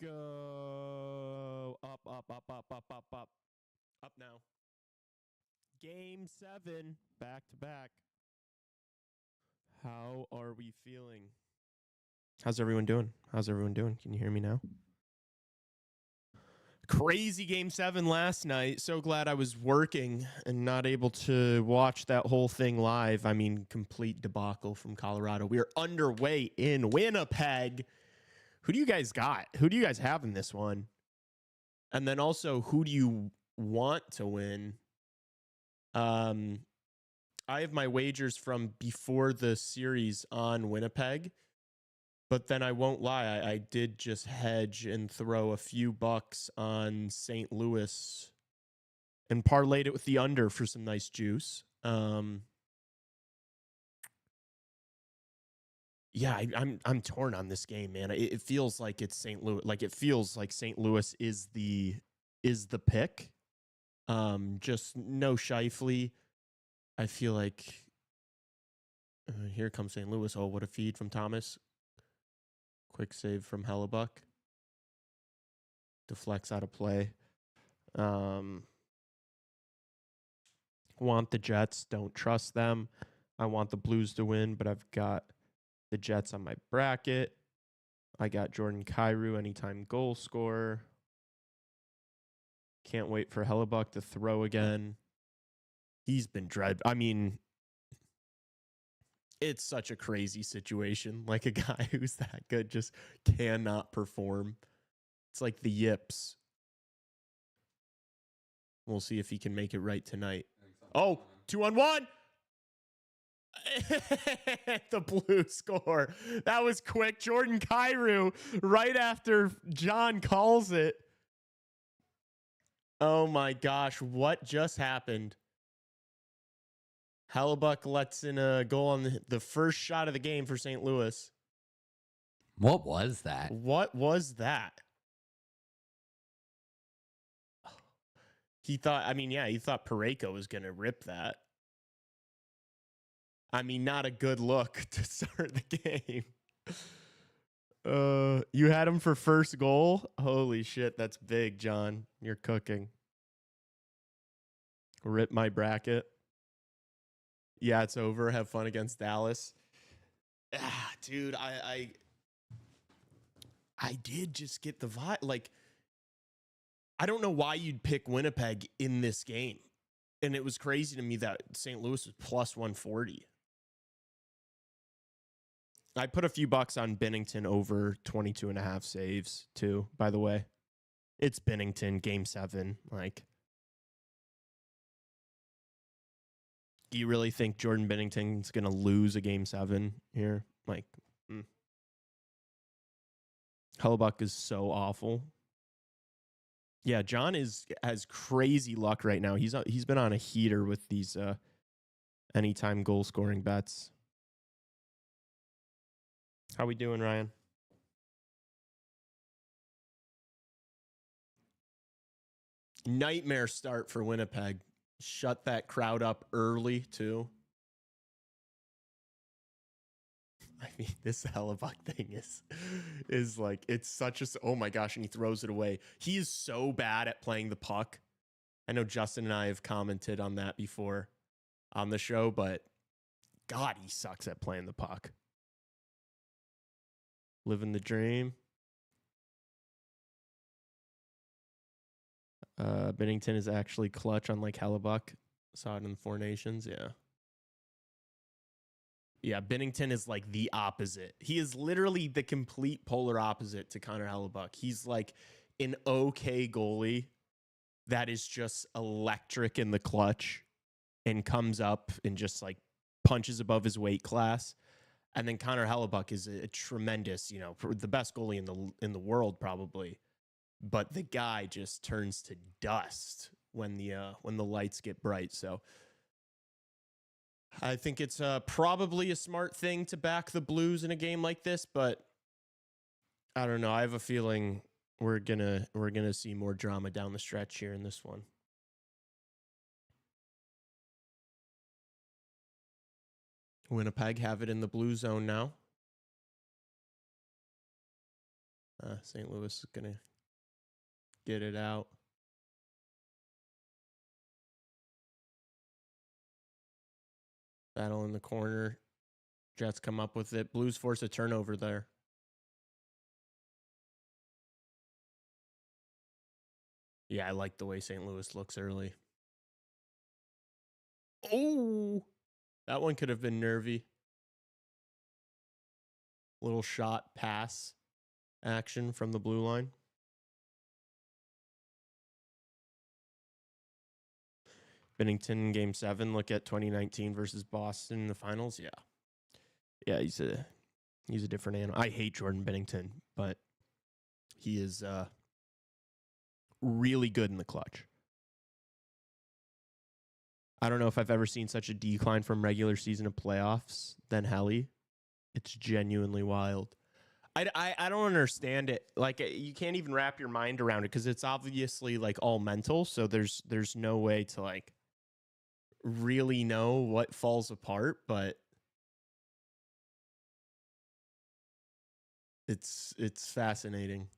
go. Up, up, up, up, up, up, up. Up now. Game 7, back to back. How are we feeling? How's everyone doing? Can you hear me now? Crazy game 7 last night. So glad I was working and not able to watch that whole thing live. I mean, complete debacle from Colorado. We are underway in Winnipeg. Who do you guys got? Who do you guys have in this one? And then also, who do you want to win? I have my wagers from before the series on Winnipeg, but then I won't lie, I did just hedge and throw a few bucks on St. Louis and parlayed it with the under for some nice juice. Yeah, I'm torn on this game, man. It feels like it's St. Louis. Like it feels like St. Louis is the pick. Just no Scheifele. I feel like here comes St. Louis. Oh, what a feed from Thomas. Quick save from Hellebuck. Deflects out of play. Want the Jets. Don't trust them. I want the Blues to win, but I've got the Jets on my bracket. I got Jordan Kyrou, anytime goal scorer. Can't wait for Hellebuck to throw again. He's been dread. I mean, it's such a crazy situation. Like a guy who's that good just cannot perform. It's like the yips. We'll see if he can make it right tonight. Oh, 2-on-1. The Blue score. That was quick. Jordan Kyrou right after John calls it. Oh my gosh, what just happened? Hellebuck lets in a goal on the first shot of the game for St. Louis. What was that? What was that? He thought, he thought Parayko was going to rip that. I mean, not a good look to start the game. You had him for first goal? Holy shit, that's big, John. You're cooking. Rip my bracket. Yeah, it's over. Have fun against Dallas. Dude, I did just get the vibe. Like, I don't know why you'd pick Winnipeg in this game. And it was crazy to me that St. Louis was plus 140. I put a few bucks on Binnington over 22.5 saves, too, by the way. It's Binnington, game 7. Like, do you really think Jordan Binnington's going to lose a game 7 here? Like, Hellebuck is so awful. Yeah, John has crazy luck right now. He's been on a heater with these anytime goal scoring bets. How we doing, Ryan? Nightmare start for Winnipeg. Shut that crowd up early, too. I mean, this Hellebuck thing is like, it's such a, oh my gosh, and he throws it away. He is so bad at playing the puck. I know Justin and I have commented on that before on the show, but God, he sucks at playing the puck. Living the dream. Binnington is actually clutch, unlike Hellebuck. Saw it in the Four Nations, yeah. Yeah, Binnington is like the opposite. He is literally the complete polar opposite to Connor Hellebuck. He's like an okay goalie that is just electric in the clutch and comes up and just like punches above his weight class. And then Connor Hellebuck is a tremendous, the best goalie in the world probably. But the guy just turns to dust when the lights get bright. So I think it's probably a smart thing to back the Blues in a game like this, but I don't know. I have a feeling we're gonna see more drama down the stretch here in this one. Winnipeg have it in the blue zone now. St. Louis is going to get it out. Battle in the corner. Jets come up with it. Blues force a turnover there. Yeah, I like the way St. Louis looks early. Oh, that one could have been nervy. Little shot pass action from the blue line. Binnington game 7. Look at 2019 versus Boston in the finals. Yeah, he's a different animal. I hate Jordan Binnington, but he is really good in the clutch. I don't know if I've ever seen such a decline from regular season to playoffs than Helly. It's genuinely wild. I don't understand it. Like, you can't even wrap your mind around it because it's obviously like all mental. So there's no way to like really know what falls apart, but it's fascinating.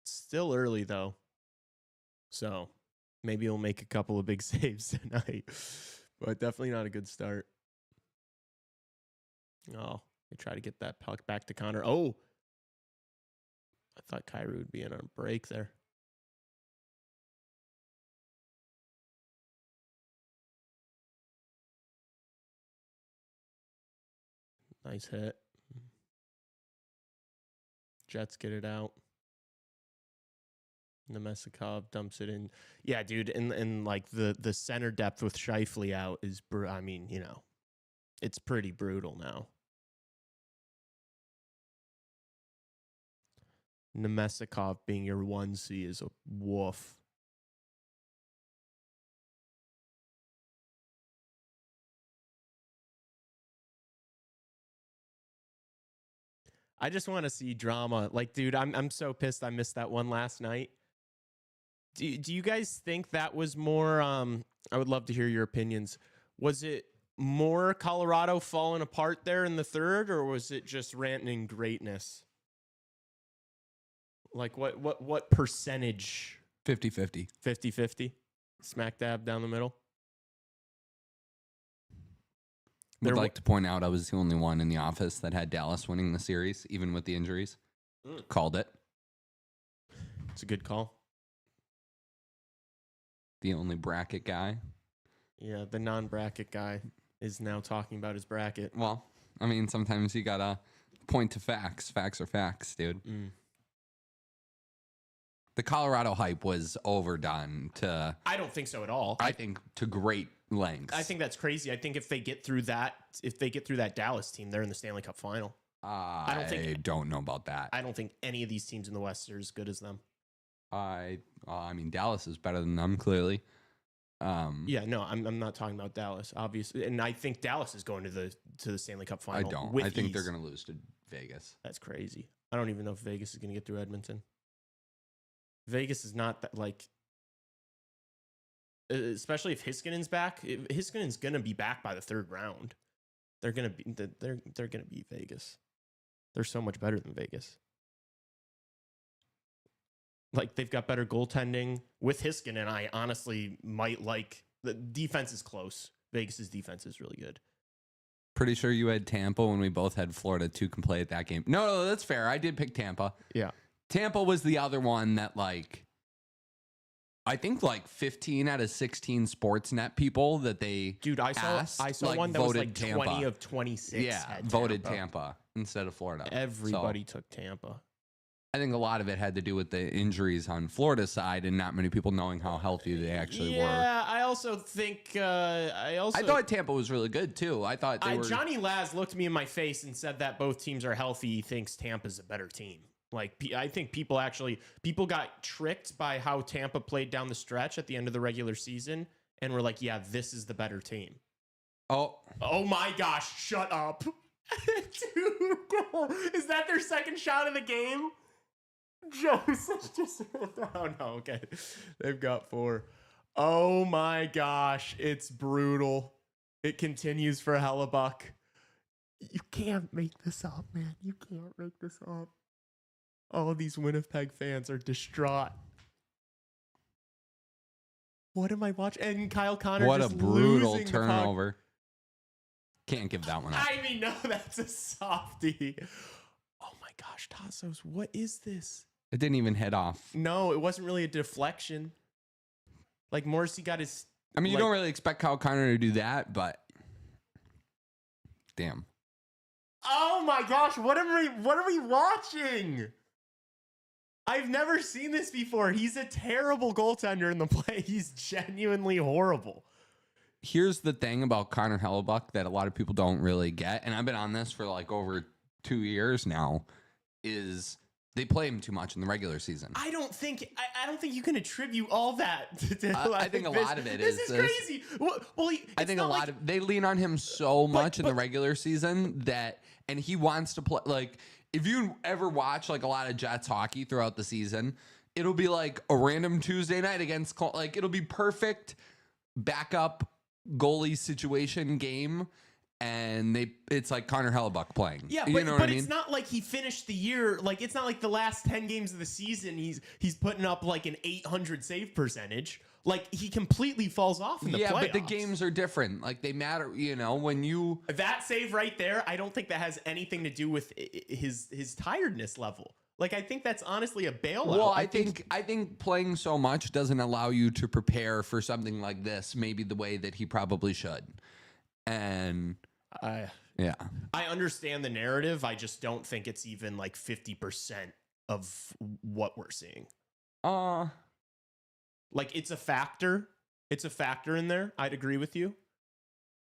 Still early though, so maybe he'll make a couple of big saves tonight, but definitely not a good start. Oh, they try to get that puck back to Connor. Oh, I thought Kyrou would be in on a break there. Nice hit. Jets get it out. Nemestikov dumps it in. Yeah, dude, and like the center depth with Scheifele out is, I mean, you know, it's pretty brutal now. Nemestikov being your 1C is a woof. I just want to see drama. Like, dude, I'm so pissed I missed that one last night. Do you guys think that was more I would love to hear your opinions. Was it more Colorado falling apart there in the third, or was it just ranting greatness? Like what percentage? 50-50. 50-50? Smack dab down the middle? Would like to point out I was the only one in the office that had Dallas winning the series, even with the injuries. Called it. It's a good call. The only bracket guy. Yeah, the non-bracket guy is now talking about his bracket. Well, I mean, sometimes you gotta point to facts. Facts are facts, dude. The Colorado hype was overdone to... I don't think so at all. I think to great lengths. I think that's crazy. I think if they get through that Dallas team, they're in the Stanley Cup final. I don't know about that. I don't think any of these teams in the West are as good as them. I mean, Dallas is better than them, clearly. Yeah, no, I'm not talking about Dallas, obviously. And I think Dallas is going to the Stanley Cup final. I don't. I think they're going to lose to Vegas. That's crazy. I don't even know if Vegas is going to get through Edmonton. Vegas is not that, like, especially if Hiskinen's back. Hiskinen's going to be back by the third round. They're going to beat Vegas. They're so much better than Vegas. Like, they've got better goaltending with Hiskinen. I honestly might like the defense is close. Vegas's defense is really good. Pretty sure you had Tampa when we both had Florida 2 can play at that game. No, that's fair. I did pick Tampa. Yeah. Tampa was the other one that, like, I think like 15 out of 16 Sportsnet people that they I saw like, one that was like Tampa. 20 of 26. Yeah, voted Tampa instead of Florida. Everybody took Tampa. I think a lot of it had to do with the injuries on Florida's side and not many people knowing how healthy they actually were. Yeah, I also think I thought Tampa was really good too. I thought they were. Johnny Laz looked me in my face and said that both teams are healthy. He thinks Tampa's a better team. Like, I think people got tricked by how Tampa played down the stretch at the end of the regular season and were like, yeah, this is the better team. Oh my gosh, shut up. Dude, is that their second shot of the game? Joseph just... Oh, no, okay. They've got 4. Oh, my gosh. It's brutal. It continues for Hellebuck. You can't make this up, man. You can't make this up. All of these Winnipeg fans are distraught. What am I watching? And Kyle Connor What a just brutal losing the puck. turnover. Can't give that one up. I mean, no, that's a softie. Oh my gosh, Tassos, what is this? It didn't even head off. No, it wasn't really a deflection. Like Morrissey got his. I mean, you don't really expect Kyle Connor to do that, but damn. Oh my gosh, what are we watching? I've never seen this before. He's a terrible goaltender in the play. He's genuinely horrible. Here's the thing about Connor Hellebuck that a lot of people don't really get, and I've been on this for like over 2 years now, is they play him too much in the regular season. I don't think you can attribute all that to I think a lot of it is this. Crazy. Well, I think a lot of they lean on him so much in the regular season and he wants to play. Like, if you ever watch like a lot of Jets hockey throughout the season, it'll be like a random Tuesday night against, like, it'll be perfect backup goalie situation game. And it's like Connor Hellebuck playing. Yeah, you know what I mean? It's not like he finished the year. Like, it's not like the last 10 games of the season he's putting up like an 800 save percentage. Like, he completely falls off in the playoffs. Yeah, but the games are different. Like, they matter, when you... That save right there, I don't think that has anything to do with his tiredness level. Like, I think that's honestly a bailout. Well, I think playing so much doesn't allow you to prepare for something like this maybe the way that he probably should. And... yeah, I understand the narrative. I just don't think it's even like 50% of what we're seeing. Like, it's a factor. It's a factor in there. I'd agree with you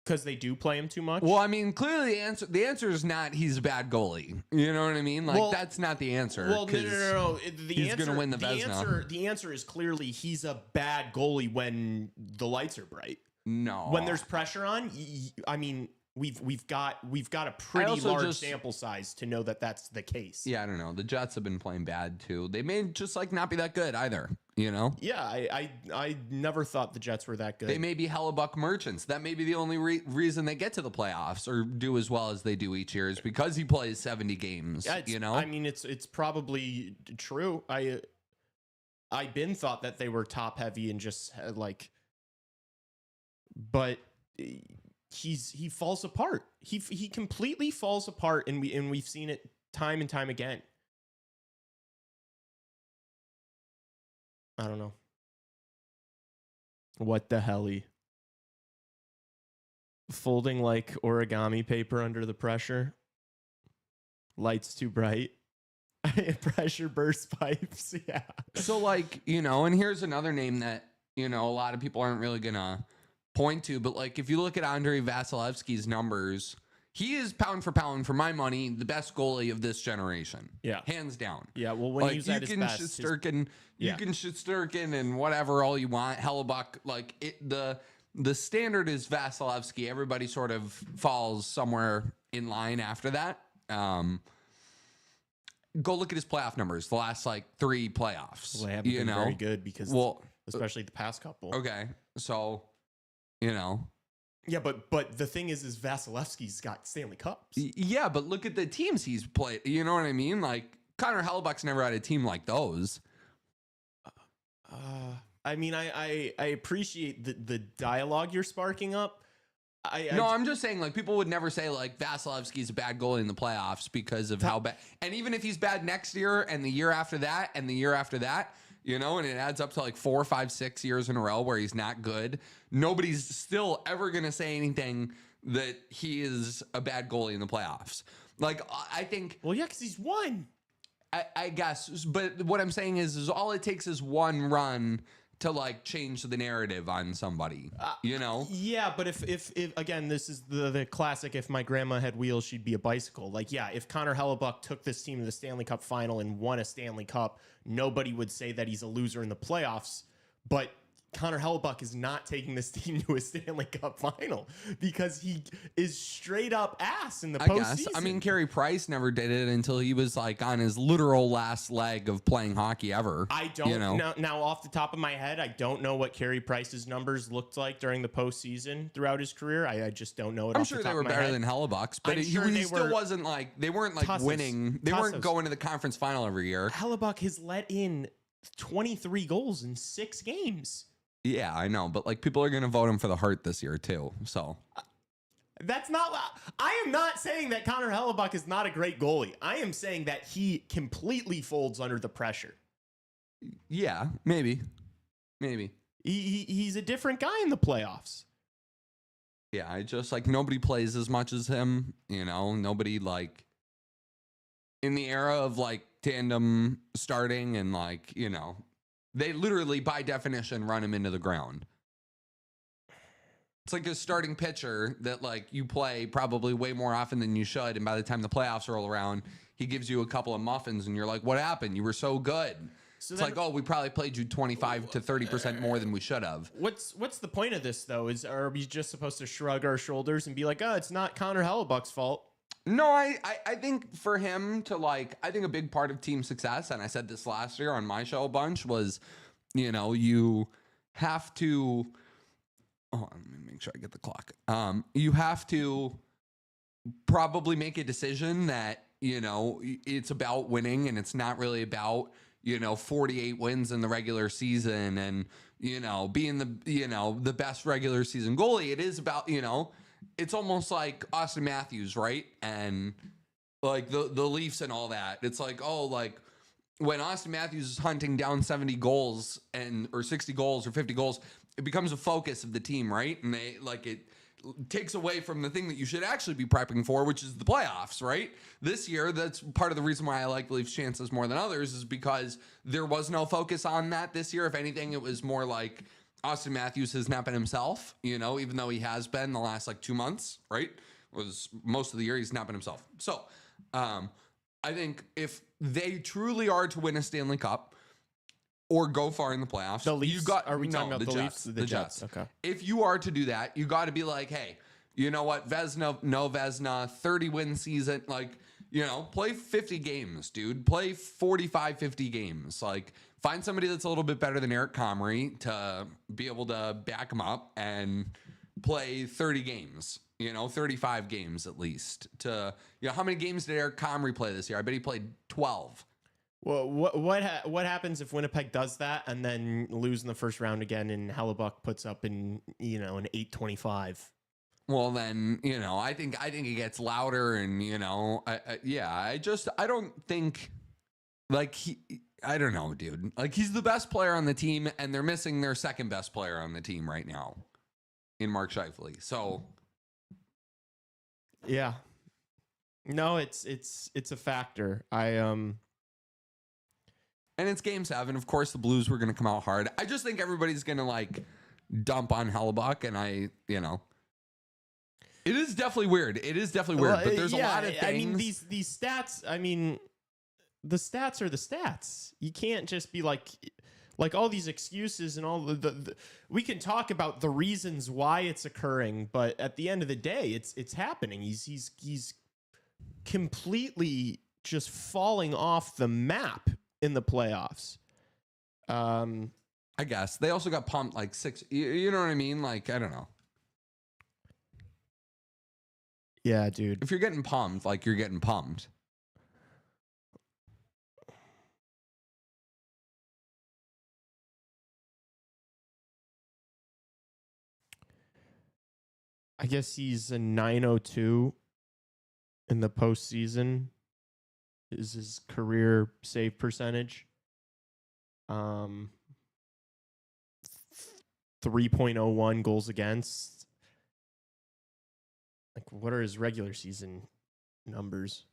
because they do play him too much. Well, I mean, clearly the answer is not he's a bad goalie. You know what I mean? Like, that's not the answer. Well, no. He's going to win the Vezina. The answer is clearly he's a bad goalie when the lights are bright. No, when there's pressure on. I mean. We've got a pretty large sample size to know that that's the case. Yeah, I don't know. The Jets have been playing bad too. They may just like not be that good either. Yeah, I never thought the Jets were that good. They may be Hellebuck merchants. That may be the only reason they get to the playoffs or do as well as they do each year is because he plays 70 games. Yeah, I mean, it's probably true. I been thought that they were top heavy and just like, but. He falls apart. He completely falls apart, and we've seen it time and time again. I don't know. What the helly? Folding like origami paper under the pressure. Lights too bright. Pressure burst pipes. Yeah. So like, and here's another name that, a lot of people aren't really gonna point to, but like if you look at Andrei Vasilevsky's numbers, he is pound for pound, for my money, the best goalie of this generation. Yeah, hands down. Yeah, well, when he's at his best, you can Shesterkin and whatever all you want. Hellebuck, like the standard is Vasilevsky. Everybody sort of falls somewhere in line after that. Go look at his playoff numbers. The last like 3 playoffs. Well, they haven't been very good because, especially the past couple. Okay, so. Yeah, but the thing is Vasilevsky's got Stanley Cups. Yeah, but look at the teams he's played. You know what I mean? Like Connor Hellebuck's never had a team like those. I mean, I appreciate the dialogue you're sparking up. I'm just saying, like, people would never say like Vasilevsky's a bad goalie in the playoffs because of how bad. And even if he's bad next year and the year after that and the year after that. And it adds up to like 4, 5, 6 years in a row where he's not good. Nobody's still ever going to say anything that he is a bad goalie in the playoffs. Like, I think... Well, yeah, because he's won. I guess. But what I'm saying is all it takes is one run to like change the narrative on somebody, Yeah, but if again, this is the classic, if my grandma had wheels, she'd be a bicycle. Like, yeah, if Connor Hellebuck took this team to the Stanley Cup final and won a Stanley Cup, nobody would say that he's a loser in the playoffs. But Connor Hellebuck is not taking this team to a Stanley Cup final because he is straight up ass in the postseason. I mean, Carey Price never did it until he was like on his literal last leg of playing hockey ever. I don't know. Now, off the top of my head, I don't know what Carey Price's numbers looked like during the postseason throughout his career. I just don't know it. I'm sure they were better than Hellebuck's, but he still wasn't like, they weren't like winning. They weren't going to the conference final every year. Hellebuck has let in 23 goals in 6 games. Yeah, I know, but like people are going to vote him for the Hart this year too. So that's not. I am not saying that Connor Hellebuck is not a great goalie. I am saying that he completely folds under the pressure. Yeah, maybe. He's a different guy in the playoffs. Yeah, I just like nobody plays as much as him. You know, nobody like in the era of like tandem starting and like, you know, they literally by definition run him into the ground. It's like a starting pitcher that like you play probably way more often than you should. And by the time the playoffs roll around, he gives you a couple of muffins and you're like, what happened? You were so good. So it's like, oh, we probably played you 25 to 30% more than we should have. What's the point of this though? Are we just supposed to shrug our shoulders and be like, oh, it's not Connor Hellebuck's fault? No, I think for him to like, I think a big part of team success, and I said this last year on my show a bunch, was, you know, you have to, let me make sure I get the clock. You have to probably make a decision that, you know, it's about winning and it's not really about, you know, 48 wins in the regular season and, you know, being the best regular season goalie. It is about, you know, it's almost like Austin Matthews, right? And like the Leafs and all that. It's like, oh, like when Austin Matthews is hunting down 70 goals or 60 goals or 50 goals, it becomes a focus of the team, right? And they like it takes away from the thing that you should actually be prepping for, which is the playoffs, right? This year, that's part of the reason why I like the Leafs' chances more than others is because there was no focus on that this year. If anything, it was more like Austin Matthews has not been himself, you know, even though he has been the last like 2 months, right? Was most of the year he's not been himself. So I think if they truly are to win a Stanley Cup or go far in the playoffs, the Leafs, are we talking about the Leafs? The Jets. Okay. If you are to do that, you got to be like, hey, you know what? Vezina, no Vezina, 30 win season. Like, you know, play 50 games, dude. Play 45, 50 games. Like, find somebody that's a little bit better than Eric Comrie to be able to back him up and play 30 games, you know, 35 games at least. To, you know, how many games did Eric Comrie play this year? I bet he played 12. Well, what happens if Winnipeg does that and then lose in the first round again and Hellebuck puts up in, you know, an 825? Well, then, you know, I think it gets louder and, you know, I don't think like I don't know, dude. Like he's the best player on the team and they're missing their second best player on the team right now in Mark Scheifele. So yeah, no, it's a factor. And it's game 7. Of course, the Blues were going to come out hard. I just think everybody's going to like dump on Hellebuck. And you know, it is definitely weird. It is definitely weird, but there's a lot of things. I mean, these stats, I mean, the stats are the stats. You can't just be like all these excuses and all the we can talk about the reasons why it's occurring, but at the end of the day, it's happening. He's completely just falling off the map in the playoffs. I guess they also got pumped like 6. You know what I mean? Like, I don't know. Yeah, dude. If you're getting pumped, like you're getting pumped. I guess he's a 902 in the postseason. Is his career save percentage. 3.01 goals against. Like, what are his regular season numbers?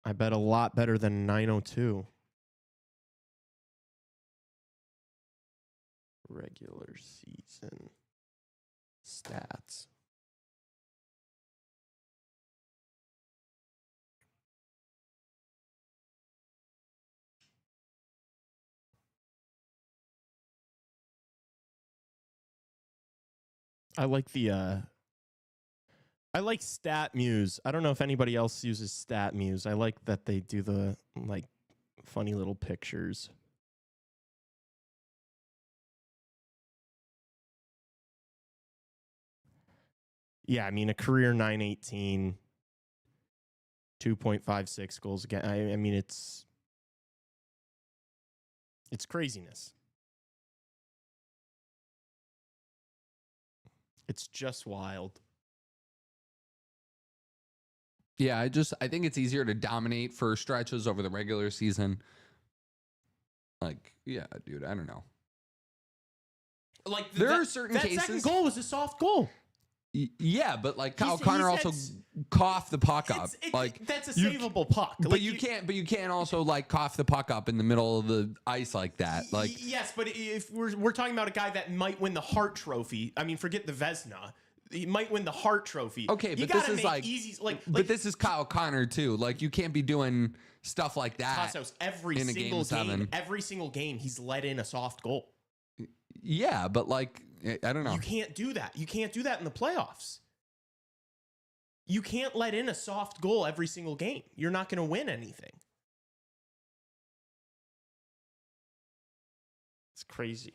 I bet a lot better than 902. Regular season stats. I like the I like Stat Muse. I don't know if anybody else uses Stat Muse. I like that they do the like funny little pictures. Yeah, I mean a career 918, 2.56 goals again. I mean it's craziness. It's just wild. Yeah, I think it's easier to dominate for stretches over the regular season. Like, yeah, dude, I don't know. Like there are certain that cases. Second goal was a soft goal. Yeah, but like Kyle Connor also coughed the puck up. Like that's a savable puck. But like you can't also like cough the puck up in the middle of the ice like that. Like yes, but if we're talking about a guy that might win the Hart Trophy, I mean, forget the Vezina. He might win the Hart Trophy. Okay, but this is like easy. But this is Kyle Connor too. Like you can't be doing stuff like that. Tassos, every single game, he's let in a soft goal. Yeah, but like I don't know. You can't do that. You can't do that in the playoffs. You can't let in a soft goal every single game. You're not going to win anything. It's crazy.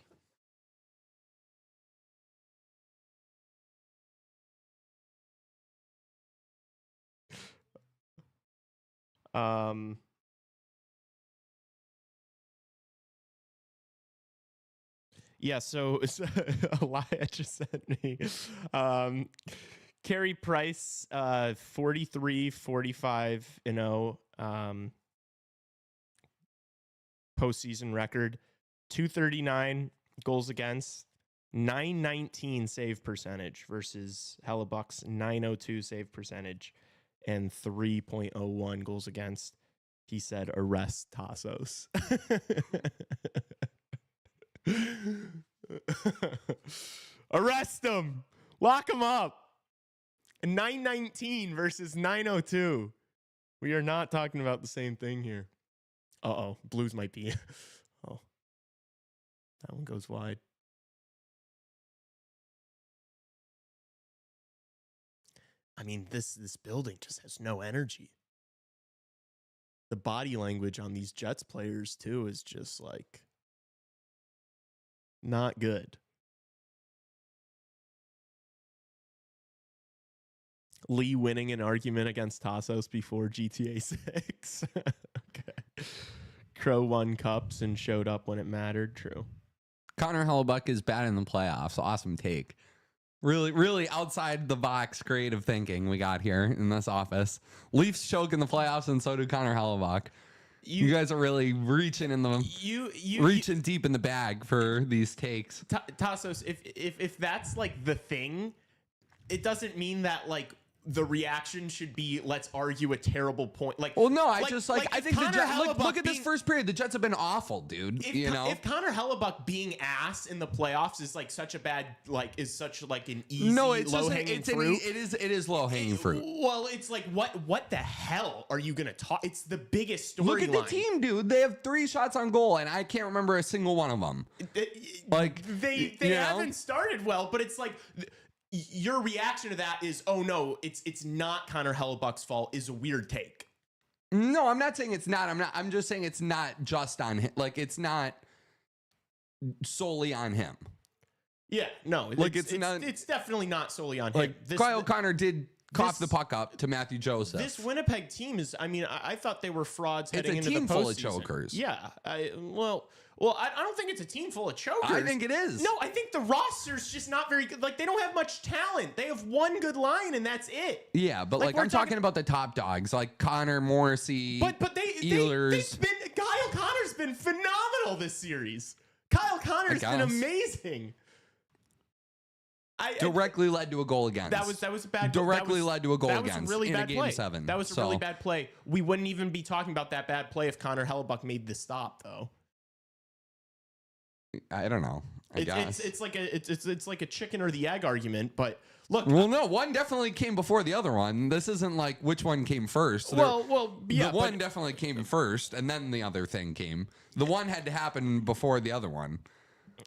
Yeah, so Elia just sent me Carey Price 43-45-0 postseason record, 239 goals against, 919 save percentage versus Hellebuck's 902 save percentage and 3.01 goals against. He said, arrest Tassos. Arrest him. Lock him up. 919 versus 902. We are not talking about the same thing here. Uh-oh. Blues might be. Oh. That one goes wide. I mean, this building just has no energy. The body language on these Jets players, too, is just like not good. Lee winning an argument against Tassos before GTA 6. Okay. Crow won cups and showed up when it mattered. True. Connor Hellebuck is bad in the playoffs. Awesome take. Really, really outside the box creative thinking we got here in this office. Leafs choke in the playoffs, and so do Connor Hellebuck. You guys are really reaching in the reaching deep in the bag for these takes. Tassos, if that's like the thing, it doesn't mean that like the reaction should be let's argue a terrible point. Like, well, no, I think the Jets look at this being, first period. The Jets have been awful, dude. If Connor Hellebuck being ass in the playoffs is like such a bad is such like an easy low hanging fruit. It is low hanging fruit. Well, it's like what the hell are you gonna talk? It's the biggest storyline. Look at the team, dude. They have 3 shots on goal, and I can't remember a single one of them. Like they haven't started well, but it's like. Your reaction to that is, oh no, it's not Connor Hellebuck's fault, is a weird take. No, I'm not saying it's not. I'm just saying it's not just on him. Like it's not solely on him. Yeah, no, like it's definitely not solely on like him. Kyle Connor did cough the puck up to Matthew Joseph. This Winnipeg team is, I mean, I thought they were frauds heading into the postseason. It's a team full of chokers. Yeah, I don't think it's a team full of chokers. I think it is. No, I think the roster's just not very good. Like, they don't have much talent. They have one good line, and that's it. Yeah, but like I'm talking about the top dogs, like Connor, Morrissey, but Ehlers. Kyle Connor's been phenomenal this series. Kyle Connor's been amazing. Directly led to a goal against. That was a bad. Directly led to a goal against. That was a really bad Game play. 7. That was a really bad play. We wouldn't even be talking about that bad play if Connor Hellebuck made the stop, though. I don't know. I guess it's like a chicken or the egg argument. But look, well, no, one definitely came before the other one. This isn't like which one came first. Yeah, the one definitely came first, and then the other thing came. The one had to happen before the other one.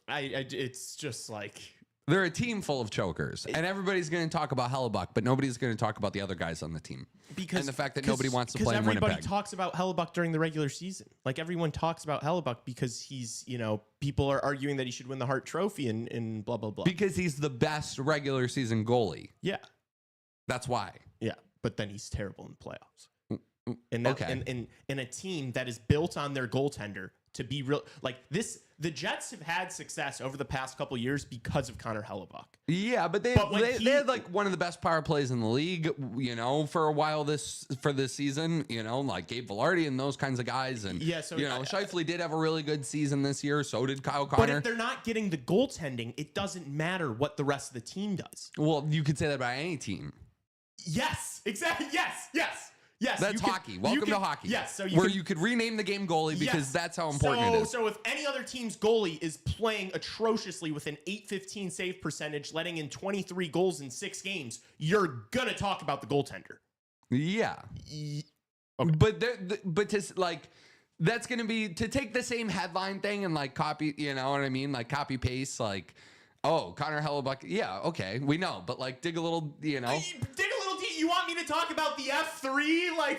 It's just like They're a team full of chokers, and everybody's going to talk about Hellebuck, but nobody's going to talk about the other guys on the team. Because and the fact that nobody wants to play in everybody Winnipeg. talks about Hellebuck during the regular season. Like everyone talks about Hellebuck because he's, people are arguing that he should win the Hart Trophy and blah blah blah. Because he's the best regular season goalie. Yeah, that's why. Yeah, but then he's terrible in playoffs. Okay. And in a team that is built on their goaltender to be real, like this, the Jets have had success over the past couple years because of Connor Hellebuck. Yeah, but they had like one of the best power plays in the league, for a while this season, like Gabe Velarde and those kinds of guys. And yeah, so Scheifele did have a really good season this year. So did Kyle Connor. But if they're not getting the goaltending, it doesn't matter what the rest of the team does. Well, you could say that about any team. Yes, exactly. Yes. That's hockey. Welcome to hockey. Yes, so you could rename the game goalie because that's how important it is. So if any other team's goalie is playing atrociously with an .815 save percentage, letting in 23 goals in 6 games, you're gonna talk about the goaltender. Yeah. Okay. But to like, that's gonna be to take the same headline thing and like copy. You know what I mean? Like copy paste. Like, oh, Connor Hellebuck. Yeah, okay, we know. But like, dig a little. Dig a little deep. You want me to talk about the F3? I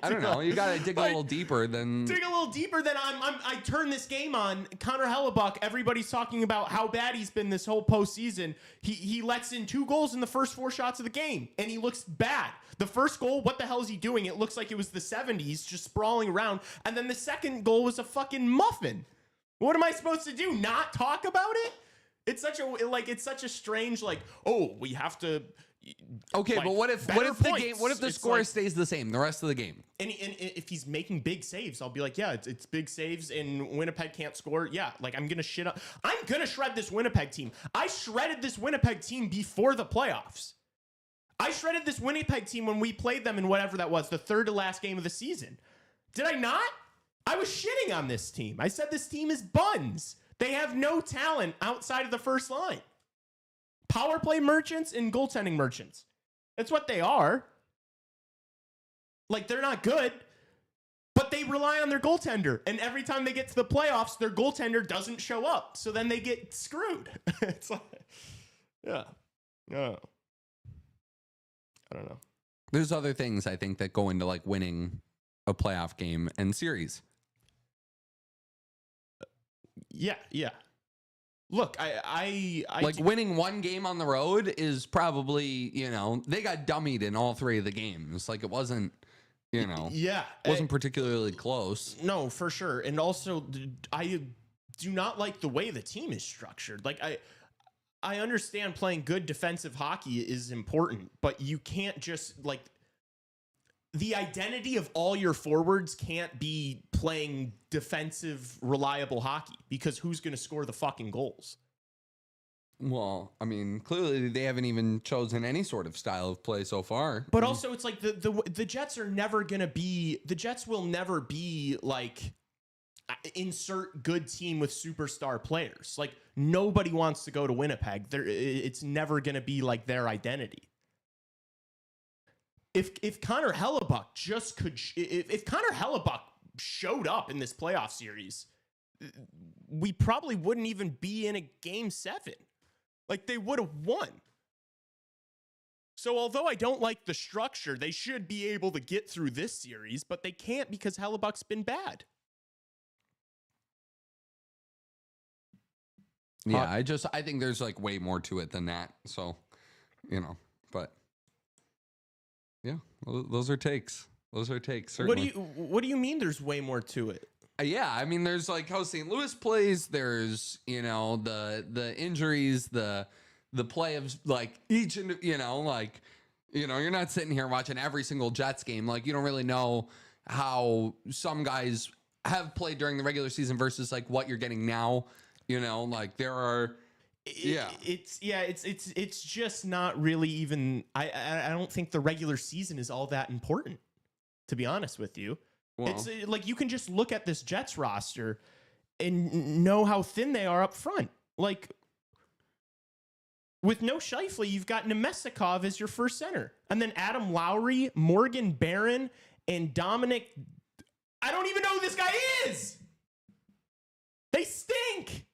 don't know. You got to dig a little deeper than. Dig a little deeper than I turn this game on. Connor Hellebuck, everybody's talking about how bad he's been this whole postseason. He lets in 2 goals in the first 4 shots of the game, and he looks bad. The first goal, what the hell is he doing? It looks like it was the 70s, just sprawling around. And then the second goal was a fucking muffin. What am I supposed to do? Not talk about it? It's such a strange, we have to. Okay, but what if the score stays the same the rest of the game? And if he's making big saves, I'll be like, yeah, it's big saves, and Winnipeg can't score. Yeah, I'm gonna shred this Winnipeg team. I shredded this Winnipeg team before the playoffs. I shredded this Winnipeg team when we played them in whatever that was, the third to last game of the season. Did I not? I was shitting on this team. I said this team is buns. They have no talent outside of the first line. Power play merchants and goaltending merchants. That's what they are. Like, they're not good, but they rely on their goaltender. And every time they get to the playoffs, their goaltender doesn't show up. So then they get screwed. It's like, yeah. No. I don't know. There's other things I think that go into like winning a playoff game and series. Yeah. Look, I winning one game on the road is probably, they got dummied in all 3 of the games. Like it wasn't, wasn't particularly close. No, for sure. And also I do not like the way the team is structured. Like I understand playing good defensive hockey is important, but you can't just the identity of all your forwards can't be playing defensive, reliable hockey because who's going to score the fucking goals? Well, I mean, clearly they haven't even chosen any sort of style of play so far. But also it's like the Jets are never going to be, the Jets will never be like insert good team with superstar players. Like nobody wants to go to Winnipeg. It's never going to be like their identity. If Connor Hellebuck if Connor Hellebuck showed up in this playoff series, we probably wouldn't even be in a game 7. Like they would have won. So although I don't like the structure, they should be able to get through this series, but they can't because Hellebuck's been bad. Yeah, I think there's like way more to it than that. So, but yeah, those are takes. Certainly. What do you mean there's way more to it? Yeah, I mean there's like how St. Louis plays, there's, the injuries, the play of like each and you're not sitting here watching every single Jets game. Like you don't really know how some guys have played during the regular season versus like what you're getting now. Like there are It's just not really even. I don't think the regular season is all that important, to be honest with you. Well, it's like you can just look at this Jets roster and know how thin they are up front. Like with no Scheifele, you've got Nemesikov as your first center, and then Adam Lowry, Morgan Barron, and Dominic. I don't even know who this guy is. They stink.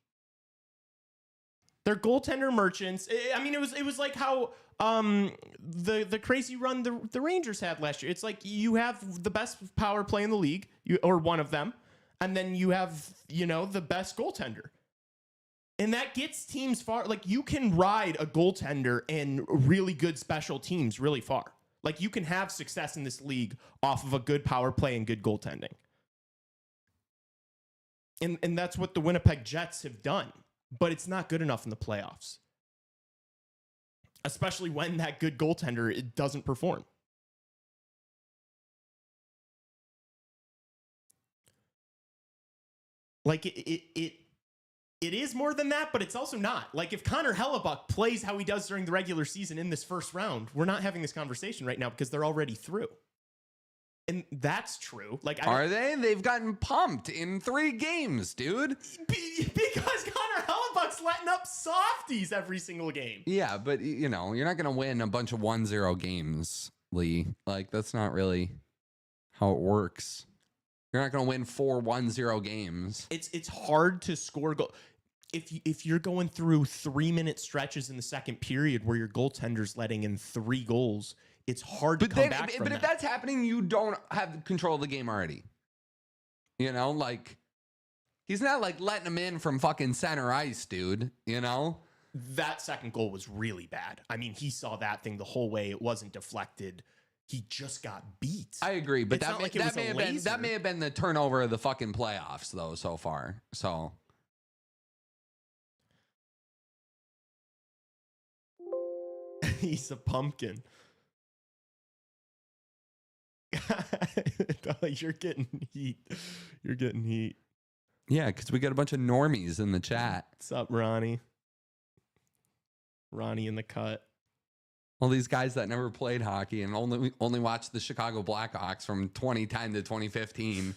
They're goaltender merchants. I mean, it was like how the crazy run the Rangers had last year. It's like you have the best power play in the league, or one of them, and then you have, the best goaltender. And that gets teams far. Like, you can ride a goaltender and really good special teams really far. Like, you can have success in this league off of a good power play and good goaltending. And that's what the Winnipeg Jets have done. But it's not good enough in the playoffs. Especially when that good goaltender, it doesn't perform. Like, it is more than that, but it's also not. Like, if Connor Hellebuck plays how he does during the regular season in this first round, we're not having this conversation right now because they're already through. And that's true. Like, are they? They've gotten pumped in 3 games, dude. Because Connor Hellebuck's letting up softies every single game. Yeah, but you're not going to win a bunch of 1-0 games, Lee. Like, that's not really how it works. You're not going to win 4 1-0 games. It's hard to score goal. If you're going through 3-minute stretches in the second period where your goaltender's letting in 3 goals, it's hard to come back from that. But if that's happening, you don't have control of the game already. Like, he's not like letting him in from fucking center ice, dude. That second goal was really bad. I mean, he saw that thing the whole way. It wasn't deflected. He just got beat. I agree, but that may have been the turnover of the fucking playoffs, though, so far. So. He's a pumpkin. You're getting heat. You're getting heat. Yeah, because we got a bunch of normies in the chat. What's up, Ronnie? Ronnie in the cut. All these guys that never played hockey and only watched the Chicago Blackhawks from 2010 to 2015.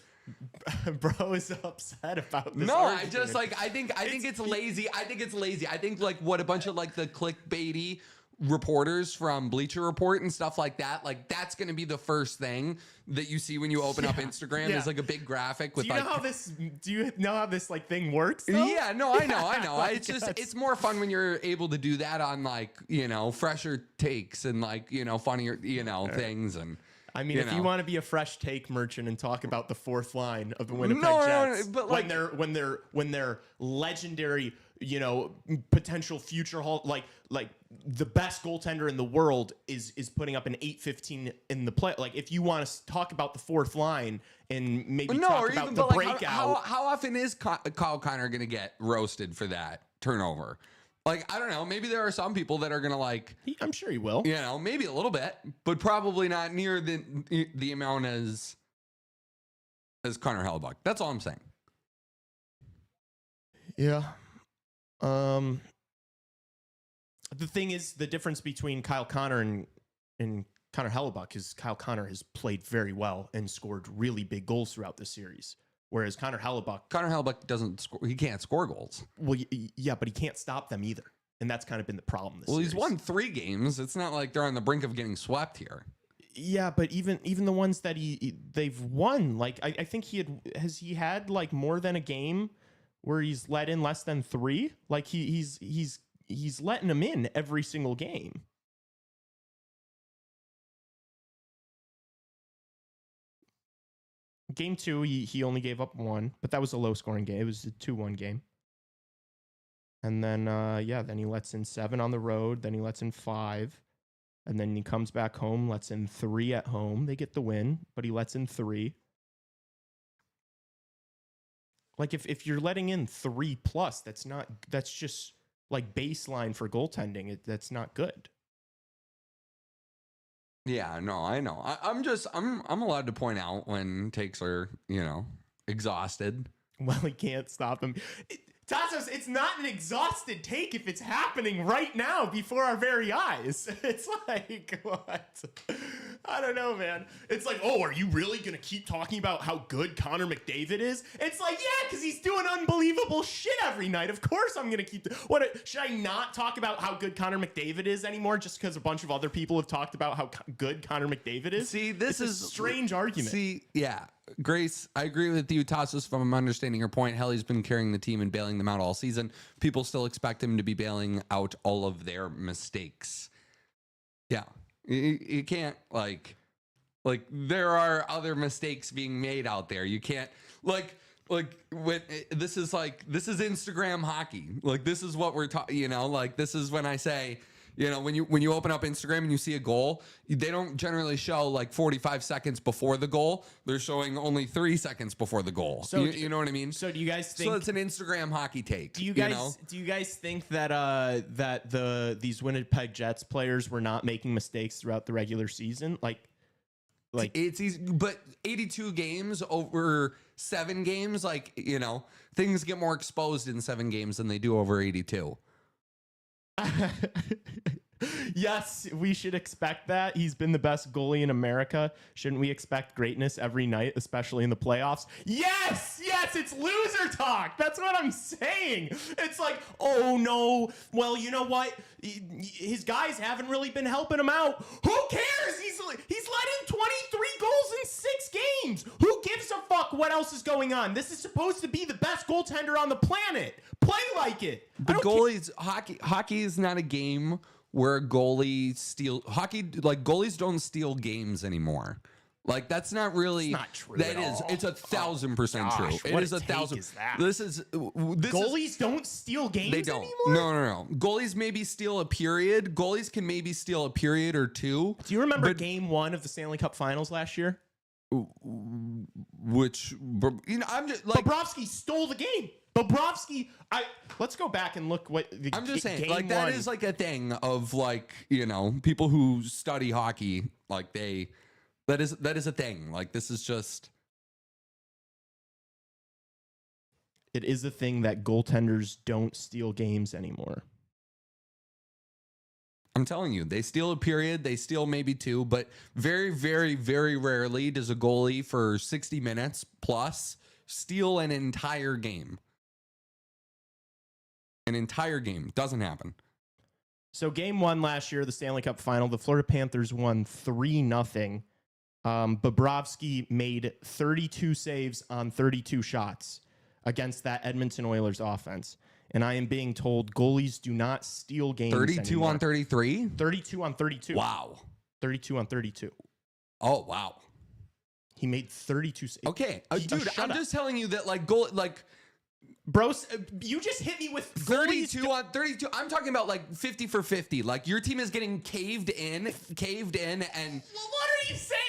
Bro is upset about this. No, argument. I think it's lazy. I think it's lazy. I think like what a bunch of like the clickbaity reporters from Bleacher Report and stuff like that, like that's going to be the first thing that you see when you open up Instagram is like a big graphic with do you know how this like thing works though? Yeah, no, I know. It's just it's more fun when you're able to do that on like, fresher takes and like, funnier, things. And I mean, if you want to be a fresh take merchant and talk about the fourth line of the Winnipeg Jets, but like, when they're legendary, potential future like the best goaltender in the world is putting up an 815 in the play. Like, if you want to talk about the fourth line and maybe talk about the breakout, how often is Kyle Connor going to get roasted for that turnover? Like, I don't know. Maybe there are some people that are going to like. I'm sure he will. Maybe a little bit, but probably not near the amount as Connor Hellebuck. That's all I'm saying. Yeah. The thing is, the difference between Kyle Connor and Connor Hellebuck is Kyle Connor has played very well and scored really big goals throughout the series. Whereas Connor Hellebuck doesn't score. He can't score goals. Well, yeah, but he can't stop them either. And that's kind of been the problem this series. He's won 3 games. It's not like they're on the brink of getting swept here. Yeah, but even the ones that they've won, like I think he had like more than a game where he's let in less than 3. Like he's letting them in every single game. Game 2, he only gave up 1, but that was a low-scoring game. It was a 2-1 game. And then, then he lets in 7 on the road. Then he lets in 5. And then he comes back home, lets in 3 at home. They get the win, but he lets in 3. Like, if you're letting in 3+, that's just, like, baseline for goaltending. That's not good. Yeah, no, I know. I'm allowed to point out when takes are, exhausted. Well, he can't stop him. Tassos, it's not an exhausted take if it's happening right now before our very eyes. It's like, what? I don't know, man. It's like, oh, are you really going to keep talking about how good Connor McDavid is? It's like, yeah, because he's doing unbelievable shit every night. Of course I'm going to keep... should I not talk about how good Connor McDavid is anymore just because a bunch of other people have talked about how good Connor McDavid is? See, this is a strange argument. See, yeah. Grace, I agree with you, Tassos, if I'm understanding your point. Hell, he's been carrying the team and bailing them out all season. People still expect him to be bailing out all of their mistakes. Yeah. You can't, like there are other mistakes being made out there. You can't, when this is Instagram hockey. Like, this is what we're talking, this is when I say, when you open up Instagram and you see a goal, they don't generally show like 45 seconds before the goal. They're showing only 3 seconds before the goal. So you know what I mean? So do you guys think? So it's an Instagram hockey take. Do you guys think that these Winnipeg Jets players were not making mistakes throughout the regular season? Like it's easy, but 82 games over 7 games, things get more exposed in 7 games than they do over 82. Yes, we should expect that. He's been the best goalie in America. Shouldn't we expect greatness every night, especially in the playoffs? Yes, it's loser talk. That's what I'm saying. It's like, oh no, well, you know what? His guys haven't really been helping him out. Who cares? He's let in 23 goals in 6 games. Who gives a fuck what else is going on? This is supposed to be the best goaltender on the planet. Play like it. The goalies, hockey is not a game where goalies don't steal games anymore. Like, that's not really. It's not true. That is. It's 1,000% true. It is 1,000. Goalies don't steal games. They don't. Anymore? No. Goalies maybe steal a period. Goalies can maybe steal a period or two. Do you remember Game 1 of the Stanley Cup Finals last year? Which I'm just like Bobrovsky stole the game. Bobrovsky, let's go back and look what the I'm just saying, game that one. is like a thing of people who study hockey, that is a thing. Like, this is just. It is a thing that goaltenders don't steal games anymore. I'm telling you, they steal a period, they steal maybe 2, but very, very, very rarely does a goalie for 60 minutes plus steal an entire game. An entire game. Doesn't happen. So Game 1 last year, the Stanley Cup Final, the Florida Panthers won 3-0. Bobrovsky made 32 saves on 32 shots against that Edmonton Oilers offense. And I am being told goalies do not steal games 32 anymore. on 33? 32 on 32. Wow. 32 on 32. Oh, wow. He made 32 saves. Okay. Dude, I'm just telling you that, bro, you just hit me with 32 on 32. I'm talking about 50 for 50. Like, your team is getting caved in, and well, what are you saying?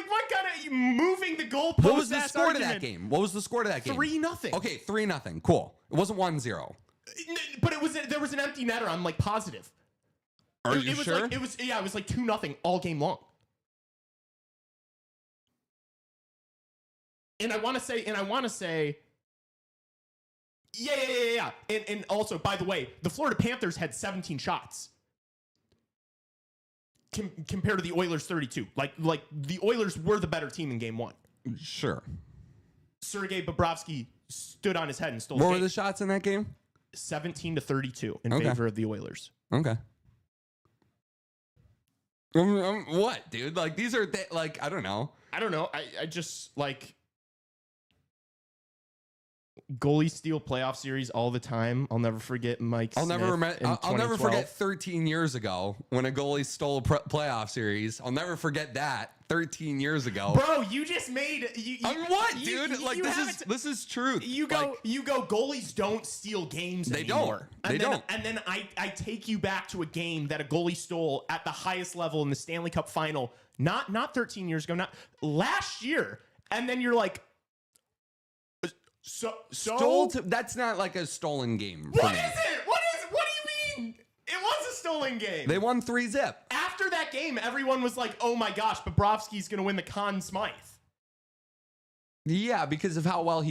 What kind of moving the goalpost? What was the score to that game? 3-0. Okay, 3-0. Cool. It wasn't 1-0. But there was an empty netter. I'm positive. Are you sure? It was 2-0 all game long. And I want to say. Yeah. And also, by the way, the Florida Panthers had 17 shots compared to the Oilers 32. Like the Oilers were the better team in Game 1. Sure. Sergei Bobrovsky stood on his head and stole the game. What were the shots in that game? 17-32 in favor of the Oilers. Okay. What, dude? These are I don't know. I just goalies steal playoff series all the time. I'll never forget Mike. I'll never forget 13 years ago when a goalie stole a playoff series. I'll never forget that 13 years ago. Bro, you just made what, dude? This is truth. You go goalies don't steal games anymore. They don't. And then I take you back to a game that a goalie stole at the highest level in the Stanley Cup Final. Not 13 years ago, not last year. And then you're like, that's not like a stolen game. What is it? What do you mean? It was a stolen game. They won 3-0. After that game, everyone was like, "Oh my gosh, Bobrovsky's going to win the Conn Smythe." Yeah, because of how well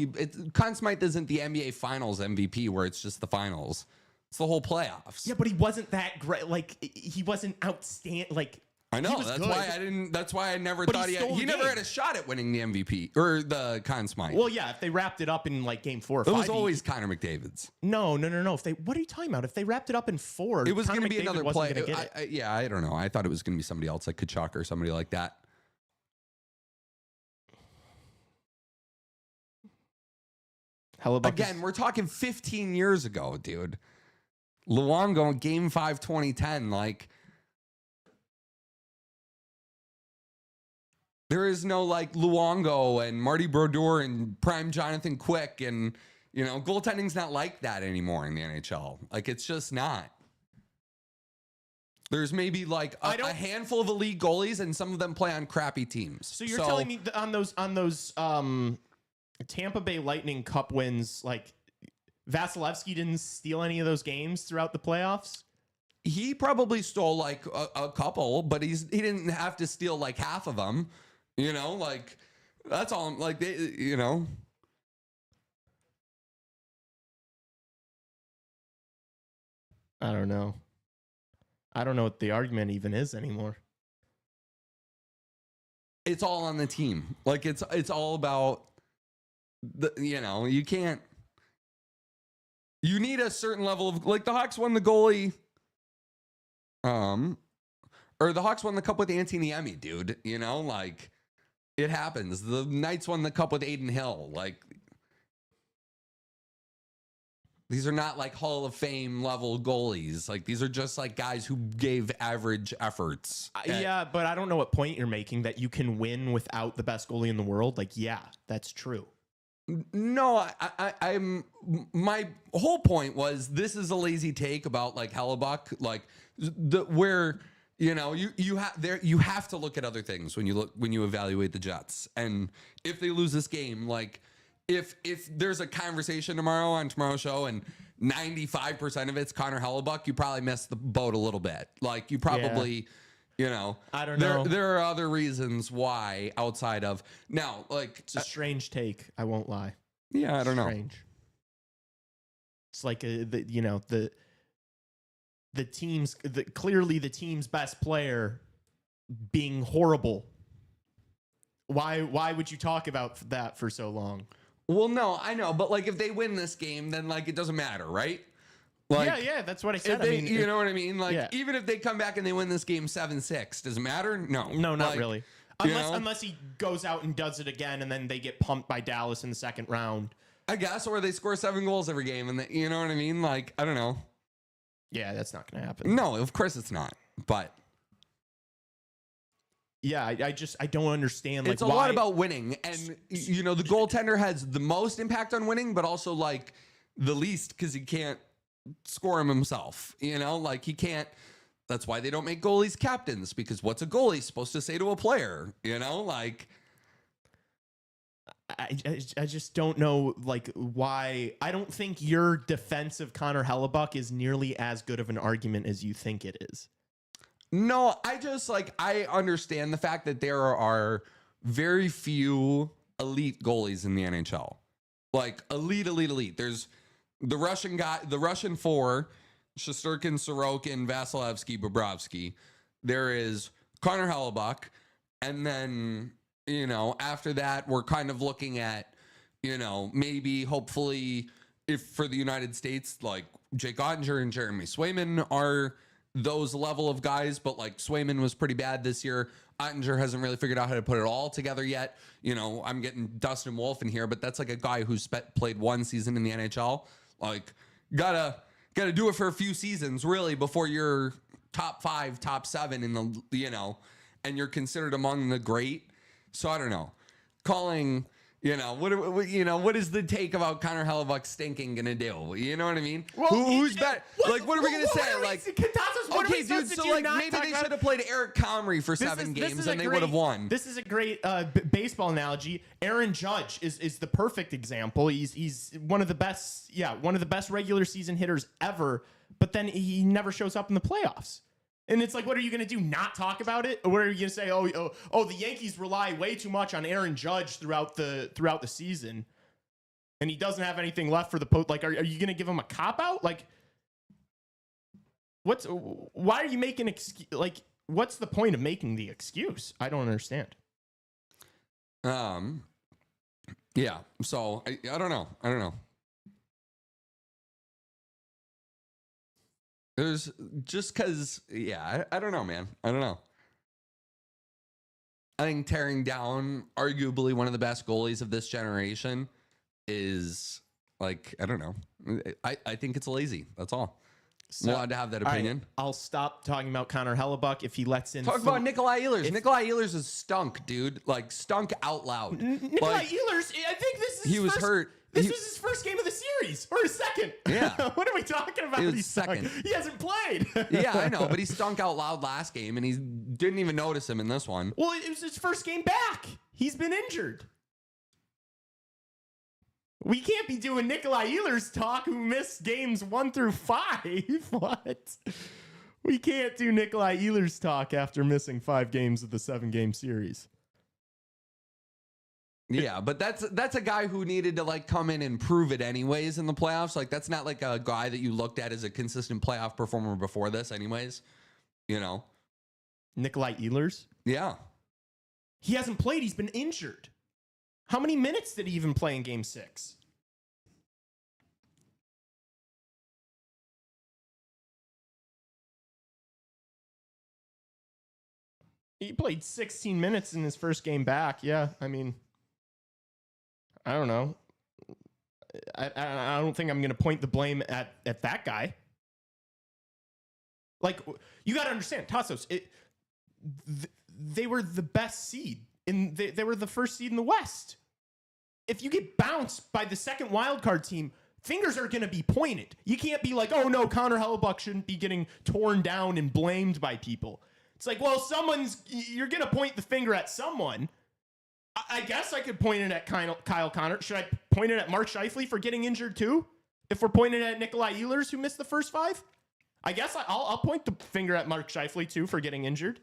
Conn Smythe isn't the NBA Finals MVP where it's just the finals. It's the whole playoffs. Yeah, but he wasn't that great. He wasn't outstanding. I know. was That's good. why I didn't. That's why I never But thought he he had. stole He the never game. had a shot at winning the MVP or the Conn Smythe. Well, yeah, if they wrapped it up in like game 4 or It 5. was always Connor McDavid's. No. If they, what are you talking about? If they wrapped it up in 4, It was Connor going to be McDavid another wasn't play. gonna get it. Yeah, I don't know. I thought it was going to be somebody else like Kachuk or somebody like that. Hellebuyck Again, we're talking 15 years ago, dude. Luongo, Game 5, 2010. Like, there is no like Luongo and Marty Brodeur and prime Jonathan Quick, and goaltending's not like that anymore in the NHL. Like, it's just not. There's maybe like a handful of elite goalies, and some of them play on crappy teams. So you're telling me that on those Tampa Bay Lightning Cup wins, like Vasilevsky didn't steal any of those games throughout the playoffs? He probably stole like a couple, but he didn't have to steal like half of them. Like that's all. Like they. I don't know. I don't know what the argument even is anymore. It's all on the team. Like it's all about you can't. You need a certain level of like the Hawks won the goalie. Or the Hawks won the cup with Anthony Niemi, dude. Like it happens. The Knights won the cup with Aiden Hill. Like these are not like Hall of Fame level goalies. Like these are just like guys who gave average efforts. Yeah, but I don't know what point you're making that you can win without the best goalie in the world. Like, yeah, that's true. No, I'm. My whole point was this is a lazy take about like Hellebuyck, like where you have to look at other things when you evaluate the Jets, and if they lose this game, like if there's a conversation tomorrow on tomorrow's show and 95% of it's Connor Hellebuyck, you probably missed the boat a little bit. Like you probably. I don't know. There are other reasons why outside of now, like It's a strange take. I won't lie. Yeah, I don't know. Strange. It's like the team's clearly the team's best player being horrible. Why would you talk about that for so long? Well, no, I know, but like if they win this game, then like it doesn't matter, right? Like, yeah, that's what I said. You know what I mean? Like, even if they come back and they win this game 7-6, does it matter? No, not really. Unless he goes out and does it again, and then they get pumped by Dallas in the second round. I guess, or they score 7 goals every game, and you know what I mean? Like, I don't know. Yeah, that's not going to happen. No, of course it's not. But yeah, I don't understand. Like, it's a lot about winning, and the goaltender has the most impact on winning, but also like the least because he can't score him himself, like he can't. That's why they don't make goalies captains, because what's a goalie supposed to say to a player? Like I just don't know like why. I don't think your defense of Connor Hellebuyck is nearly as good of an argument as you think it is. No, I understand the fact that there are very few elite goalies in the NHL, like elite. There's the Russian guy, the Russian 4, Shesterkin, Sorokin, Vasilevsky, Bobrovsky. There is Connor Hellebuyck. And then, after that, we're kind of looking at, maybe hopefully if for the United States, like Jake Ottinger and Jeremy Swayman are those level of guys. But like Swayman was pretty bad this year. Ottinger hasn't really figured out how to put it all together yet. I'm getting Dustin Wolf in here, but that's like a guy who's played 1 season in the NHL. Like, gotta do it for a few seasons, really, before you're top 5, top 7 in the, and you're considered among the great. So I don't know. Calling, what is the take about Connor Hellebuyck stinking gonna do? You know what I mean? Well, who's better? Like, what are we gonna say? Like, Tassos, okay, dude. So like, maybe they should have played Eric Comrie for 7 games and they would have won. This is a great baseball analogy. Aaron Judge is the perfect example. He's one of the best, one of the best regular season hitters ever. But then he never shows up in the playoffs. And it's like, what are you going to do? Not talk about it? Or what are you going to say? Oh, the Yankees rely way too much on Aaron Judge throughout the season, and he doesn't have anything left for the post. Like, are you going to give him a cop out? Like, why are you making excuse? Like, what's the point of making the excuse? I don't understand. Yeah. So I don't know. I don't know. There's just because, yeah, I don't know, man. I don't know. I think tearing down arguably one of the best goalies of this generation is like, I don't know. I think it's lazy. That's all. I'm allowed to have that opinion. Right, I'll stop talking about Connor Hellebuck if he lets in. Talk about Nikolai Ehlers. Nikolai Ehlers is stunk, dude. Like, stunk out loud. Nikolai Ehlers, I think this is he was hurt. This was his first game of the series, or his second. Yeah. What are we talking about? It was second. He hasn't played. Yeah, I know, but he stunk out loud last game, and he didn't even notice him in this one. Well, it was his first game back. He's been injured. We can't be doing Nikolai Ehlers talk, who missed games 1 through 5. What? We can't do Nikolai Ehlers talk after missing 5 games of the 7-game series. Yeah, but that's a guy who needed to like come in and prove it anyways in the playoffs. Like, that's not like a guy that you looked at as a consistent playoff performer before this anyways. You know? Nikolai Ehlers? Yeah. He hasn't played. He's been injured. How many minutes did he even play in game 6? He played 16 minutes in his first game back. Yeah, I mean, I don't know. I don't think I'm going to point the blame at that guy. Like, you got to understand, Tassos, they were the best seed. They were the first seed in the West. If you get bounced by the second wildcard team, fingers are going to be pointed. You can't be like, oh no, Connor Hellebuck shouldn't be getting torn down and blamed by people. It's like, well, you're going to point the finger at someone. I guess I could point it at Kyle Connor. Should I point it at Mark Scheifele for getting injured too? If we're pointing at Nikolai Ehlers, who missed the first 5? I guess I'll point the finger at Mark Scheifele too for getting injured.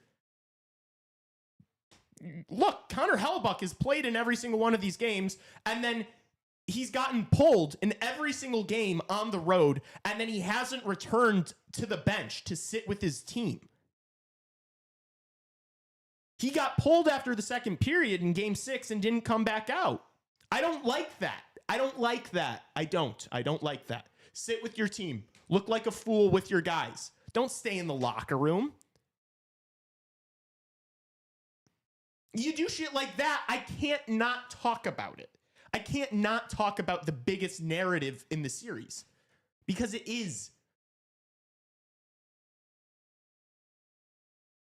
Look, Connor Hellebuck has played in every single one of these games, and then he's gotten pulled in every single game on the road, and then he hasn't returned to the bench to sit with his team. He got pulled after the second period in game 6 and didn't come back out. I don't like that. I don't like that. I don't like that. Sit with your team. Look like a fool with your guys. Don't stay in the locker room. You do shit like that, I can't not talk about it. I can't not talk about the biggest narrative in the series. Because it is.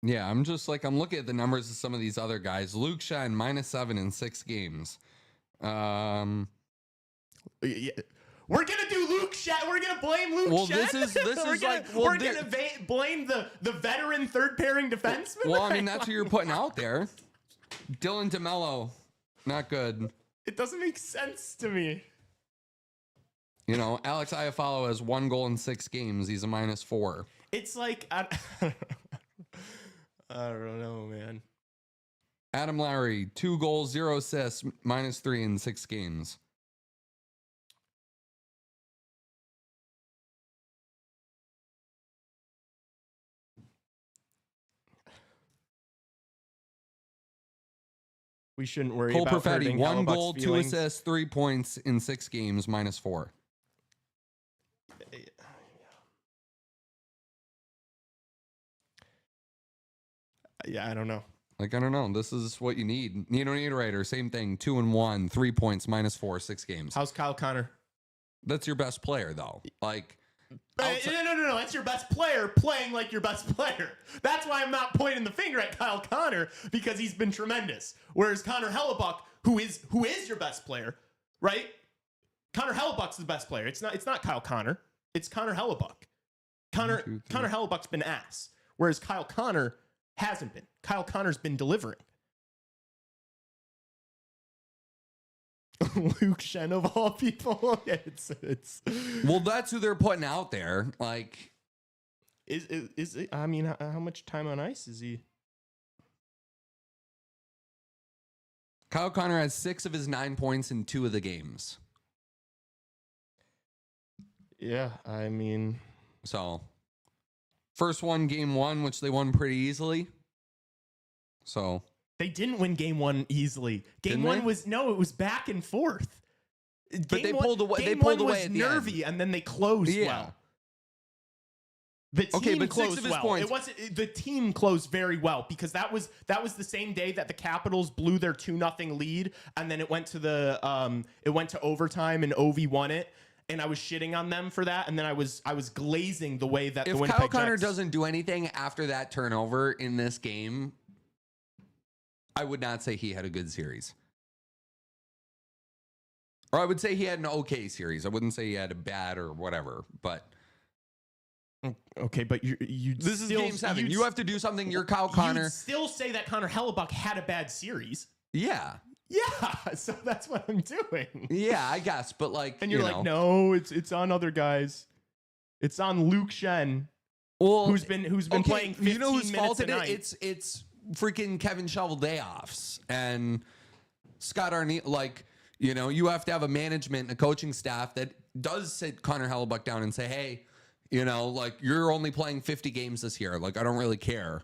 Yeah, I'm looking at the numbers of some of these other guys. Luke Schenn, -7 in 6 games. Yeah. We're gonna do Luke Schenn. We're gonna blame Luke Schenn. This is we're gonna blame the veteran third pairing defenseman. Well, I mean, that's who you're putting out there. Dylan DeMello, not good. It doesn't make sense to me. You know, Alex Iafallo has 1 goal in 6 games. He's a -4. It's like I don't know, man. Adam Lowry, 2 goals, 0 assists, -3 in 6 games. We shouldn't worry Cole about Perfetti, hurting 1 Hellebuck's goal, 2 feelings. assists, 3 points in 6 games, -4. Yeah, I don't know. Like, I don't know. This is what you need. Nino Niederreiter, same thing. 2-1, 3 points, -4, 6 games. How's Kyle Connor? That's your best player, though. Like, No. That's your best player playing like your best player. That's why I'm not pointing the finger at Kyle Connor, because he's been tremendous. Whereas Connor Hellebuck, who is your best player, right? Connor Hellebuck's the best player. It's not Kyle Connor. It's Connor Hellebuck. Connor Hellebuck's been ass, whereas Kyle Connor hasn't been. Kyle Connor's been delivering. Luke Schenn of all people. It's well, that's who they're putting out there. Like, is it? I mean, how much time on ice is he? Kyle Connor has 6 of his 9 points in 2 of the games. Yeah, I mean, so First one, game 1, which they won pretty easily. So they didn't win game 1 easily. Game 1 was it was back and forth. But they pulled away. They pulled away at the nervy, and then they closed well. The team closed well. It wasn't the team closed very well because that was the same day that the Capitals blew their 2-0 lead, and then it went to overtime and Ovi won it. And I was shitting on them for that, and then I was glazing the way that the Winnipeg Kyle Connor Jets doesn't do anything after that turnover in this game, I would not say he had a good series. Or I would say he had an okay series. I wouldn't say he had a bad or whatever, but okay, but you this is game 7. You have to do something. You're Kyle Connor. You still say that Connor Hellebuck had a bad series. Yeah. Yeah, so that's what I'm doing. Yeah, I guess, but like, and you're like, no, it's on other guys. It's on Luke Shen, who's been playing 15 you know who's minutes faulted a night. It's freaking Kevin Shovel day-offs and Scott Arnie. Like, you have to have a management and a coaching staff that does sit Connor Hellebuck down and say, hey, like you're only playing 50 games this year. Like, I don't really care.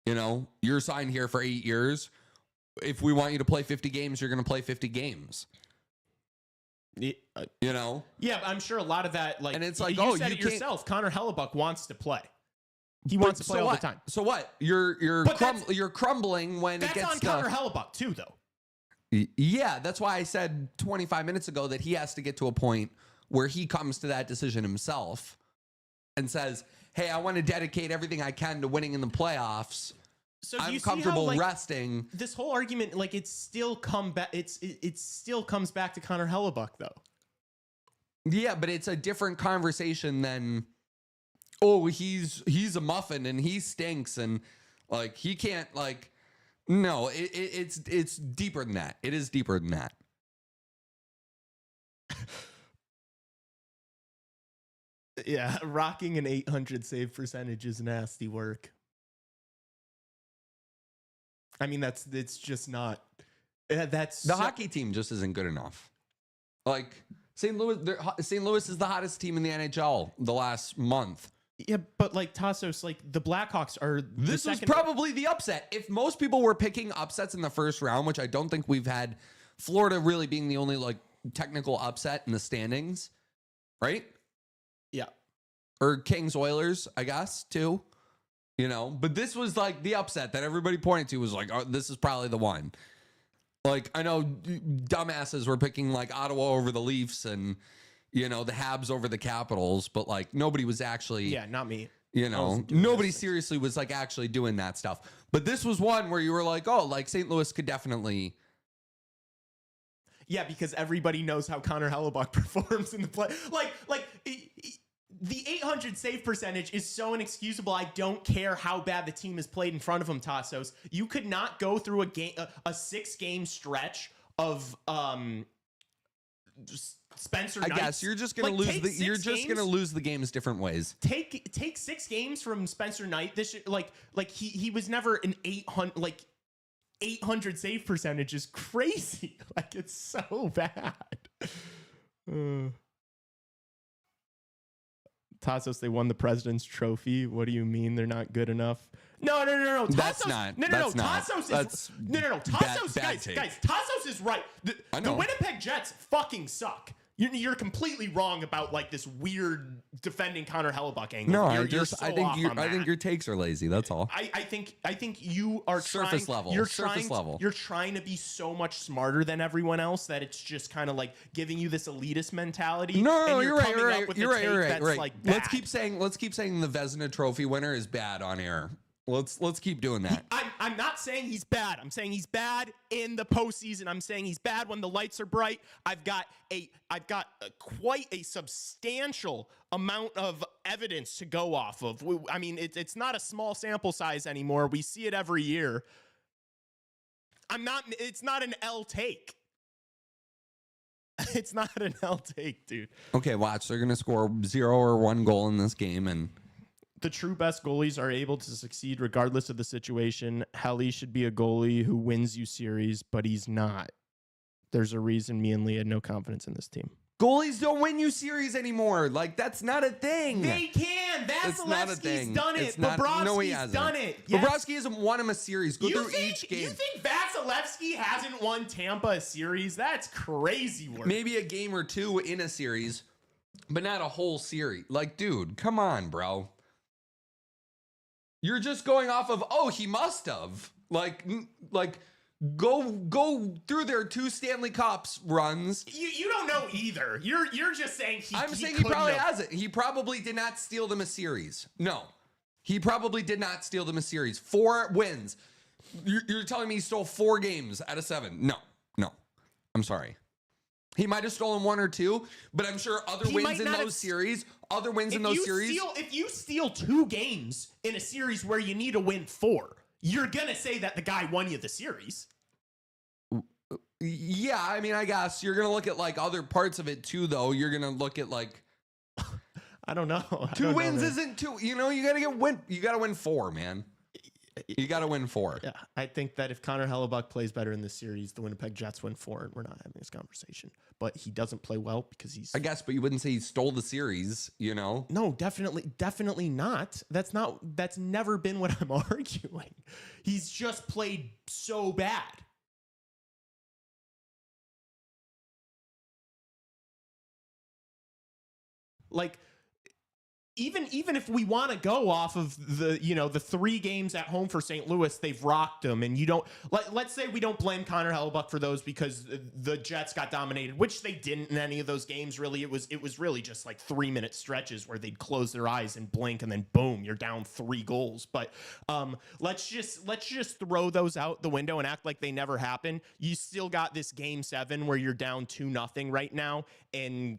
You're signed here for 8 years. If we want you to play 50 games, you're going to play 50 games. Yeah, I'm sure a lot of that, like, and it's like, you said it yourself. Connor Hellebuck wants to play. He wants to play all the time. So what? You're crumbling when it gets that's on Connor Hellebuck too, though. Yeah, that's why I said 25 minutes ago that he has to get to a point where he comes to that decision himself and says, "Hey, I want to dedicate everything I can to winning in the playoffs." So I'm comfortable resting. This whole argument, like, it still comes back to Connor Hellebuck, though. Yeah, but it's a different conversation than, he's a muffin and he stinks and like he can't like. No, it's deeper than that. It is deeper than that. Yeah, rocking an 800 save percentage is nasty work. I mean, it's just not. That's the hockey team just isn't good enough. Like St. Louis is the hottest team in the NHL the last month. Yeah, but like Tassos, like the Blackhawks are. This was probably the upset. If most people were picking upsets in the first round, which I don't think we've had, Florida really being the only like technical upset in the standings, right? Yeah. Or Kings Oilers, I guess, too. But this was like the upset that everybody pointed to was like, oh, this is probably the one. Like, I know dumbasses were picking like Ottawa over the Leafs and, the Habs over the Capitals, but like nobody was actually. Yeah, not me. Nobody seriously was like actually doing that stuff. But this was one where you were like, oh, like St. Louis could definitely. Yeah, because everybody knows how Connor Hellebuck performs in the play. The 800 save percentage is so inexcusable. I don't care how bad the team has played in front of him, Tassos. You could not go through a 6-game stretch of Spencer Knight. I guess you're just going to lose going to lose the games different ways. Take 6 games from Spencer Knight. This he was never an 800 save percentage is crazy. Like, it's so bad. Tassos, they won the President's Trophy. What do you mean they're not good enough? No. Tassos, that's not. Tassos Tassos, guys, Tassos is right. The Winnipeg Jets fucking suck. You're completely wrong about like this weird defending Connor Hellebuck angle. No, I think your takes are lazy. That's all. I think you are surface level. You're trying to be so much smarter than everyone else that it's just kind of like giving you this elitist mentality. No, you're right. You're right. Like, let's keep saying the Vezina Trophy winner is bad on air. Let's keep doing that. I'm not saying he's bad. I'm saying he's bad in the postseason. I'm saying he's bad when the lights are bright. I've got quite a substantial amount of evidence to go off of. I mean, it's not a small sample size anymore. We see it every year. It's not an L take. It's not an L take, dude. Okay, watch. They're gonna score 0 or 1 goal in this game, and the true best goalies are able to succeed regardless of the situation. Helly should be a goalie who wins you series, but he's not. There's a reason me and Lee had no confidence in this team. Goalies don't win you series anymore. Like, that's not a thing. They can. man. It's not a Vasilevsky's thing. done it. It's not, no, he Bobrovsky's hasn't. done it. Yes. Bobrovsky hasn't won him a series. Go through each game. You think Vasilevsky hasn't won Tampa a series? That's crazy work. Maybe a game or two in a series, but not a whole series. Like, dude, come on, bro. You're just going off of, oh, he must have. Like go through their 2 Stanley Cups runs. You don't know either. You're just saying I'm saying he probably hasn't. He probably did not steal them a series. No. He probably did not steal them a series. 4 wins. You're telling me he stole 4 games out of 7? No. I'm sorry. He might have stolen 1 or 2, but I'm sure other wins in those series, if you steal 2 games in a series where you need to win 4, you're going to say that the guy won you the series. Yeah, I mean, I guess you're going to look at like other parts of it too, though. You're going to look at like, I don't know. 2 wins isn't 2. You know, you got to win 4, man. You got to win 4. Yeah, I think that if Connor Hellebuck plays better in this series, the Winnipeg Jets win 4, and we're not having this conversation. But he doesn't play well because he's... I guess, but you wouldn't say he stole the series, you know? No, definitely not. That's never been what I'm arguing. He's just played so bad. Like... Even if we want to go off of the 3 games at home for St. Louis, they've rocked them, and you don't let's say we don't blame Connor Hellebuck for those because the Jets got dominated, which they didn't in any of those games. Really, it was really just like 3-minute stretches where they'd close their eyes and blink, and then boom, you're down 3 goals. But let's just throw those out the window and act like they never happened. You still got this game 7 where you're down 2-0 right now, and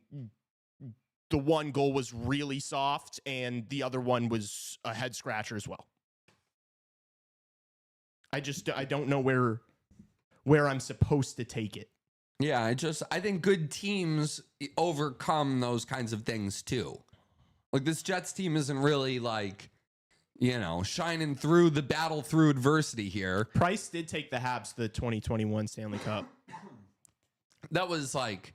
the 1 goal was really soft, and the other one was a head scratcher as well. I don't know where I'm supposed to take it. Yeah, I think good teams overcome those kinds of things too. Like this Jets team isn't really like, shining through the battle through adversity here. Price did take the Habs to the 2021 Stanley Cup. That was like...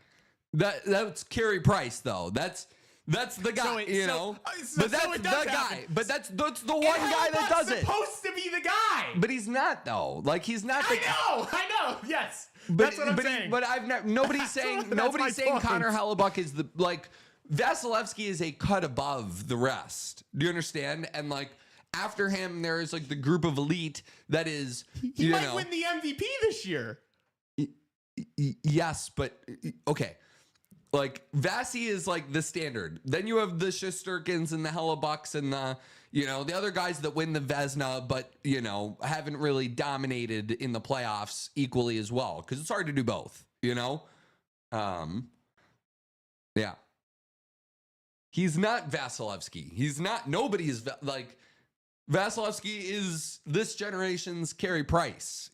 That's Carey Price, though. That's the guy, but that's the guy. But that's the one guy that does it. Supposed to be the guy, but he's not though. Like he's not. I know. Yes, that's what I'm saying. But nobody's saying Connor Hellebuck is the like Vasilevsky is a cut above the rest. Do you understand? And like after him, there is like the group of elite that is. He might win the MVP this year. Yes, but okay. Like Vasi is like the standard. Then you have the Shesterkins and the Hellebucks and the other guys that win the Vezina, but haven't really dominated in the playoffs equally as well because it's hard to do both. Yeah. He's not Vasilevsky. He's not. Nobody is like Vasilevsky is this generation's Carey Price.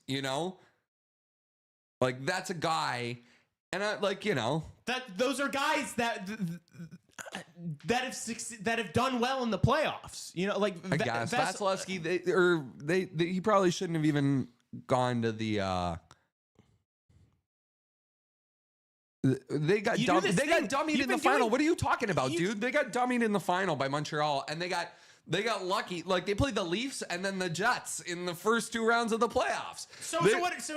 Like that's a guy. And that those are guys that have done well in the playoffs. I guess Vasilevsky he probably shouldn't have even gone to the. They got dummied in the final. What are you talking about, dude? They got dummied in the final by Montreal, and they got lucky. Like they played the Leafs and then the Jets in the first 2 rounds of the playoffs. So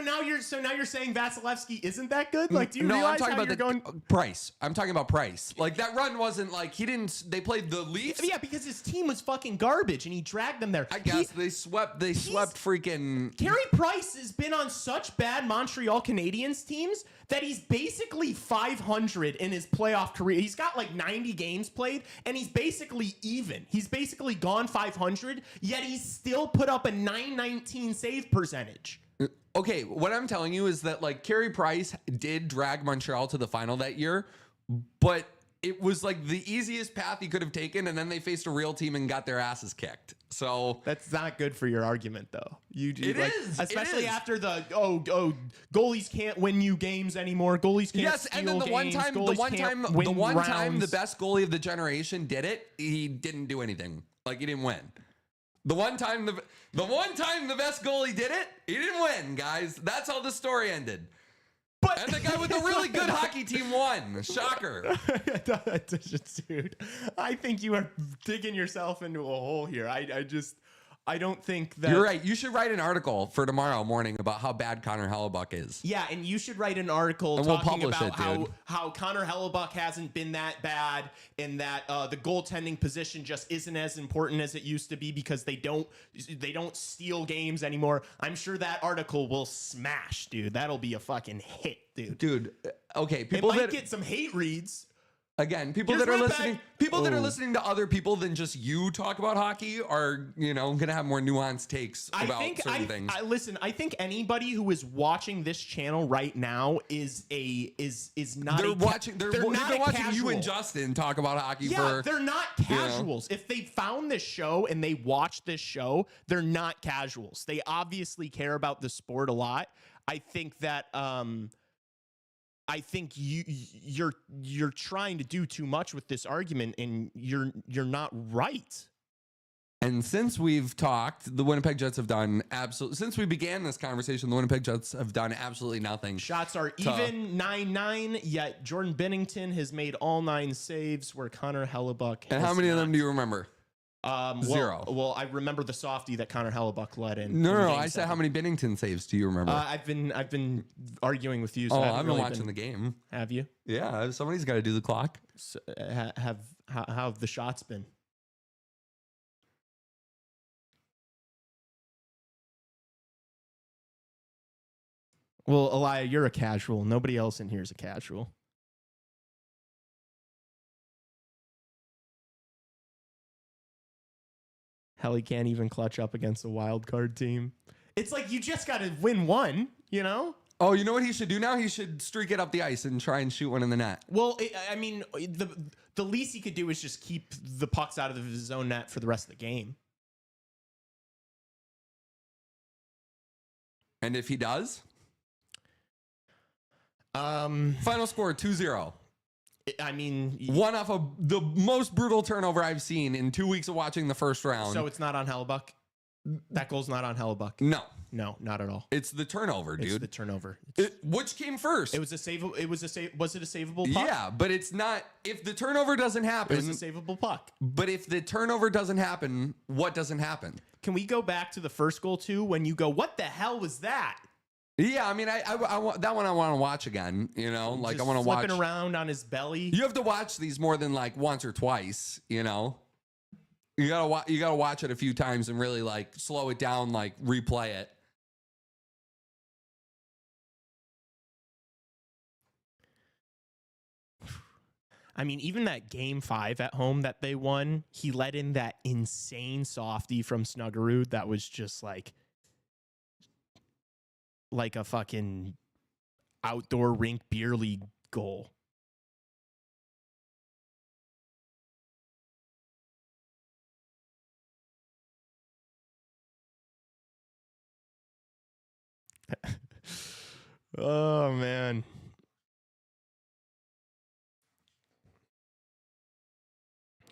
now you're saying Vasilevsky isn't that good? Like, do you realize I'm talking how about you're going? Price. I'm talking about Price. Like that run wasn't like he didn't. They played the Leafs. Yeah, because his team was fucking garbage and he dragged them there. I guess they swept freaking. Carey Price has been on such bad Montreal Canadiens teams that he's basically 500 in his playoff career. He's got like 90 games played, and he's basically even. He's basically gone 500, yet he's still put up a .919 save percentage. Okay, what I'm telling you is that like Carey Price did drag Montreal to the final that year, but it was like the easiest path he could have taken, and then they faced a real team and got their asses kicked. So that's not good for your argument, though. Especially after the goalies can't win you games anymore. Goalies can't steal and then the one games. time the best goalie of the generation did it, he didn't do anything. Like he didn't win. The one time the best goalie did it, he didn't win, guys. That's how the story ended. And the guy with the really good hockey team won. Shocker. Dude, I think you are digging yourself into a hole here. I don't think that... You're right. You should write an article for tomorrow morning about how bad Connor Hellebuck is. Yeah, and you should write an article and talking we'll about it, how Connor Hellebuck hasn't been that bad and that the goaltending position just isn't as important as it used to be because they don't steal games anymore. I'm sure that article will smash, dude. That'll be a fucking hit, dude. Dude, okay. It might get some hate reads. Again, people that are listening to other people than just you talk about hockey are, going to have more nuanced takes about certain things. Listen, I think anybody who is watching this channel right now is not. They've been watching you and casual. Justin talk about hockey Yeah, they're not casuals. If they found this show and they watch this show, they're not casuals. They obviously care about the sport a lot. I think that I think you're trying to do too much with this argument, and you're not right. And since we've talked, the Winnipeg Jets have done since we began this conversation, the Winnipeg Jets have done absolutely nothing. Shots are even 9-9, yet Jordan Binnington has made all 9 saves where Connor Hellebuck has And how many not. of them do you remember? 0. Well, I remember the softie that Connor Hellebuck led in. No. I said how many Binnington saves do you remember? I've been arguing with you. So I've been watching the game. Have you? Yeah, somebody's got to do the clock. So, how have the shots been? Well, Elia, you're a casual. Nobody else in here is a casual. Hell, he can't even clutch up against a wild card team. It's like you just got to win one, Oh, you know what he should do now? He should streak it up the ice and try and shoot one in the net. Well, the least he could do is just keep the pucks out of his own net for the rest of the game. And if he does? Final score 2-0. I mean, one off of the most brutal turnover I've seen in 2 weeks of watching the first round. So it's not on Hellebuck? That goal's not on Hellebuck? No, not at all. It's the turnover, dude. It's the turnover. Which came first? It was a savable. Was it a savable puck? Yeah, but it's not. If the turnover doesn't happen, it was a savable puck. But if the turnover doesn't happen, what doesn't happen? Can we go back to the first goal too? When you go, what the hell was that? Yeah, I mean, I want that one. I want to watch again. Like just I want to watch flipping around on his belly. You have to watch these more than like once or twice. You gotta watch it a few times and really like slow it down, like replay it. I mean, even that game 5 at home that they won, he let in that insane softie from Snuggerud that was just like a fucking outdoor rink beer league goal. Oh, man.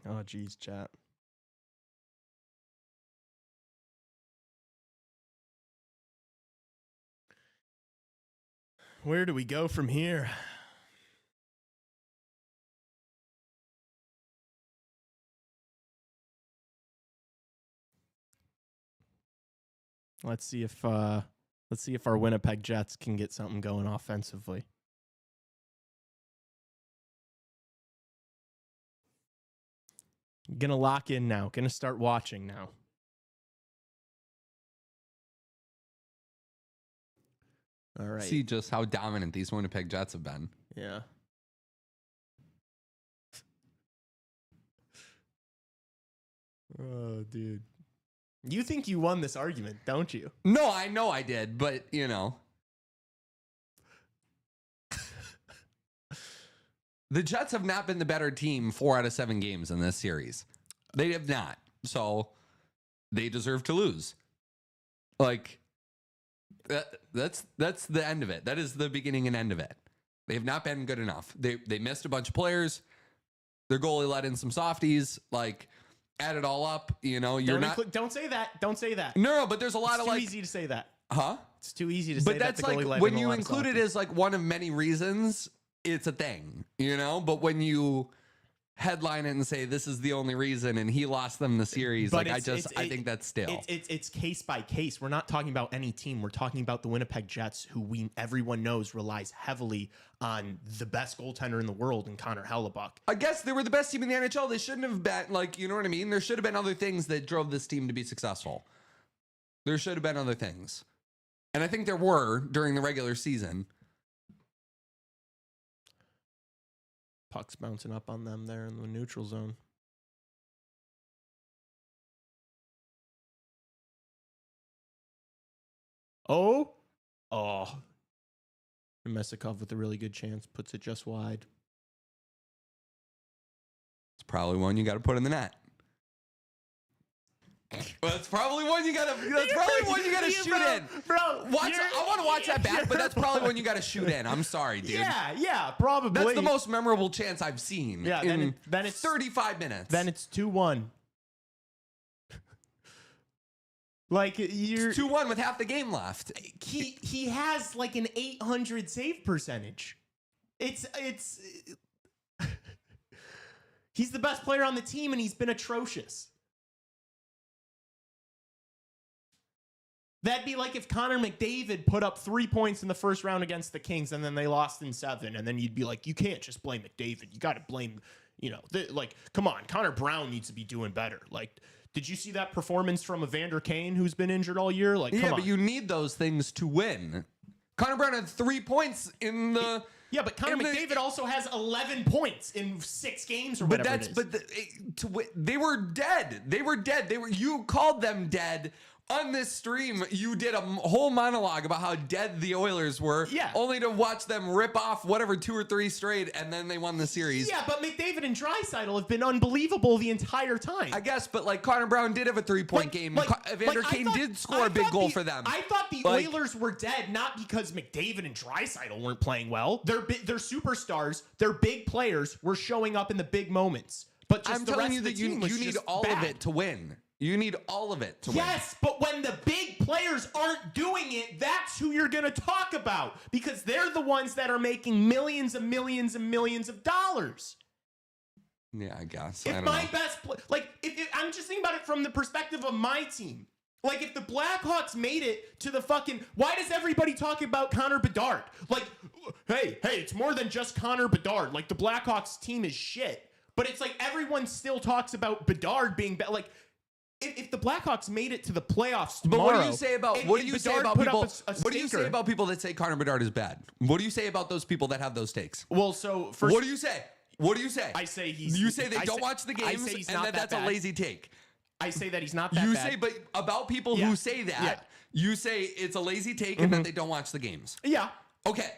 Oh, geez, chat. Where do we go from here? Let's see if our Winnipeg Jets can get something going offensively. Gonna lock in now. Gonna start watching now. All right. See just how dominant these Winnipeg Jets have been. Yeah. Oh, dude. You think you won this argument, don't you? No, I know I did, but the Jets have not been the better team 4 out of 7 games in this series. They have not. So they deserve to lose. Like that's the end of it. That is the beginning and end of it. They have not been good enough. They missed a bunch of players. Their goalie let in some softies. Like, add it all up. You're not. Don't say that. Don't say that. No, but there's a lot it's of too like. easy to say that. Huh? It's too easy to say But that that's the goalie like led when in a you lot of include it soccer. as like one of many reasons, it's a thing, you know? But when you headline it and say this is the only reason and he lost them the series, But like I think that's still. It's case by case. We're not talking about any team. We're talking about the Winnipeg Jets, who everyone knows relies heavily on the best goaltender in the world in Connor Hellebuck. I guess they were the best team in the NHL. They shouldn't have been, like, you know what I mean? There should have been other things that drove this team to be successful. There should have been other things. And I think there were during the regular season. Puck's bouncing up on them there in the neutral zone. Oh. Mesikov with a really good chance. Puts it just wide. It's probably one you got to put in the net. Well, that's probably one you gotta. That's probably one you gotta shoot in, bro. I want to watch that back, but that's probably one you gotta shoot in. I'm sorry, dude. Yeah, probably. That's the most memorable chance I've seen. Yeah, in then it's 35 minutes. Then it's 2-1. Like you're 2-1 with half the game left. He has like an 800 save percentage. It's he's the best player on the team and he's been atrocious. That'd be like if Connor McDavid put up 3 points in the first round against the Kings and then they lost in 7. And then you'd be like, you can't just blame McDavid. You got to blame, like, come on, Connor Brown needs to be doing better. Like, did you see that performance from Evander Kane, who's been injured all year? Like, come on. But you need those things to win. Connor Brown had 3 points in the... Yeah, but Connor McDavid also has 11 points in 6 games or whatever it is. They were dead. You called them dead. On this stream, you did a whole monologue about how dead the Oilers were, only to watch them rip off whatever 2 or 3 straight, and then they won the series. Yeah, but McDavid and Draisaitl have been unbelievable the entire time. I guess, but like Connor Brown did have a 3-point game. Evander Kane did score a big goal for them. I thought the Oilers were dead not because McDavid and Draisaitl weren't playing well. They're superstars. They're big players. Were showing up in the big moments. But just I'm telling you that you need all of it to win. You need all of it to win. Yes, but when the big players aren't doing it, that's who you're going to talk about because they're the ones that are making millions and millions and millions of dollars. Yeah, I guess. If my best I'm just thinking about it from the perspective of my team. Like, if the Blackhawks made it to the why does everybody talk about Connor Bedard? Like, hey, it's more than just Connor Bedard. Like, the Blackhawks team is shit. But it's like everyone still talks about Bedard being better. Like, if the Blackhawks made it to the playoffs tomorrow, but what do you say about people? What do you say about people that say Connor Bedard is bad? What do you say about those people that have those takes? Well, so first, what do you say? What do you say? I say he's. You say they don't watch the games, and that's a lazy take. I say that he's not that bad. You say, but about people who say that, you say it's a lazy take and that they don't watch the games. Yeah. Okay.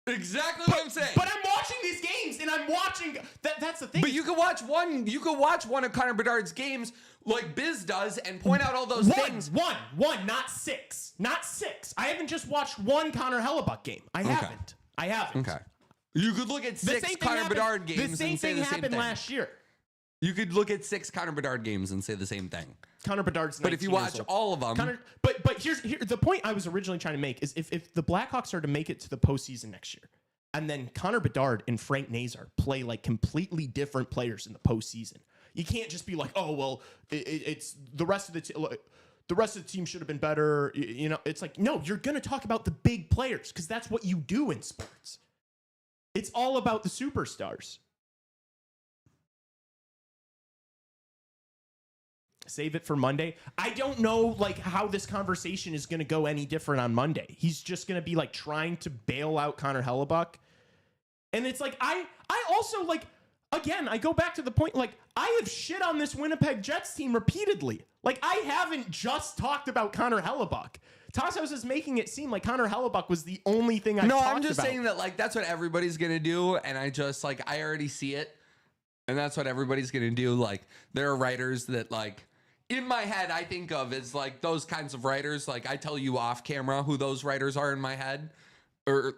Exactly what I'm saying. But I'm watching these games, and I'm watching. That's the thing. But you could watch one. You could watch one of Connor Bedard's games, like Biz does, and point out all those things. One, not 6. Not 6. I haven't just watched one Connor Hellebuck game. I haven't. Okay. You could look at 6 Connor Bedard games and say the same thing. The same thing happened last year. You could look at 6 Connor Bedard games and say the same thing. Connor Bedard's 19 But if you watch all of them... But here's the point I was originally trying to make is if the Blackhawks are to make it to the postseason next year, and then Connor Bedard and Frank Nazar play like completely different players in the postseason, you can't just be like, oh, well, it's the rest of the team should have been better. It's like, no, you're going to talk about the big players because that's what you do in sports. It's all about the superstars. Save it for Monday. I don't know how this conversation is going to go any different on Monday. He's just going to be trying to bail out Connor Hellebuck. And it's I also again, I go back to the point, I have shit on this Winnipeg Jets team repeatedly. I haven't just talked about Connor Hellebuck. Tassos is making it seem like Connor Hellebuck was the only thing I talked about. No, I'm just saying that that's what everybody's going to do. And I just I already see it. And that's what everybody's going to do. There are writers that in my head, I think of as those kinds of writers. I tell you off camera who those writers are in my head, or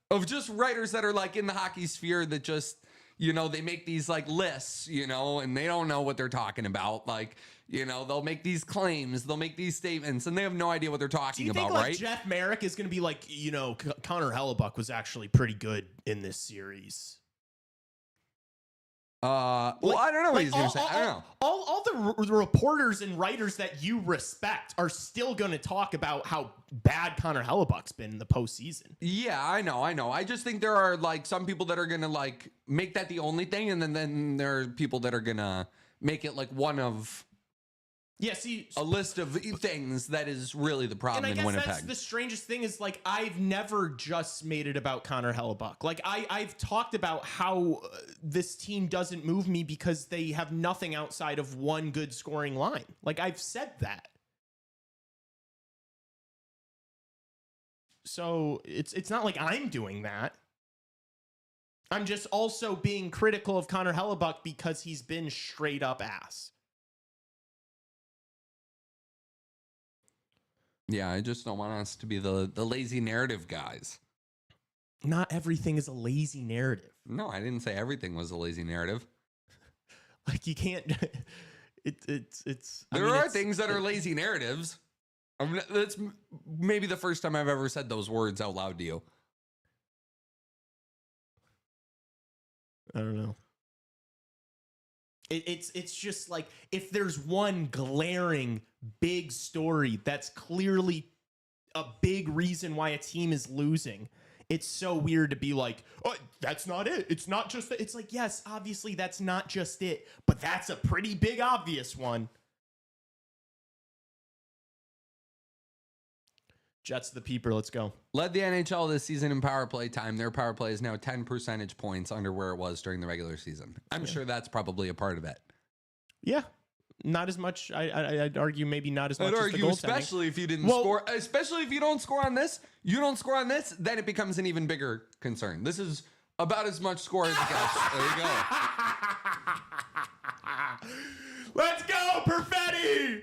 of just writers that are in the hockey sphere that just you know, they make these like lists, you know, and they don't know what they're talking about. Like, you know, they'll make these claims, they'll make these statements, and they have no idea what they're talking Do you think about, like right? Jeff Merrick is going to be like, you know, Connor Hellebuck was actually pretty good in this series? Well, I don't know what he's going to say. I don't know. All the reporters and writers that you respect are still going to talk about how bad Connor Hellebuck's been in the postseason. Yeah, I know. I just think there are like some people that are going to like make that the only thing. And then there are people that are going to make it like one of a list of things that is really the problem in Winnipeg. That's the strangest thing is like I've never just made it about Connor Hellebuck. Like I've talked about how this team doesn't move me because they have nothing outside of one good scoring line. Like I've said that. So it's not like I'm doing that. I'm just also being critical of Connor Hellebuck because he's been straight up ass. Yeah, I just don't want us to be the lazy narrative guys. Not everything is a lazy narrative. No, I didn't say everything was a lazy narrative. Like you can't. It's. There are things that are lazy narratives. I mean, that's maybe the first time I've ever said those words out loud to you. I don't know. It's just like if there's one glaring big story that's clearly a big reason why a team is losing, it's so weird to be like, oh, that's not it. It's not just that. It's like, yes, obviously that's not just it, but that's a pretty big obvious one. Jets the Peeper, let's go. Led the NHL this season in power play time. Their power play is now 10 percentage points under where it was during the regular season. I'm sure that's probably a part of it. Yeah. Not as much. I'd argue maybe not as much as the goaltending. Especially if you didn't score. Especially if you don't score on this. You don't score on this, then it becomes an even bigger concern. This is about as much score as it gets. There you go. Let's go, Perfetti!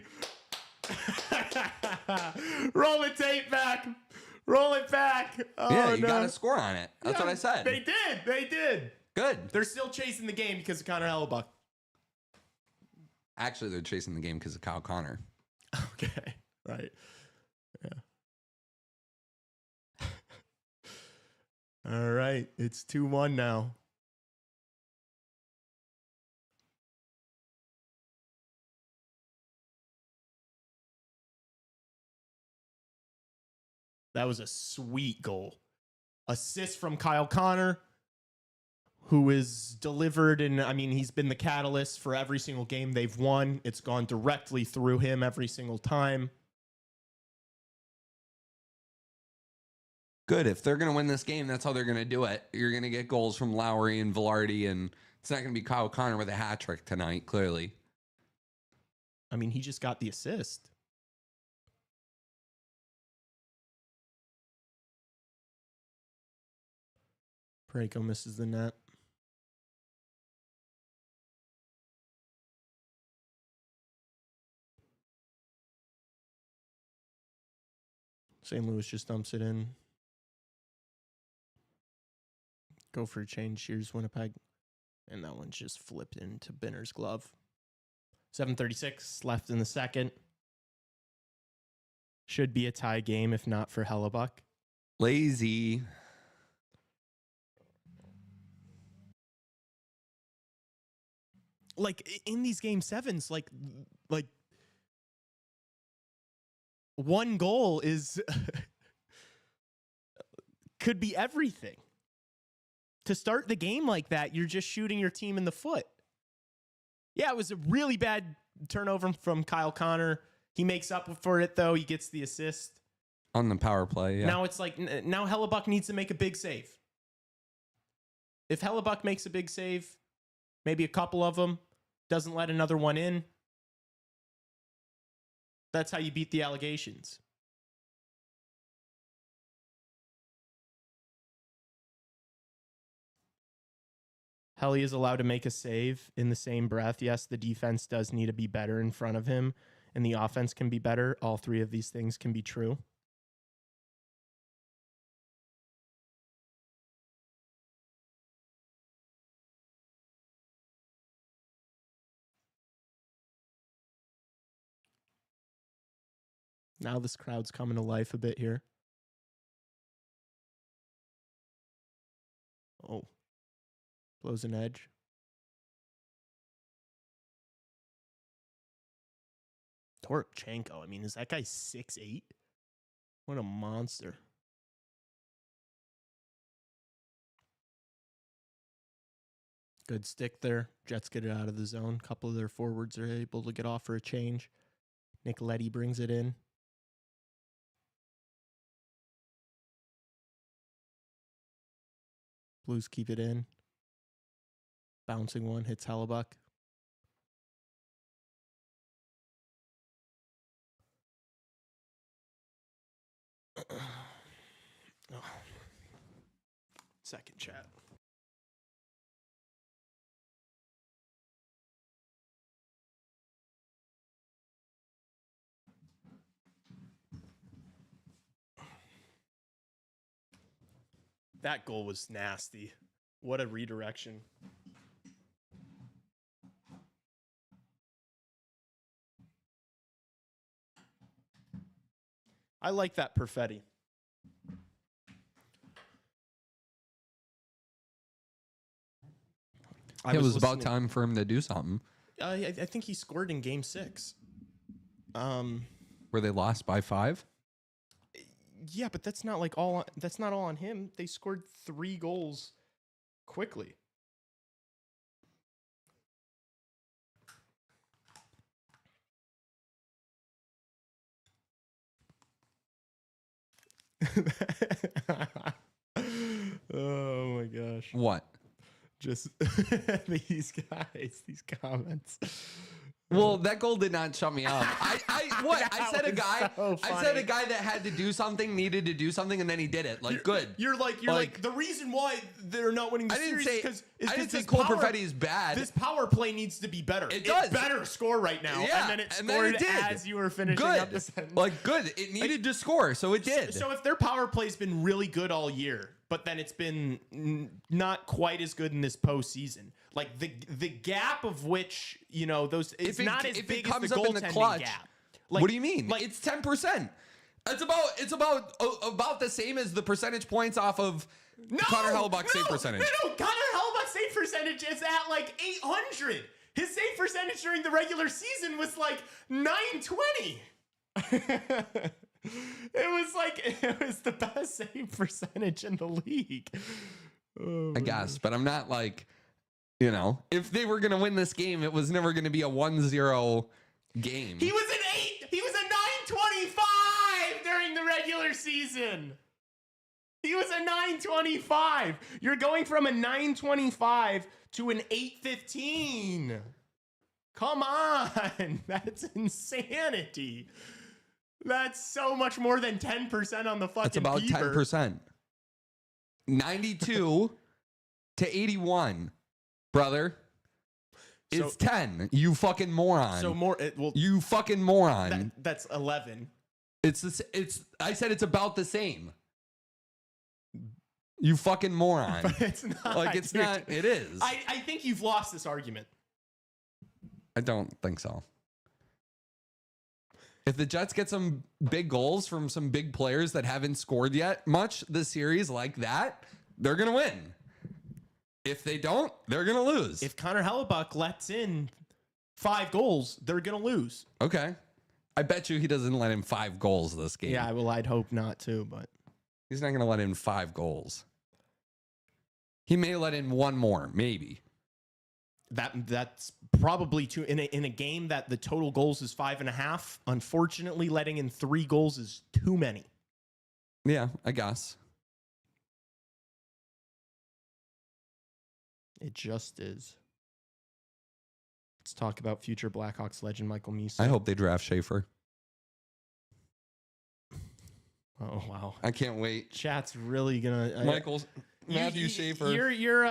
Roll the tape back. Roll it back. Oh, yeah, you got to score on it. That's what I said. They did. They did. Good. They're still chasing the game because of Connor Hellebuck. Actually, they're chasing the game because of Kyle Connor. Okay. Right. Yeah. All right. It's 2-1 now. That was a sweet goal. Assist from Kyle Connor, who is delivered, and I mean, he's been the catalyst for every single game they've won. It's gone directly through him every single time. Good. If they're going to win this game, that's how they're going to do it. You're going to get goals from Lowry and Velarde, and it's not going to be Kyle Connor with a hat trick tonight, clearly. I mean, he just got the assist. Parayko misses the net. St. Louis just dumps it in. Go for a change. Here's Winnipeg. And that one's just flipped into Binner's glove. 7:36 left in the second. Should be a tie game if not for Hellebuck. Lazy. Like in these game sevens, like one goal is could be everything. To start the game like that, you're just shooting your team in the foot. Yeah, it was a really bad turnover from Kyle Connor. He makes up for it, though. He gets the assist. On the power play, yeah. Now it's like, now Hellebuck needs to make a big save. If Hellebuck makes a big save, maybe a couple of them, doesn't let another one in, that's how you beat the allegations. Helly is allowed to make a save in the same breath. Yes, the defense does need to be better in front of him, and the offense can be better. All three of these things can be true. Now this crowd's coming to life a bit here. Oh. Blows an edge. Torchenko. I mean, is that guy 6'8"? What a monster. Good stick there. Jets get it out of the zone. A couple of their forwards are able to get off for a change. Nicoletti brings it in. Blues keep it in. Bouncing one, hits Hellebuck. Oh. Second chat. That goal was nasty. What a redirection. I like that Perfetti. It was about time for him to do something. I think he scored in Game 6. Where they lost by 5? Yeah, but that's not like all. That's not all on him. They scored 3 goals quickly. Oh my gosh. What? Just these guys, these comments. Well, that goal did not shut me up. I said a guy. So I said a guy that had to do something, needed to do something, and then he did it. Like, good. You're like the reason why they're not winning the series is I didn't say Cole Perfetti is bad. This power play needs to be better. It does. Better score right now. Yeah, and then it scored as you were finishing up the sentence. Like, good. It needed to score, so it did. So if their power play's been really good all year, but then it's been not quite as good in this postseason, like the gap of which, you know, those it's not as big as the goaltending gap. Like, what do you mean? Like, it's 10%. It's about the same as the percentage points off of Connor Hellebuck's save percentage. No, Connor Hellebuck's save percentage is at like 800. His save percentage during the regular season was like 920. It was the best save percentage in the league. Oh, I guess, but I'm not like, you know, if they were going to win this game, it was never going to be a 1-0 game. He was an 8. He was a 925 during the regular season. He was a 925. You're going from a 925 to an 815. Come on. That's insanity. That's so much more than 10% on the fucking That's about peeper. 10%. 92 to 81, brother. It's 10. You fucking moron. So more. You fucking moron. That's 11. I said it's about the same. You fucking moron. But it's not. Like, it's not. It is. I think you've lost this argument. I don't think so. If the Jets get some big goals from some big players that haven't scored yet much this series like that, they're going to win. If they don't, they're going to lose. If Connor Hellebuck lets in 5 goals, they're going to lose. Okay. I bet you he doesn't let in 5 goals this game. Yeah, well, I'd hope not too, but he's not going to let in 5 goals. He may let in 1 more, maybe. That's probably too in a game that the total goals is 5.5. Unfortunately, letting in 3 goals is too many. Yeah, I guess. It just is. Let's talk about future Blackhawks legend Michael Musa. I hope they draft Schaefer. Oh wow! I can't wait. Chat's really gonna Matthew Schaefer. Your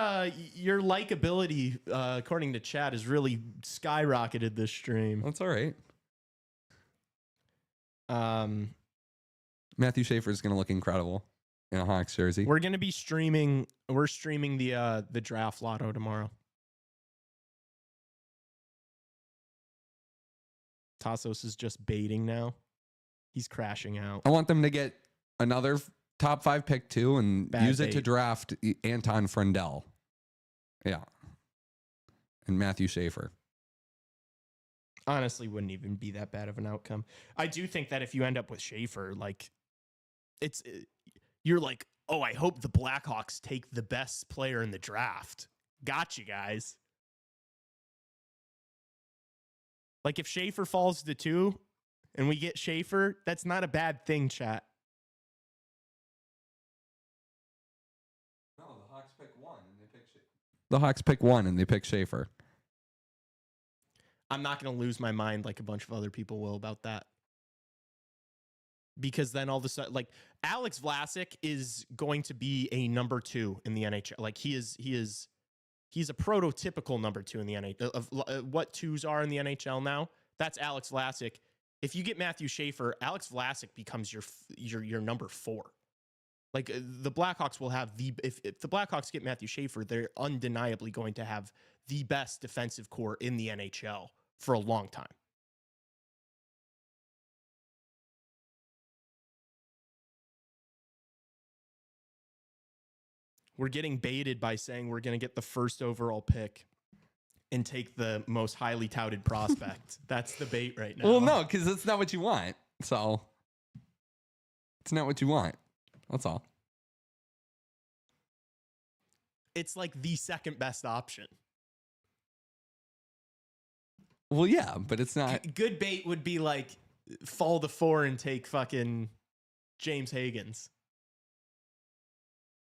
likability, according to chat, has really skyrocketed this stream. That's all right. Matthew Schaefer is going to look incredible in a Hawks jersey. We're going to be streaming. We're streaming the draft lotto tomorrow. Tassos is just baiting now. He's crashing out. I want them to get another top 5 pick too and use it to draft Anton Frendel. Yeah. And Matthew Schaefer. Honestly, wouldn't even be that bad of an outcome. I do think that if you end up with Schaefer, like, you're like, oh, I hope the Blackhawks take the best player in the draft. Got you guys. Like, if Schaefer falls to 2 and we get Schaefer, that's not a bad thing, chat. No, the Hawks pick 1 and they pick Schaefer. The Hawks pick 1 and they pick Schaefer. I'm not going to lose my mind like a bunch of other people will about that. Because then all of a sudden, like, Alex Vlasic is going to be a number 2 in the NHL. Like, he's a prototypical number 2 in the NHL. Of what 2s are in the NHL now, that's Alex Vlasic. If you get Matthew Schaefer, Alex Vlasic becomes your number 4. Like, the Blackhawks will have if the Blackhawks get Matthew Schaefer, they're undeniably going to have the best defensive core in the NHL for a long time. We're getting baited by saying we're going to get the first overall pick and take the most highly touted prospect. That's the bait right now. Well, no, because that's not what you want. So it's not what you want. That's all. It's like the second best option. Well, yeah, but it's not. Good bait would be like fall to 4 and take fucking James Higgins.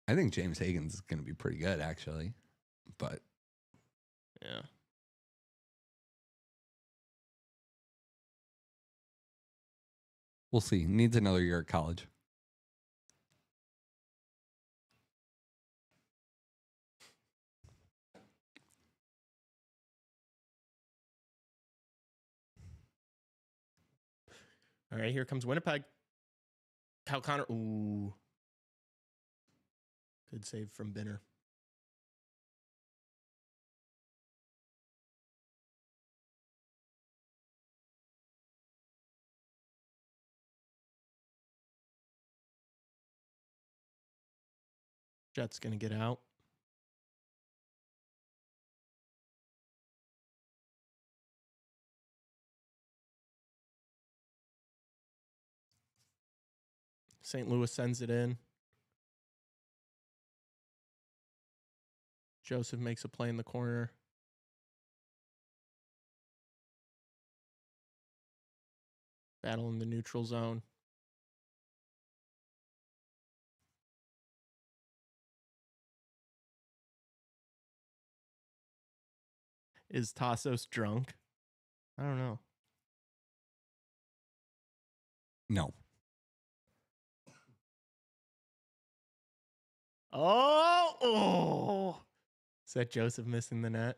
I think James Higgins is going to be pretty good, actually. But yeah. We'll see. Needs another year at college. All right, here comes Winnipeg. Kyle Connor. Ooh. Good save from Binner. Jet's going to get out. St. Louis sends it in. Joseph makes a play in the corner. Battle in the neutral zone. Is Tassos drunk? I don't know. No. Oh! Is that Joseph missing the net?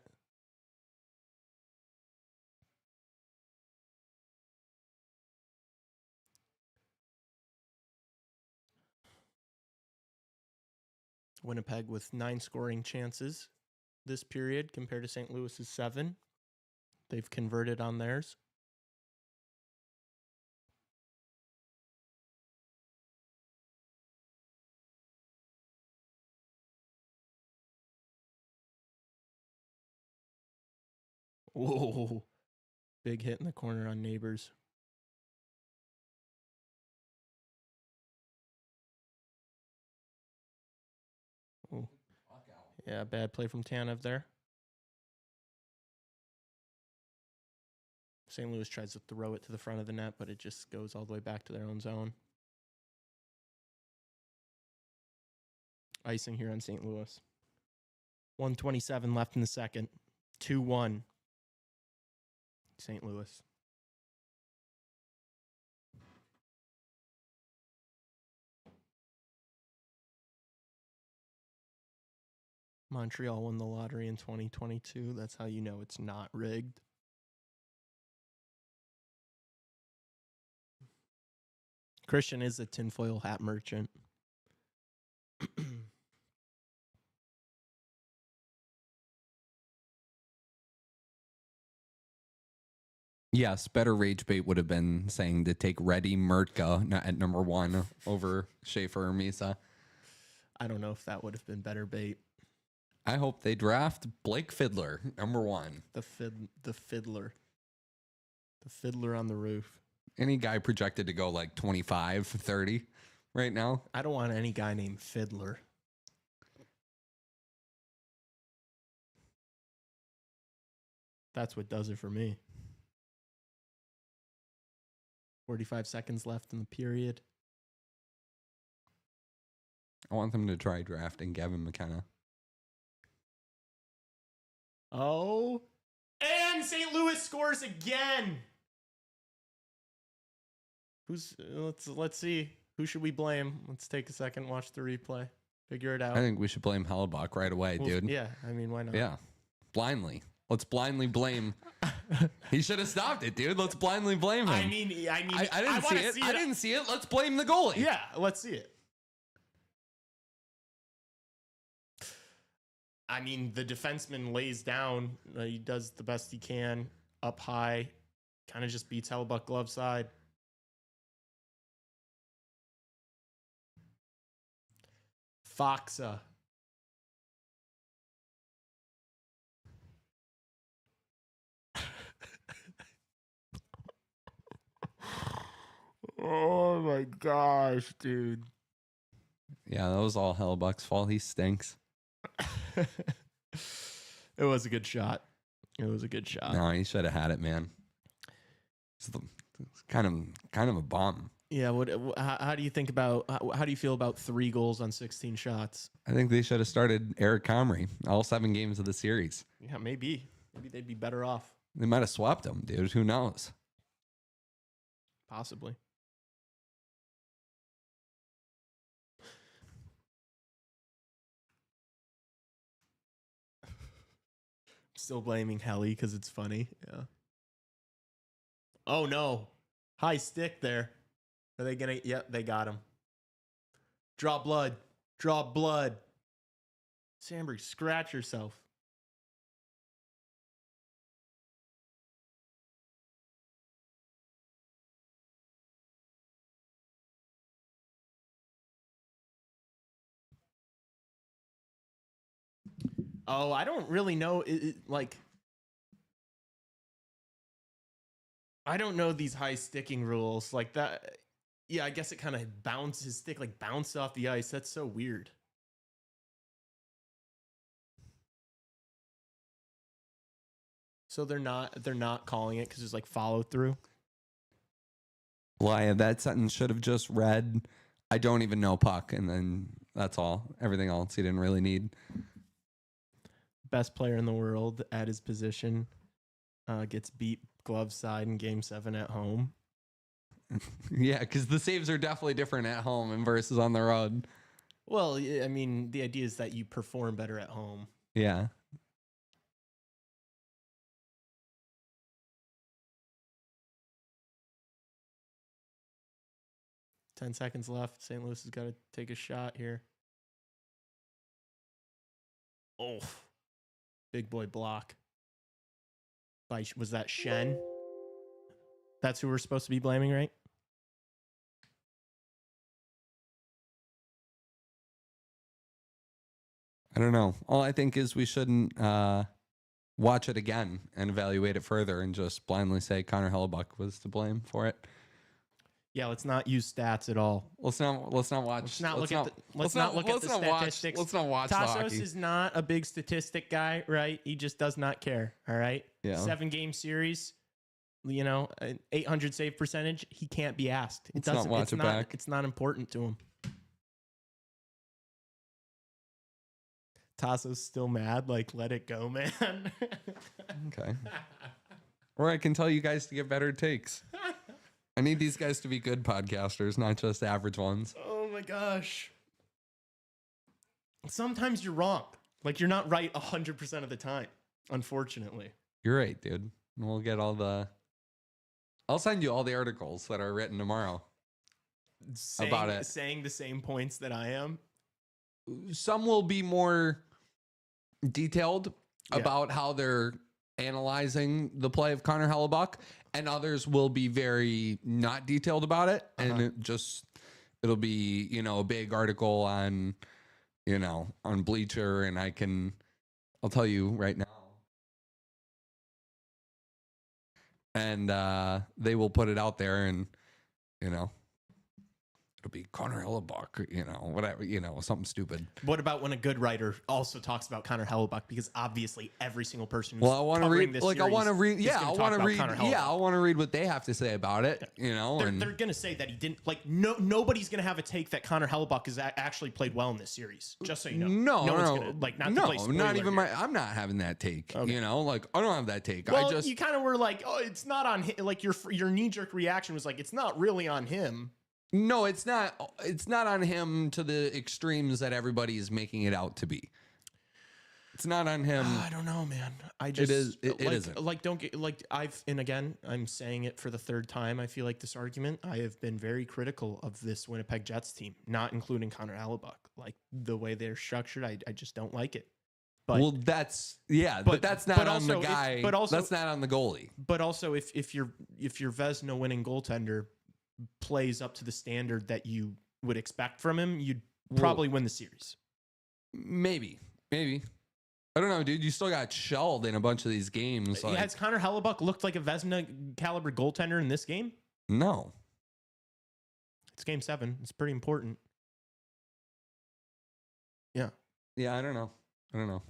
Winnipeg with 9 scoring chances this period compared to St. Louis's 7. They've converted on theirs. Whoa. Big hit in the corner on Neighbors. Oh. Yeah, bad play from Tanev there. St. Louis tries to throw it to the front of the net, but it just goes all the way back to their own zone. Icing here on St. Louis. 1:27 left in the second. 2-1. St. Louis. Montreal won the lottery in 2022. That's how you know it's not rigged. Christian is a tinfoil hat merchant. Yes, better rage bait would have been saying to take Reddy Murtka at number 1 over Schaefer or Misa. I don't know if that would have been better bait. I hope they draft Blake Fiddler, number 1. The fiddler. The fiddler on the roof. Any guy projected to go like 25, 30 right now. I don't want any guy named Fiddler. That's what does it for me. 45 seconds left in the period. I want them to try drafting Gavin McKenna. Oh, and St. Louis scores again. Let's see. Who should we blame? Let's take a second, watch the replay, figure it out. I think we should blame Hellebuck right away, dude. Yeah, I mean, why not? Yeah, blindly. Let's blindly blame. He should have stopped it, dude. Let's blindly blame him. I didn't see it. I didn't see it. Let's blame the goalie. Yeah, let's see it. I mean, the defenseman lays down. He does the best he can up high. Kind of just beats Hellebuck glove side. Foxa. Oh my gosh, dude. Yeah, that was all Hellebuck's fault. He stinks. It was a good shot. It was a good shot. No, he should have had it, man. It's kind of a bomb. Yeah. How do you think about? How do you feel about 3 goals on 16 shots? I think they should have started Eric Comrie all 7 games of the series. Yeah, maybe they'd be better off. They might have swapped him, dude. Who knows? Possibly. Still blaming Helly because it's funny. Yeah. Oh no. High stick there. Are they gonna? Yep, they got him. Draw blood. Draw blood. Sandberg, scratch yourself. Oh, I don't really know. I don't know these high sticking rules like that. Yeah, I guess it kind of bounced his stick, like bounced off the ice. That's so weird. So they're not calling it because there's like follow through. Well, yeah, that sentence should have just read, "I don't even know puck," and then that's all. Everything else he didn't really need. Best player in the world at his position gets beat glove side in Game 7 at home. Yeah, because the saves are definitely different at home and versus on the road. Well, I mean, the idea is that you perform better at home. Yeah. Ten seconds left. St. Louis has got to take a shot here. Oh, big boy block. Was that Shen? That's who we're supposed to be blaming, right? I don't know. All I think is we shouldn't watch it again and evaluate it further and just blindly say Connor Hellebuck was to blame for it. Yeah, let's not use stats at all. Let's not watch. Let's not look at the statistics. Let's not watch Tassos hockey. is not a big statistic guy, right? He just does not care. All right. Yeah. 7-game series, an 800 save percentage. He can't be asked. Let's not watch it back. It's not important to him. Tassos still mad. Like, let it go, man. Okay. Or I can tell you guys to get better takes. I need these guys to be good podcasters, not just average ones. Oh my gosh. Sometimes you're wrong. Like, you're not right 100% of the time, unfortunately. You're right, dude. We'll get I'll send you all the articles that are written tomorrow about it. Saying the same points that I am. Some will be more detailed about how they're analyzing the play of Connor Hellebuck. And others will be very not detailed about it. And it'll be, a big article on, on Bleacher. And I'll tell you right now. And they will put it out there and, it'll be Connor Hellebuck, whatever, something stupid. What about when a good writer also talks about Connor Hellebuck? Because obviously every single person who's Well, I want to read, this like, I want to read, series yeah, is I gonna want talk to about read, Connor Hellebuck. yeah, I want to read what they have to say about it, They're going to say that he didn't, like, nobody's going to have a take that Connor Hellebuck has actually played well in this series, just so you know. No, one's gonna, like, not to play spoiler not even here. I'm not having that take, Okay. like, I don't have that take. Well, you kind of were like, oh, it's not on him. Like, your knee-jerk reaction was like, it's not really on him. No, it's not on him to the extremes that everybody is making it out to be. It's not on him. I don't know, man. I just it isn't. Like, don't get like and again, I'm saying it for the third time. I feel like this argument. I have been very critical of this Winnipeg Jets team, not including Connor Hellebuck. Like the way they're structured, I just don't like it. But well, that's but that's not on the guy. But also, that's not on the goalie. But also, if your Vezina winning goaltender plays up to the standard that you would expect from him, you'd probably win the series. Maybe. I don't know, dude. You still got shelled in a bunch of these games. Like, has Connor Hellebuck looked like a Vezina caliber goaltender in this game? No. It's game 7. It's pretty important. Yeah. Yeah, I don't know.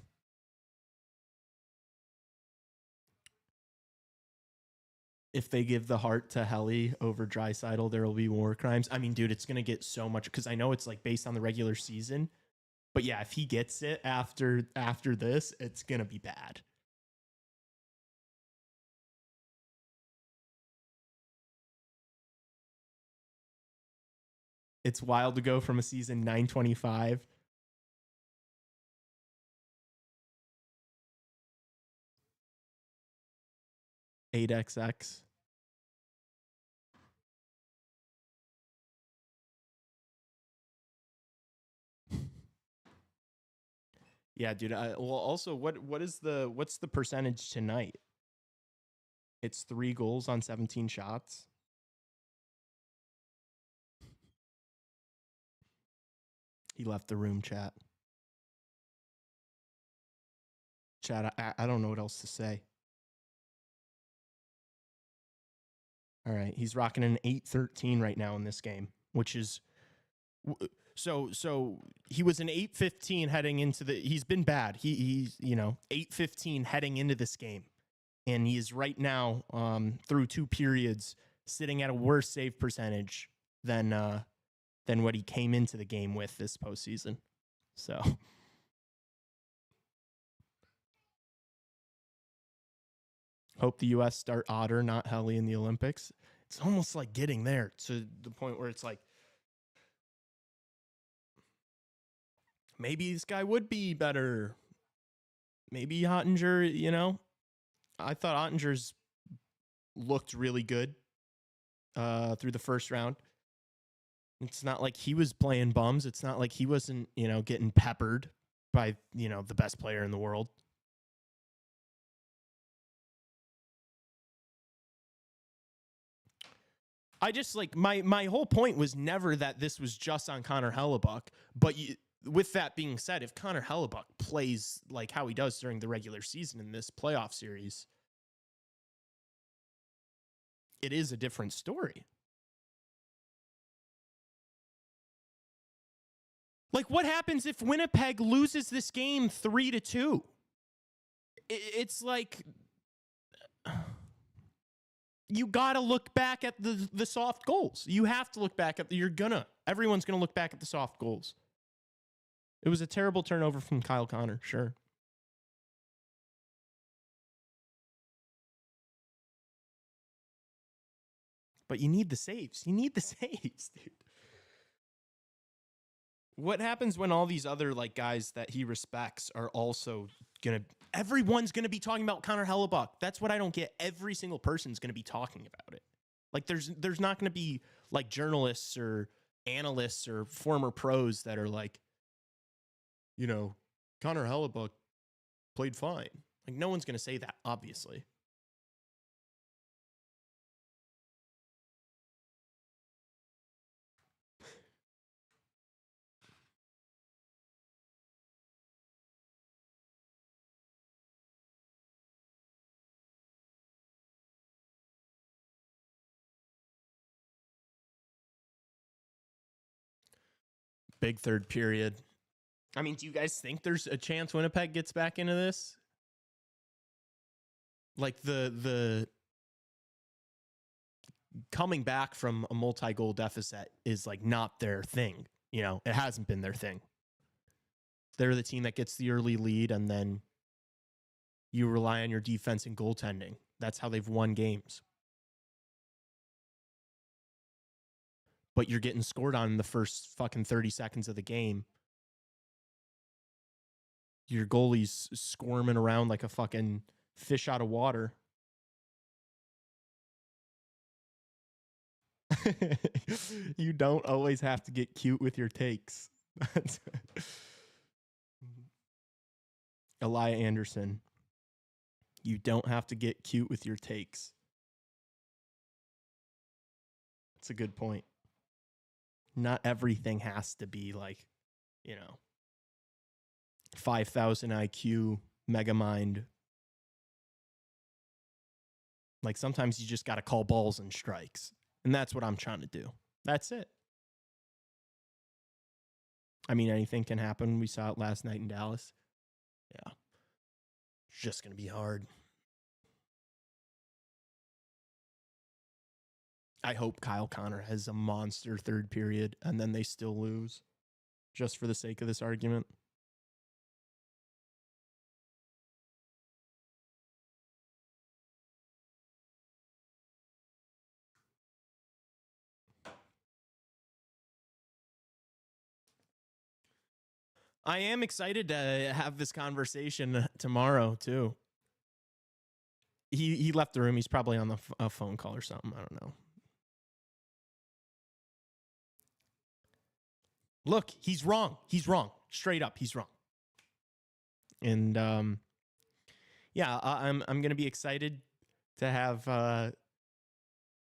If they give the heart to Helly over Draisaitl, there will be more crimes. I mean, dude, it's going to get so much because I know it's like based on the regular season. But yeah, if he gets it after this, it's going to be bad. It's wild to go from a season 925 8XX. Yeah, dude. Well, also, what's the percentage tonight? It's 3 goals on 17 shots. He left the room, chat. Chat, I don't know what else to say. All right, he's rocking an 8-13 right now in this game, which is so he was an 8-15 heading into he's been bad. He's 8-15 heading into this game, and he is right now through 2 periods sitting at a worse save percentage than what he came into the game with this postseason. So hope the U.S. start Otter, not Helly, in the Olympics. It's almost like getting there to the point where it's like, maybe this guy would be better. Maybe Ottinger, I thought Ottinger's looked really good through the first round. It's not like he was playing bums. It's not like he wasn't, getting peppered by, the best player in the world. I just my whole point was never that this was just on Connor Hellebuck, but with that being said, if Connor Hellebuck plays like how he does during the regular season in this playoff series, it is a different story. Like, what happens if Winnipeg loses this game 3-2? It's like, you got to look back at the soft goals. You have to look back at everyone's going to look back at the soft goals. It was a terrible turnover from Kyle Connor, sure. But you need the saves. You need the saves, dude. What happens when all these other guys that he respects are also everyone's gonna be talking about Connor Hellebuck? That's what I don't get. Every single person's gonna be talking about it. Like there's not gonna be journalists or analysts or former pros that are like, Connor Hellebuck played fine. Like no one's gonna say that, obviously. Big third period. I mean, do you guys think there's a chance Winnipeg gets back into this? Like the coming back from a multi-goal deficit is like not their thing. You know, it hasn't been their thing. They're the team that gets the early lead, and then you rely on your defense and goaltending. That's how they've won games. But you're getting scored on in the first fucking 30 seconds of the game. Your goalie's squirming around like a fucking fish out of water. You don't always have to get cute with your takes. Elia Anderson. You don't have to get cute with your takes. That's a good point. Not everything has to be like, 5,000 IQ, mega mind. Like sometimes you just got to call balls and strikes. And that's what I'm trying to do. That's it. I mean, anything can happen. We saw it last night in Dallas. Yeah. It's just going to be hard. I hope Kyle Connor has a monster third period and then they still lose, just for the sake of this argument. I am excited to have this conversation tomorrow, too. He left the room. He's probably on a phone call or something. I don't know. Look, he's wrong. He's wrong. Straight up, he's wrong. And yeah, I'm going to be excited to have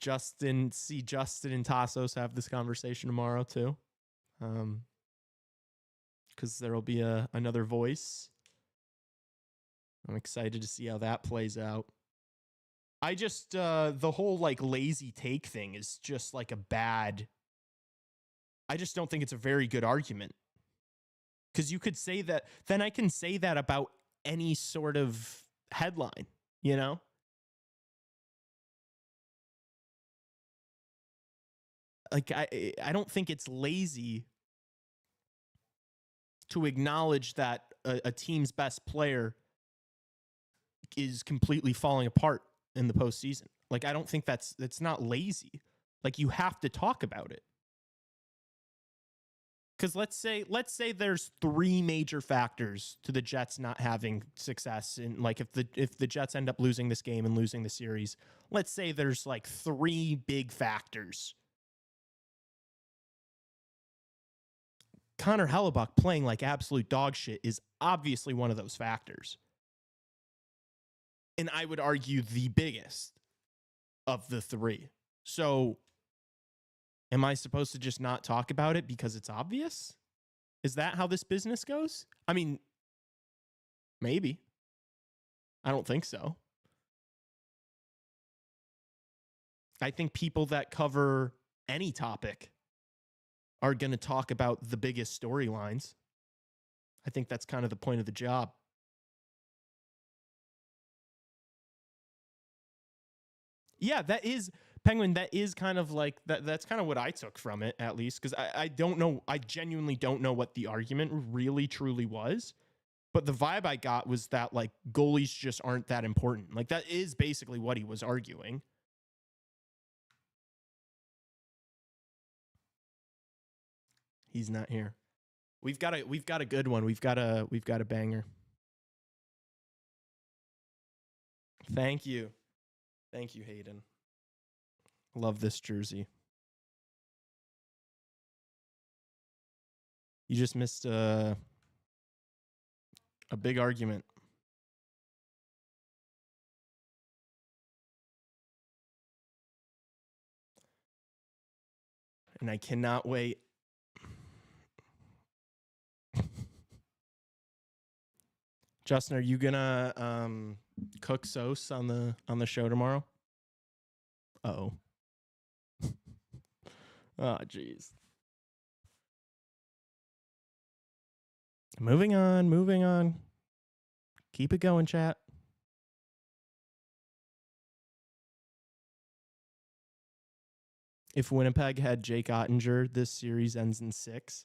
Justin and Tassos have this conversation tomorrow too, because there will be another voice. I'm excited to see how that plays out. I just the whole like lazy take thing is just like a bad. I just don't think it's a very good argument. Because you could say that, then I can say that about any sort of headline, you know? Like, I don't think it's lazy to acknowledge that a team's best player is completely falling apart in the postseason. Like, I don't think that's not lazy. Like, you have to talk about it. Because let's say there's three major factors to the Jets not having success. And like if the Jets end up losing this game and losing the series, let's say there's like three big factors. Connor Hellebuyck playing like absolute dog shit is obviously one of those factors. And I would argue the biggest of the three. So am I supposed to just not talk about it because it's obvious? Is that how this business goes? I mean, maybe. I don't think so. I think people that cover any topic are going to talk about the biggest storylines. I think that's kind of the point of the job. Yeah, that is... Penguin, that is kind of like that's kind of what I took from it, at least, because I don't know. I genuinely don't know what the argument really truly was. But the vibe I got was that like goalies just aren't that important. Like that is basically what he was arguing. He's not here. We've got a good one. We've got a banger. Thank you. Thank you, Hayden. Love this jersey. You just missed a big argument. And I cannot wait. Justin, are you gonna cook sauce on the show tomorrow? Uh-oh. Oh, jeez. Moving on, moving on. Keep it going, chat. If Winnipeg had Jake Ottinger, this series ends in 6.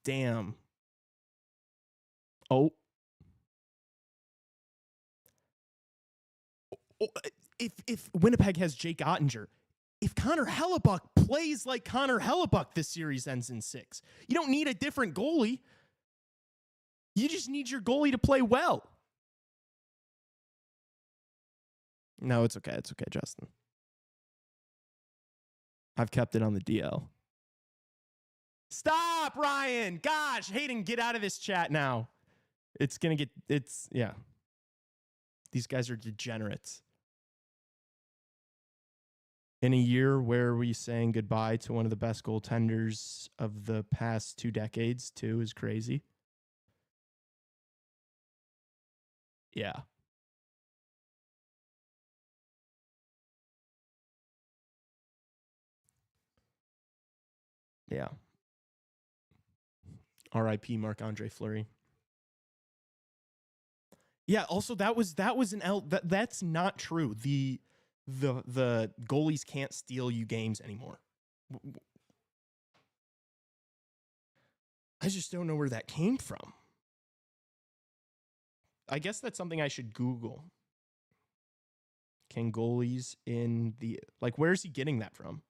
Damn. Oh. If Winnipeg has Jake Ottinger, if Connor Hellebuck plays like Connor Hellebuck, this series ends in 6. You don't need a different goalie. You just need your goalie to play well. No, it's okay. It's okay, Justin. I've kept it on the DL. Stop, Ryan. Gosh, Hayden, get out of this chat now. It's going to get, yeah. These guys are degenerates. In a year where we saying goodbye to one of the best goaltenders of the past 2 decades, too, is crazy. Yeah. Yeah. R.I.P. Marc-Andre Fleury. Yeah, also that was an L. That's not true. The goalies can't steal you games anymore. I just don't know where that came from. I guess that's something I should Google. Can goalies in the, like, where is he getting that from?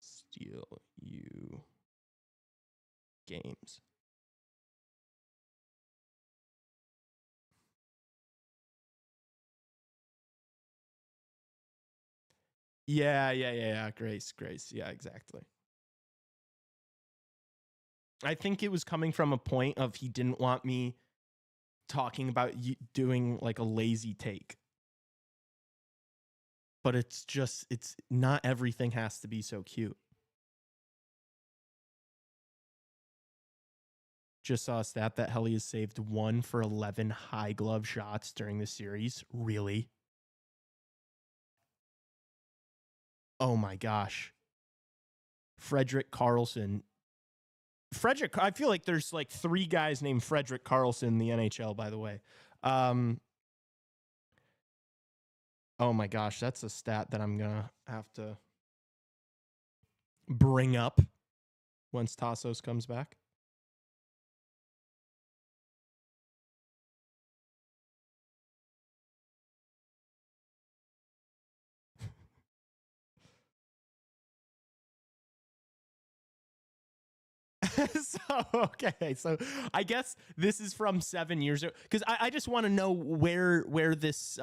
Steal you games. Yeah. Grace. Yeah, exactly. I think it was coming from a point of he didn't want me talking about doing like a lazy take. But it's not everything has to be so cute. Just saw a stat that Helly has saved 1 for 11 high glove shots during the series. Really? Oh my gosh. Frederick Carlson. I feel like there's like 3 guys named Frederick Carlson in the NHL, by the way. Oh my gosh, that's a stat that I'm going to have to bring up once Tassos comes back. So I guess this is from 7 years ago, because I just want to know where this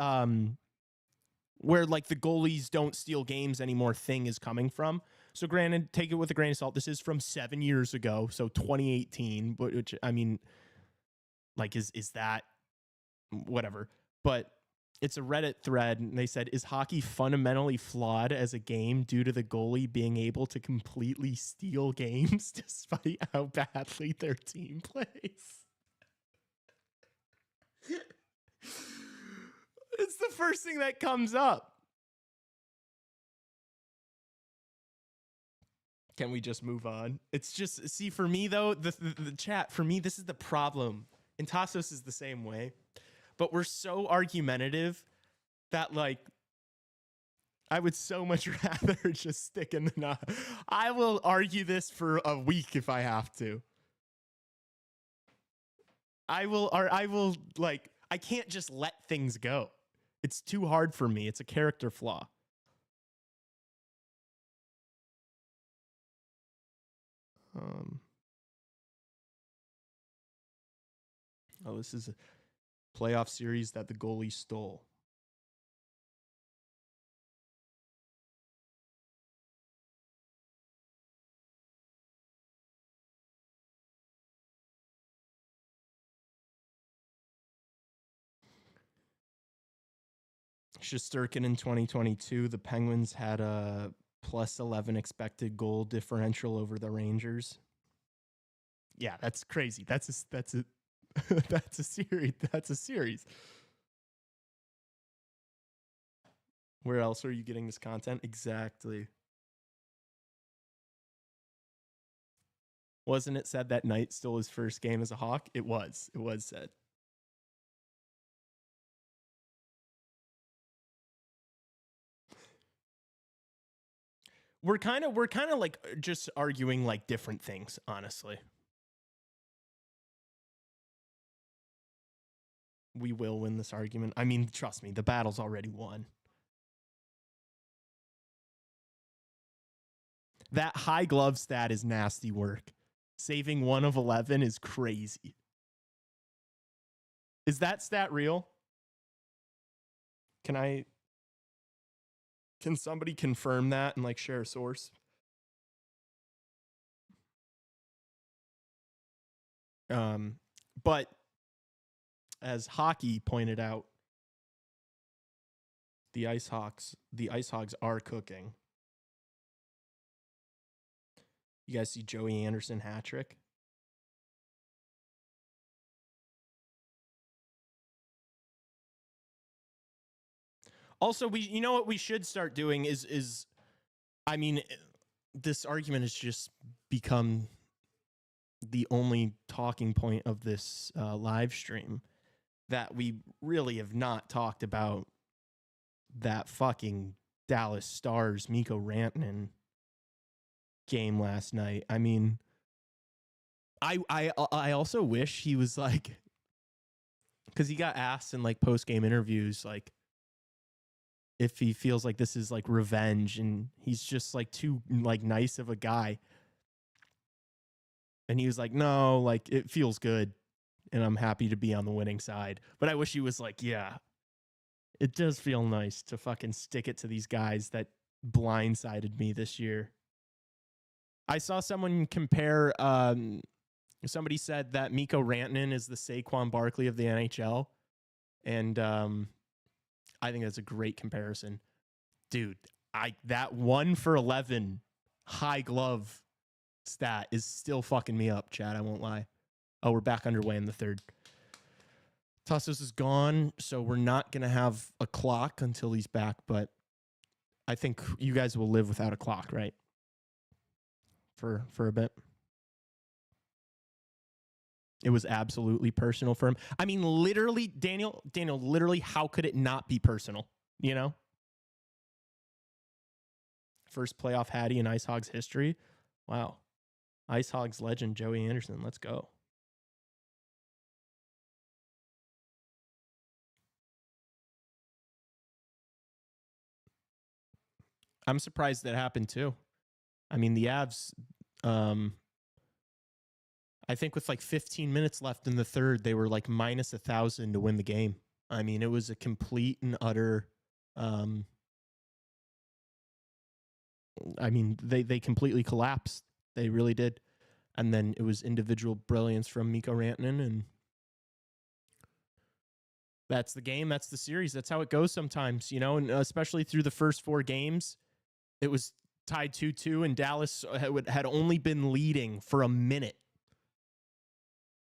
where like the goalies don't steal games anymore thing is coming from. So granted, take it with a grain of salt. This is from 7 years ago, so 2018. But which, I mean, like, is that whatever? But it's a Reddit thread, and they said, is hockey fundamentally flawed as a game due to the goalie being able to completely steal games despite how badly their team plays? It's the first thing that comes up. Can we just move on? It's just, see, for me, though, the chat, for me, this is the problem. And Tassos is the same way. But we're so argumentative that, like, I would so much rather just stick in the knot. I will argue this for a week if I have to. I will, like, I can't just let things go. It's too hard for me. It's a character flaw. Oh, this is a playoff series that the goalie stole. Shesterkin in 2022, the Penguins had a +11 expected goal differential over the Rangers. Yeah, that's crazy. That's a that's a series. That's a series. Where else are you getting this content? Exactly. Wasn't it said that night stole his first game as a Hawk? It was. It was said. We're kind of like just arguing like different things, honestly. We will win this argument. I mean, trust me, the battle's already won. That high glove stat is nasty work. Saving 1 of 11 is crazy. Is that stat real? Can somebody confirm that and like share a source? But as Hockey pointed out, the Ice Hogs are cooking. You guys see Joey Anderson hat trick? Also, you know what we should start doing is I mean, this argument has just become the only talking point of this live stream, that we really have not talked about that fucking Dallas Stars Mikko Rantanen game last night. I mean, I also wish he was like, because he got asked in like post game interviews like if he feels like this is like revenge, and he's just like too like nice of a guy. And he was like, no, like it feels good and I'm happy to be on the winning side. But I wish he was like, yeah, it does feel nice to fucking stick it to these guys that blindsided me this year. I saw someone compare, somebody said that Mikko Rantanen is the Saquon Barkley of the NHL. And I think that's a great comparison. Dude, that 1 for 11 high glove stat is still fucking me up, Chad. I won't lie. Oh, we're back underway in the third. Tassos is gone, so we're not going to have a clock until he's back, but I think you guys will live without a clock, right? For a bit. It was absolutely personal for him. I mean, literally, Daniel, literally, how could it not be personal? You know? First playoff Hattie in Ice Hogs history. Wow. Ice Hogs legend Joey Anderson. Let's go. I'm surprised that happened too. I mean, the Avs, I think with like 15 minutes left in the third, they were like minus 1,000 to win the game. I mean, it was a complete and utter, I mean, they completely collapsed. They really did. And then it was individual brilliance from Mikko Rantanen, and that's the game. That's the series. That's how it goes sometimes, you know, and especially through the first 4 games, it was tied 2-2, and Dallas had only been leading for a minute.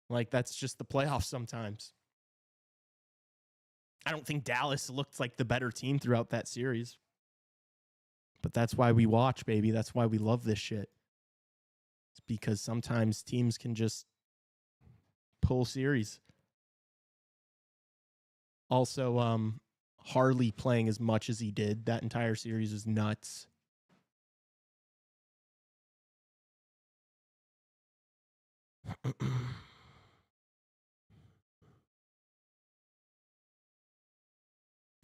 Like, that's just the playoffs sometimes. I don't think Dallas looked like the better team throughout that series. But that's why we watch, baby. That's why we love this shit. It's because sometimes teams can just pull series. Also, Harley playing as much as he did that entire series is nuts.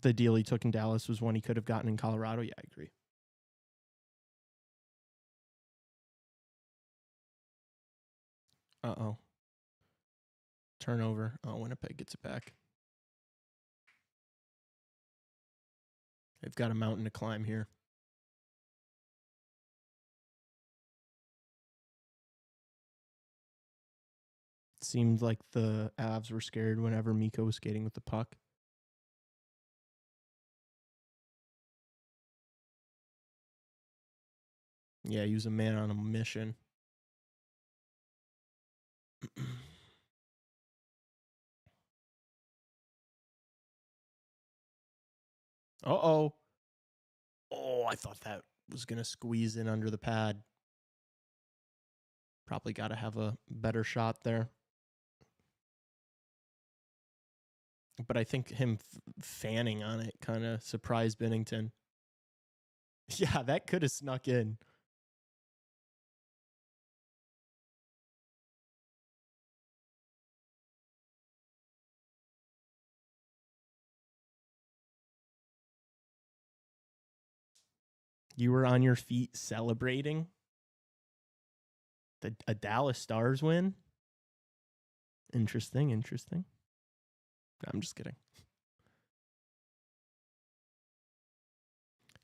The deal he took in Dallas was one he could have gotten in Colorado. Yeah, I agree. Uh-oh. Turnover. Oh, Winnipeg gets it back. They've got a mountain to climb here. It seemed like the Avs were scared whenever Mikko was skating with the puck. Yeah, he was a man on a mission. Uh-oh. Oh, I thought that was going to squeeze in under the pad. Probably got to have a better shot there. But I think him fanning on it kind of surprised Binnington. Yeah, that could have snuck in. You were on your feet celebrating a Dallas Stars win? Interesting. I'm just kidding.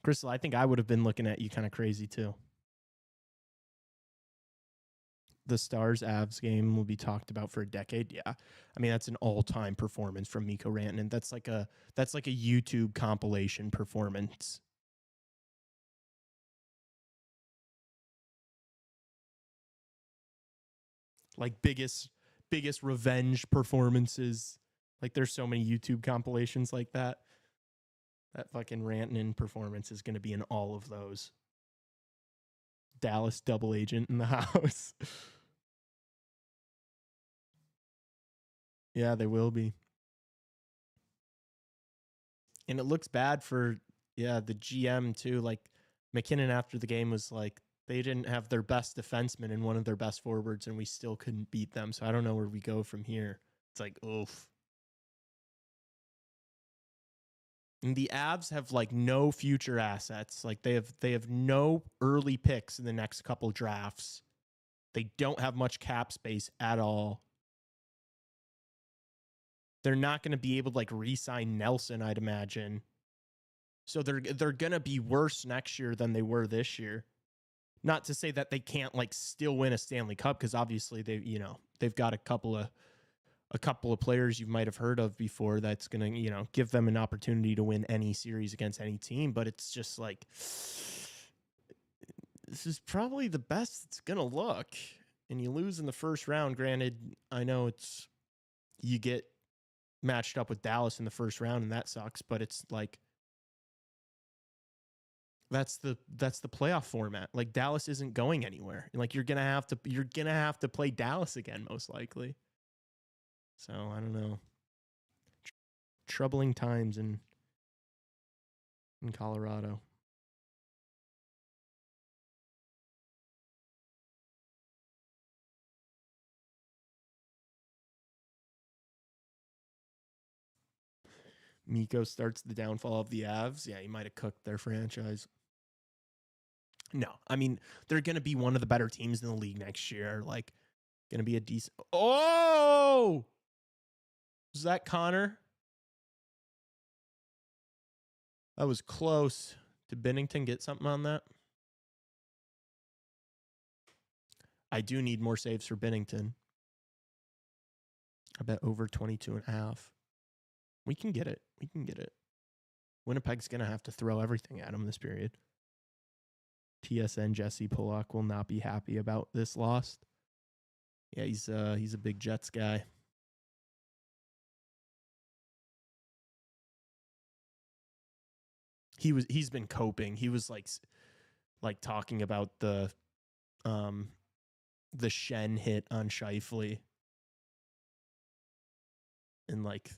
Crystal, I think I would have been looking at you kind of crazy too. The Stars Avs game will be talked about for a decade. Yeah. I mean, that's an all-time performance from Mikko Rantanen. That's like a YouTube compilation performance. Like biggest revenge performances. Like there's so many YouTube compilations like that. That fucking Rantanen performance is going to be in all of those. Dallas double agent in the house. Yeah, they will be. And it looks bad for, the GM too. Like McKinnon after the game was like, they didn't have their best defenseman and one of their best forwards, and we still couldn't beat them. So I don't know where we go from here. It's like, oof. And the Avs have like no future assets. Like they have no early picks in the next couple drafts. They don't have much cap space at all. They're not going to be able to like re-sign Nelson, I'd imagine. So they're going to be worse next year than they were this year. Not to say that they can't like still win a Stanley Cup, because obviously they've got a couple of players you might have heard of before that's going to, give them an opportunity to win any series against any team. But it's just like, this is probably the best it's going to look. And you lose in the first round. Granted, I know you get matched up with Dallas in the first round and that sucks, but it's like, that's the playoff format. Like Dallas isn't going anywhere. Like you're going to have to play Dallas again, most likely. So I don't know. Troubling times in Colorado. Mikko starts the downfall of the Avs. Yeah, he might have cooked their franchise. No, I mean, they're going to be one of the better teams in the league next year. Like, going to be a decent... Oh! Is that Connor? That was close. Did Binnington get something on that? I do need more saves for Binnington. I bet over 22.5. We can get it. Winnipeg's going to have to throw everything at him this period. TSN Jesse Pollock will not be happy about this loss. Yeah, he's a big Jets guy. He's been coping. He was like talking about the Shen hit on Scheifele and like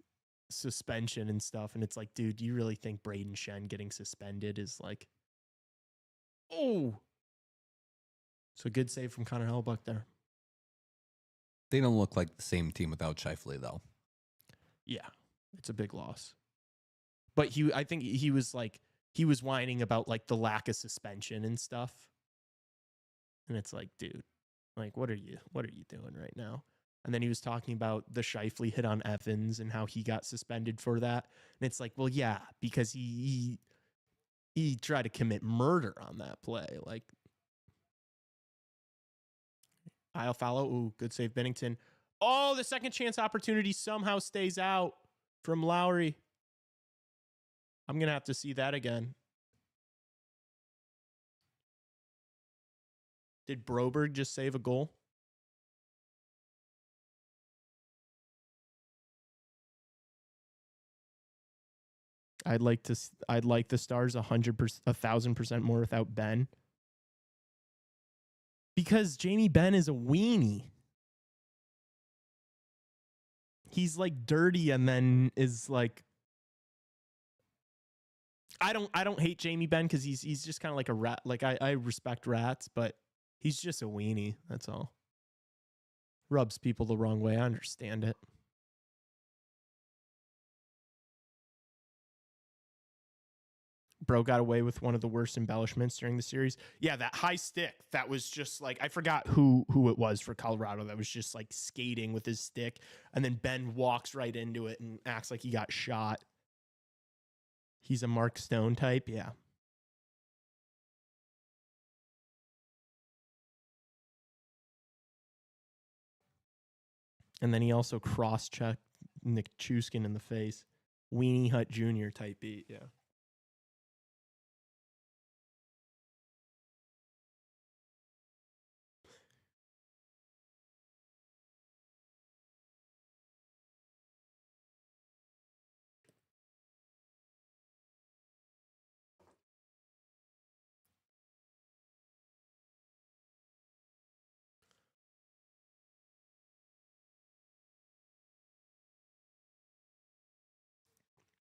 suspension and stuff, and it's like, dude, do you really think Braden Shen getting suspended is like... Oh, so good save from Connor Hellebuyck there. They don't look like the same team without Scheifele, though. Yeah, it's a big loss. But I think he was whining about like the lack of suspension and stuff. And it's like, dude, like, what are you doing right now? And then he was talking about the Scheifele hit on Evans and how he got suspended for that. And it's like, well, yeah, because he tried to commit murder on that play. Like, I'll follow. Ooh, good save, Binnington. Oh, the second chance opportunity somehow stays out from Lowry. I'm going to have to see that again. Did Broberg just save a goal? I'd like the Stars 100%, 1,000% more without Ben. Because Jamie Benn is a weenie. He's like dirty and then is like, I don't hate Jamie Benn because he's just kind of like a rat. Like I respect rats, but he's just a weenie. That's all. Rubs people the wrong way. I understand it. Bro got away with one of the worst embellishments during the series. Yeah, that high stick. That was just like, I forgot who it was for Colorado that was just like skating with his stick. And then Ben walks right into it and acts like he got shot. He's a Mark Stone type. Yeah. And then he also cross-checked Nick Chuskin in the face. Weenie Hut Jr. type beat. Yeah.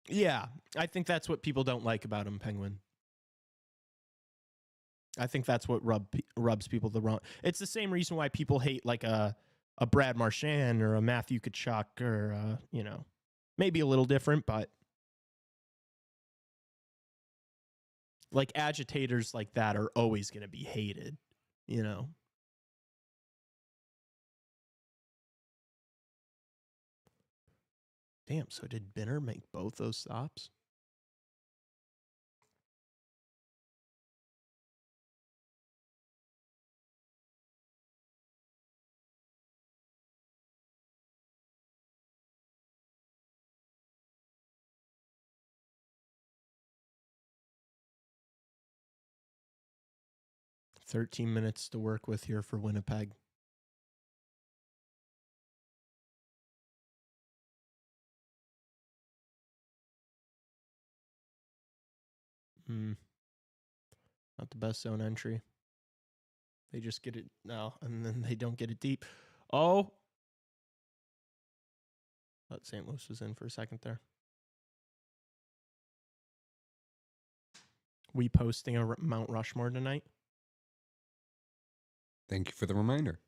Yeah, I think that's what people don't like about him, Penguin. I think that's what rubs people the wrong. It's the same reason why people hate like a Brad Marchand or a Matthew Tkachuk or you know, maybe a little different, but like agitators like that are always going to be hated, you know. Damn, so did Binner make both those stops? "13 minutes to work with here for Winnipeg." Not the best zone entry. They just get it now, and then they don't get it deep. Oh. Thought St. Louis was in for a second there. We posting a Mount Rushmore tonight? Thank you for the reminder.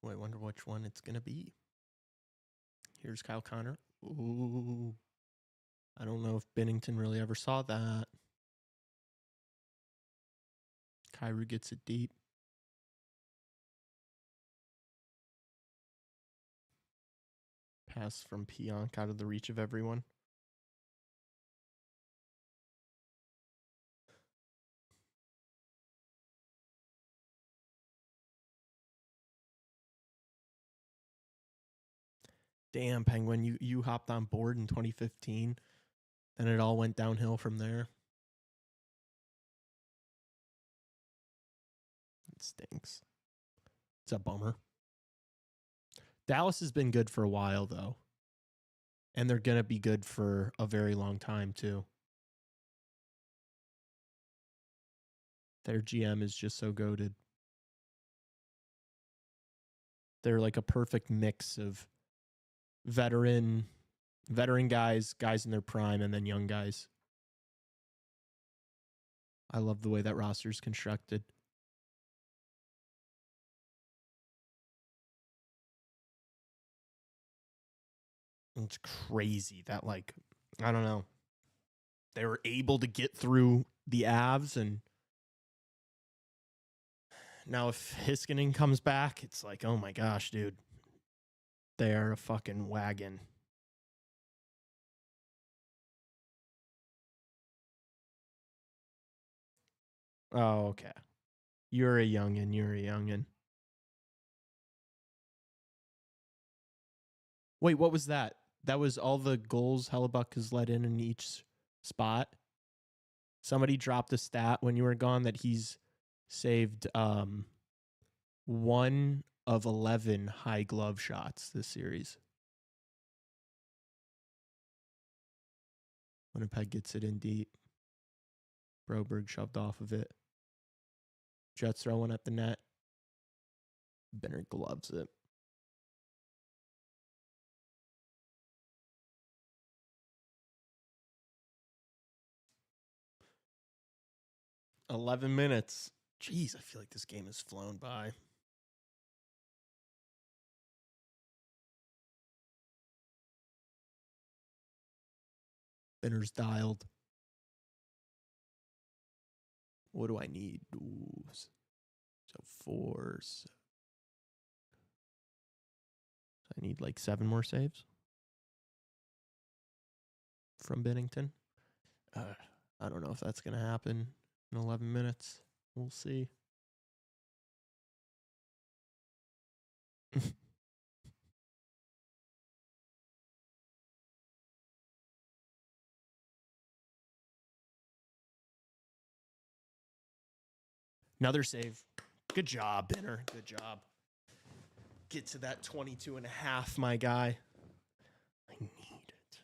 Oh, I wonder which one it's going to be. Here's Kyle Connor. Ooh. I don't know if Binnington really ever saw that. Kyrou gets it deep. Pass from Pionk out of the reach of everyone. Damn, Penguin, you hopped on board in 2015, and it all went downhill from there. It stinks. It's a bummer. Dallas has been good for a while, though. And they're going to be good for a very long time, too. Their GM is just so goated. They're like a perfect mix of veteran guys in their prime, and then young guys. I love the way that roster is constructed. It's crazy that, like, I don't know. They were able to get through the Avs, and now if Heiskanen comes back, it's like, oh my gosh, dude. They are a fucking wagon. Oh, okay. You're a youngin'. Wait, what was that? That was all the goals Hellebuck has let in each spot? Somebody dropped a stat when you were gone that he's saved 1 of 11 high glove shots this series. Winnipeg gets it in deep. Broberg shoved off of it. Jets throw one at the net. Benner gloves it. "11 minutes. Jeez, I feel like this game has flown by. Benner's dialed. What do I need? Ooh, so 4. I need like 7 more saves from Bennington. I don't know if that's going to happen in 11 minutes. We'll see. Another save. Good job, Benner. Good job. Get to that 22.5, my guy. I need it.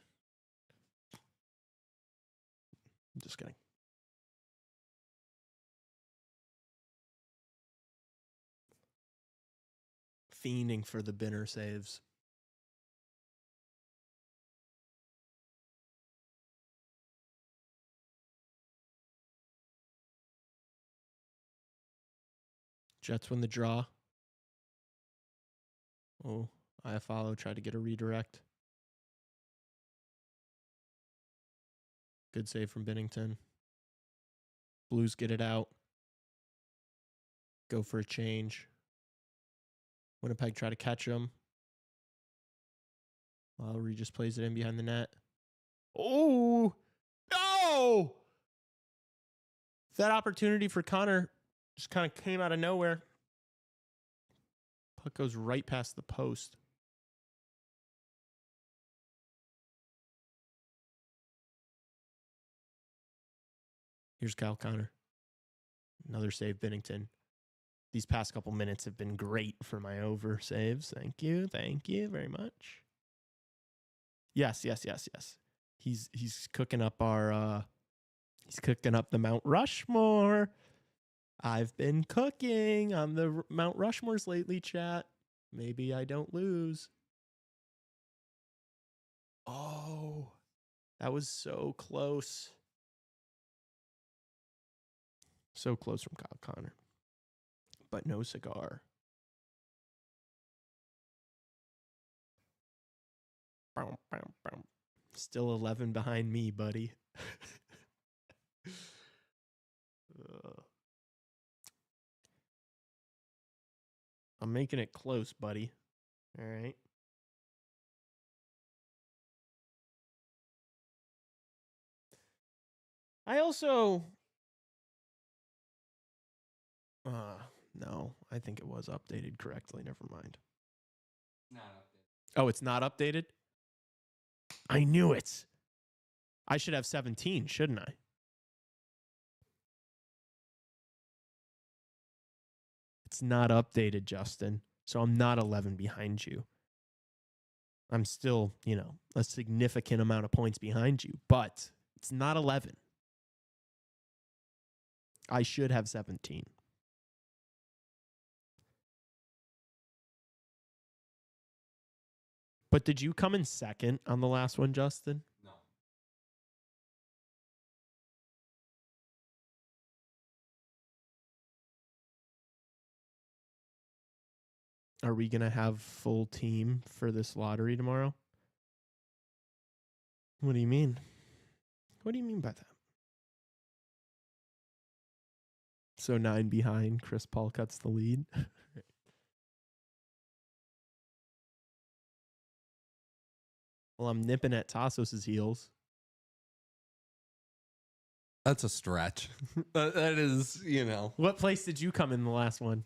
I'm just going to. Fiending for the Benner saves. Jets win the draw. Oh, Iafallo tried to get a redirect. Good save from Bennington. Blues get it out. Go for a change. Winnipeg try to catch him. Lowry just plays it in behind the net. Oh, no! That opportunity for Connor just kind of came out of nowhere. Puck goes right past the post. Here's Kyle Connor. Another save, Bennington. These past couple minutes have been great for my over saves. Thank you. Thank you very much. Yes. He's cooking up our he's cooking up the Mount Rushmore. I've been cooking on the Mount Rushmores lately, chat. Maybe I don't lose. Oh, that was so close. So close from Kyle Connor. But no cigar. Still 11 behind me, buddy. I'm making it close, buddy. All right. I also... no, I think it was updated correctly. Never mind. Not updated. Oh, it's not updated? I knew it. I should have 17, shouldn't I? It's not updated, Justin. So I'm not 11 behind you. I'm still, a significant amount of points behind you, but it's not 11. I should have 17. But did you come in second on the last one, Justin? No. Are we going to have full team for this lottery tomorrow? What do you mean? What do you mean by that? So 9 behind, Chris Paul cuts the lead. Well, I'm nipping at Tassos' heels. That's a stretch. that is, What place did you come in the last one?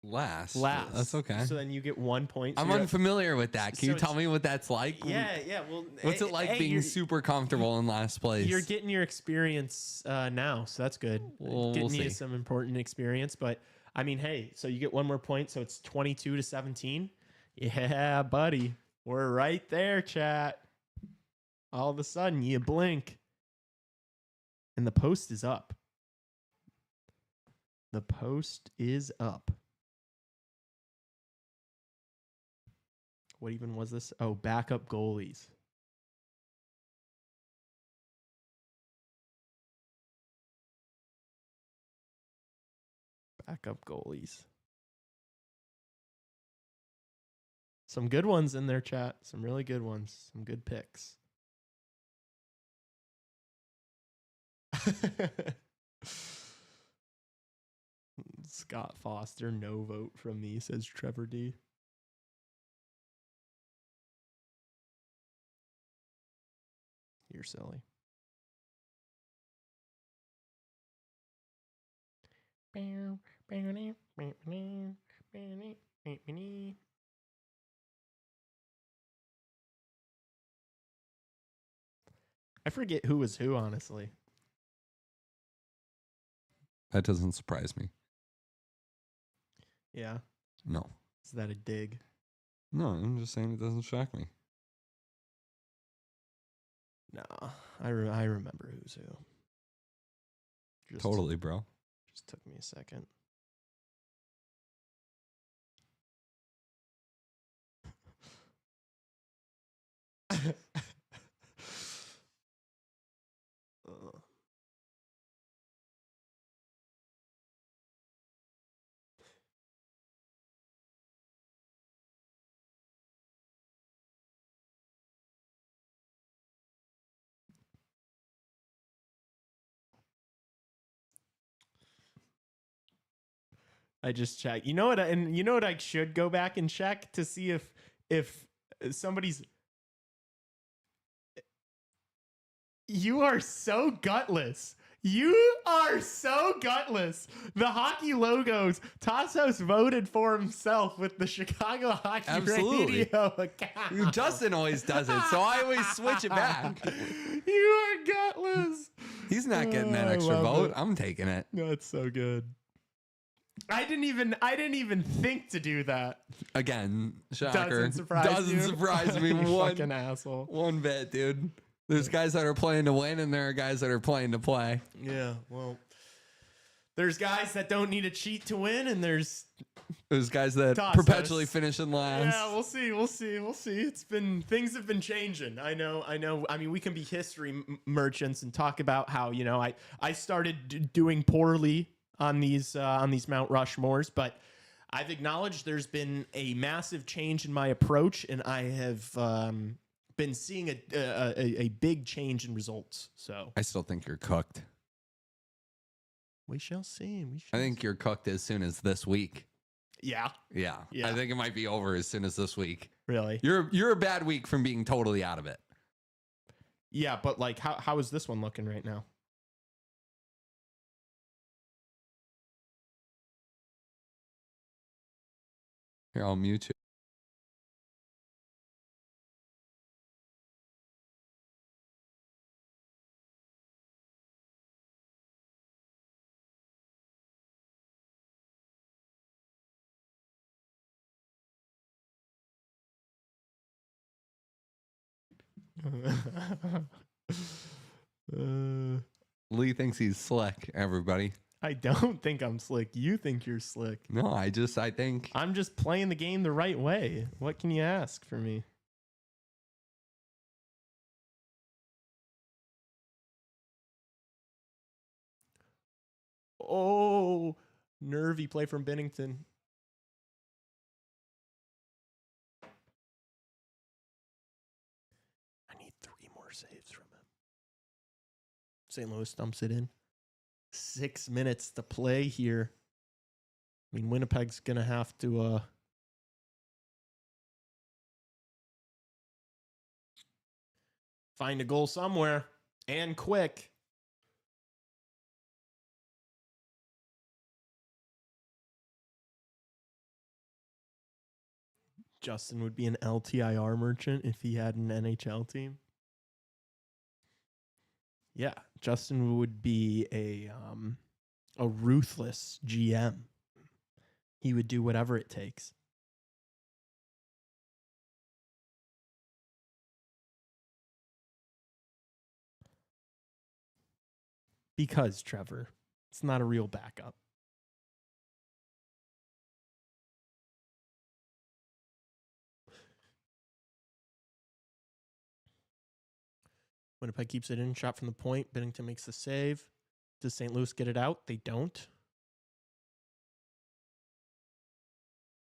Last. Last. That's okay. So then you get 1 point. So I'm unfamiliar with that. Can so you tell me what that's like? Yeah. Well, what's it like being super comfortable in last place? You're getting your experience now, so that's good. We'll getting see. you some important experience. But, I mean, hey, so you get 1 more point, so it's 22-17. Yeah, buddy. We're right there, chat. All of a sudden, you blink, and the post is up. The post is up. What even was this? Oh, backup goalies. Backup goalies. Some good ones in there, chat. Some really good ones. Some good picks. Scott Foster, no vote from me, says Trevor D. You're silly. I forget who was who, honestly. That doesn't surprise me. Yeah. No. Is that a dig? No, I'm just saying it doesn't shock me. No, I remember who's who. Totally, bro. Just took me a second. I just checked. You know what? And you know what? I should go back and check to see if somebody's. You are so gutless. You are so gutless. The hockey logos. Tassos voted for himself with the Chicago Hockey Radio account. Justin always does it, so I always switch it back. You are gutless. He's not getting that extra vote. It. I'm taking it. That's so good. I didn't even think to do that. Again, shocker. Doesn't surprise me. One fucking asshole. One bit, dude. There's guys that are playing to win, and there are guys that are playing to play. Yeah, well, there's guys that don't need to cheat to win, and there's guys that Tassos. Perpetually finish in last. Yeah, we'll see. Things have been changing. I know. I mean, we can be history merchants and talk about how, you know, I started doing poorly on these Mount Rushmores, but I've acknowledged there's been a massive change in my approach, and I have been seeing a big change in results. So I still think you're cooked. We shall see. I think you're cooked as soon as this week. Yeah. I think it might be over as soon as this week. Really? You're a bad week from being totally out of it. Yeah, but like, how is this one looking right now? Here, I'll mute you. Lee thinks he's slick, everybody. I don't think I'm slick. You think you're slick. No, I think I'm just playing the game the right way. What can you ask for me? Oh, nervy play from Bennington. I need 3 more saves from him. St. Louis dumps it in. 6 minutes to play here. I mean, Winnipeg's going to have to find a goal somewhere, and quick. Justin would be an LTIR merchant if he had an NHL team. Yeah, Justin would be a ruthless GM. He would do whatever it takes. Because, Trevor, it's not a real backup. Winnipeg keeps it in, shot from the point. Binnington makes the save. Does St. Louis get it out? They don't.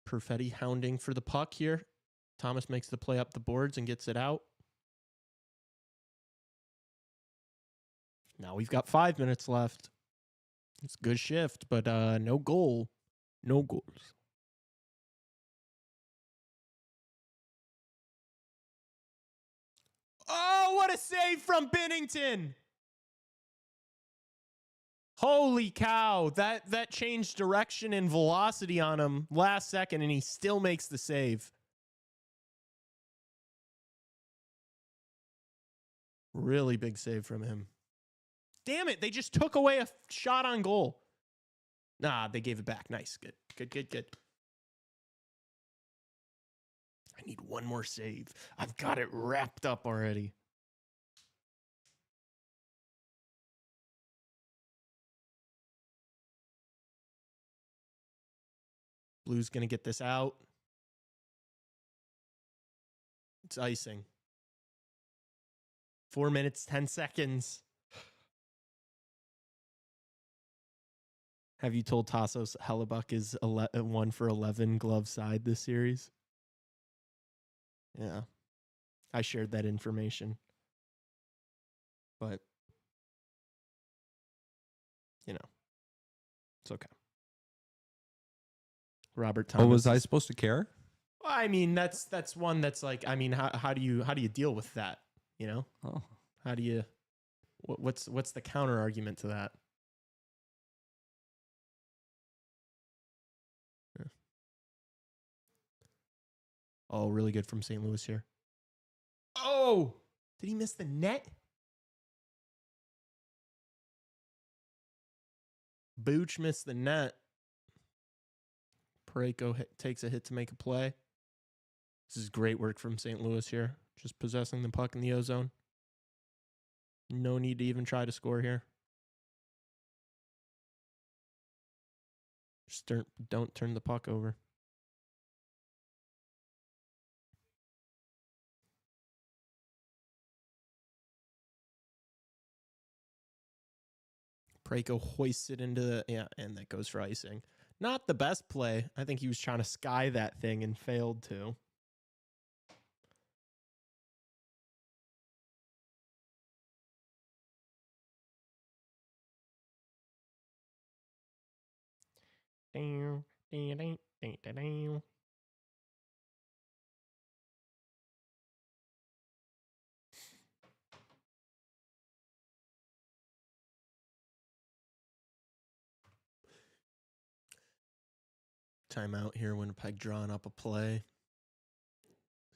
Perfetti hounding for the puck here. Thomas makes the play up the boards and gets it out. Now we've got 5 minutes left. It's a good shift, but no goal. No goals. Oh, what a save from Binnington! Holy cow. That changed direction and velocity on him last second, and he still makes the save. Really big save from him. Damn it, they just took away a shot on goal. Nah, they gave it back. Nice. Good. I need one more save. I've got it wrapped up already. Blue's going to get this out. It's icing. 4 minutes, 10 seconds. Have you told Tassos Hellebuck is 1 for 11 glove side this series? Yeah. I shared that information. But, it's okay. Robert Thomas. Oh, was I supposed to care? Well, I mean, that's one that's like, I mean, how do you deal with that? Oh. How do you, what's the counter argument to that? Yeah. Oh, really good from St. Louis here. Oh, did he miss the net? Booch missed the net. Parayko takes a hit to make a play. This is great work from St. Louis here. Just possessing the puck in the O-zone. No need to even try to score here. Just don't turn the puck over. Parayko hoists it into the, and that goes for icing. Not the best play. I think he was trying to sky that thing and failed to. Timeout here. Winnipeg drawing up a play.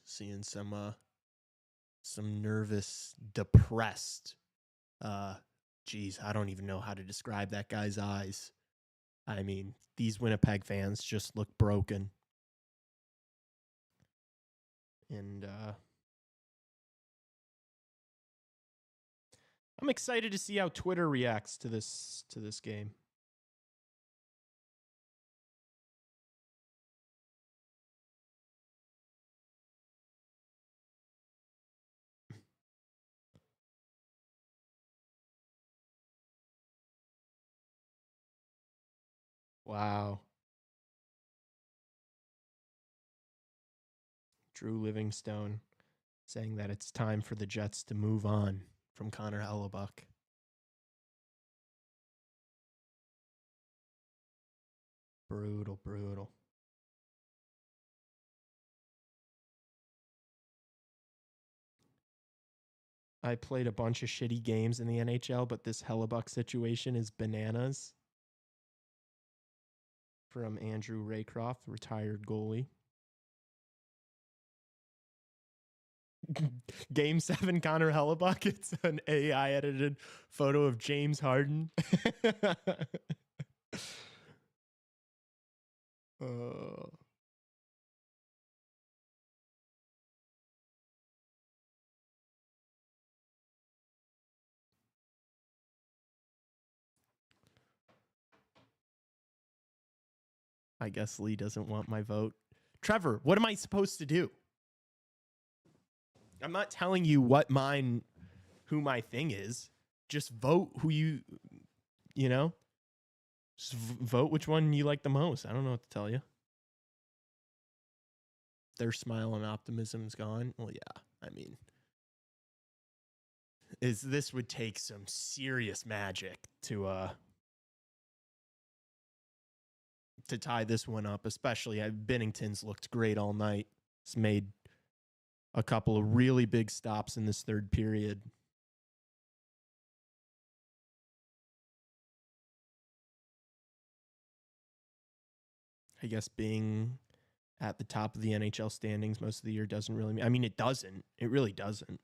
Seeing some nervous, depressed. Geez, I don't even know how to describe that guy's eyes. I mean, these Winnipeg fans just look broken. And I'm excited to see how Twitter reacts to this game. Wow. Drew Livingstone saying that it's time for the Jets to move on from Connor Hellebuck. Brutal. I played a bunch of shitty games in the NHL, but this Hellebuck situation is bananas. From Andrew Raycroft, retired goalie. Game 7, Connor Hellebuck. It's an AI edited photo of James Harden. I guess Lee doesn't want my vote. Trevor, what am I supposed to do? I'm not telling you who my thing is. Just vote who you know? Just vote which one you like the most. I don't know what to tell you. Their smile and optimism is gone. Well, yeah. I mean, this would take some serious magic to tie this one up, especially Binnington's looked great all night. He's made a couple of really big stops in this third period. I guess being at the top of the NHL standings most of the year doesn't really mean... I mean, it doesn't. It really doesn't.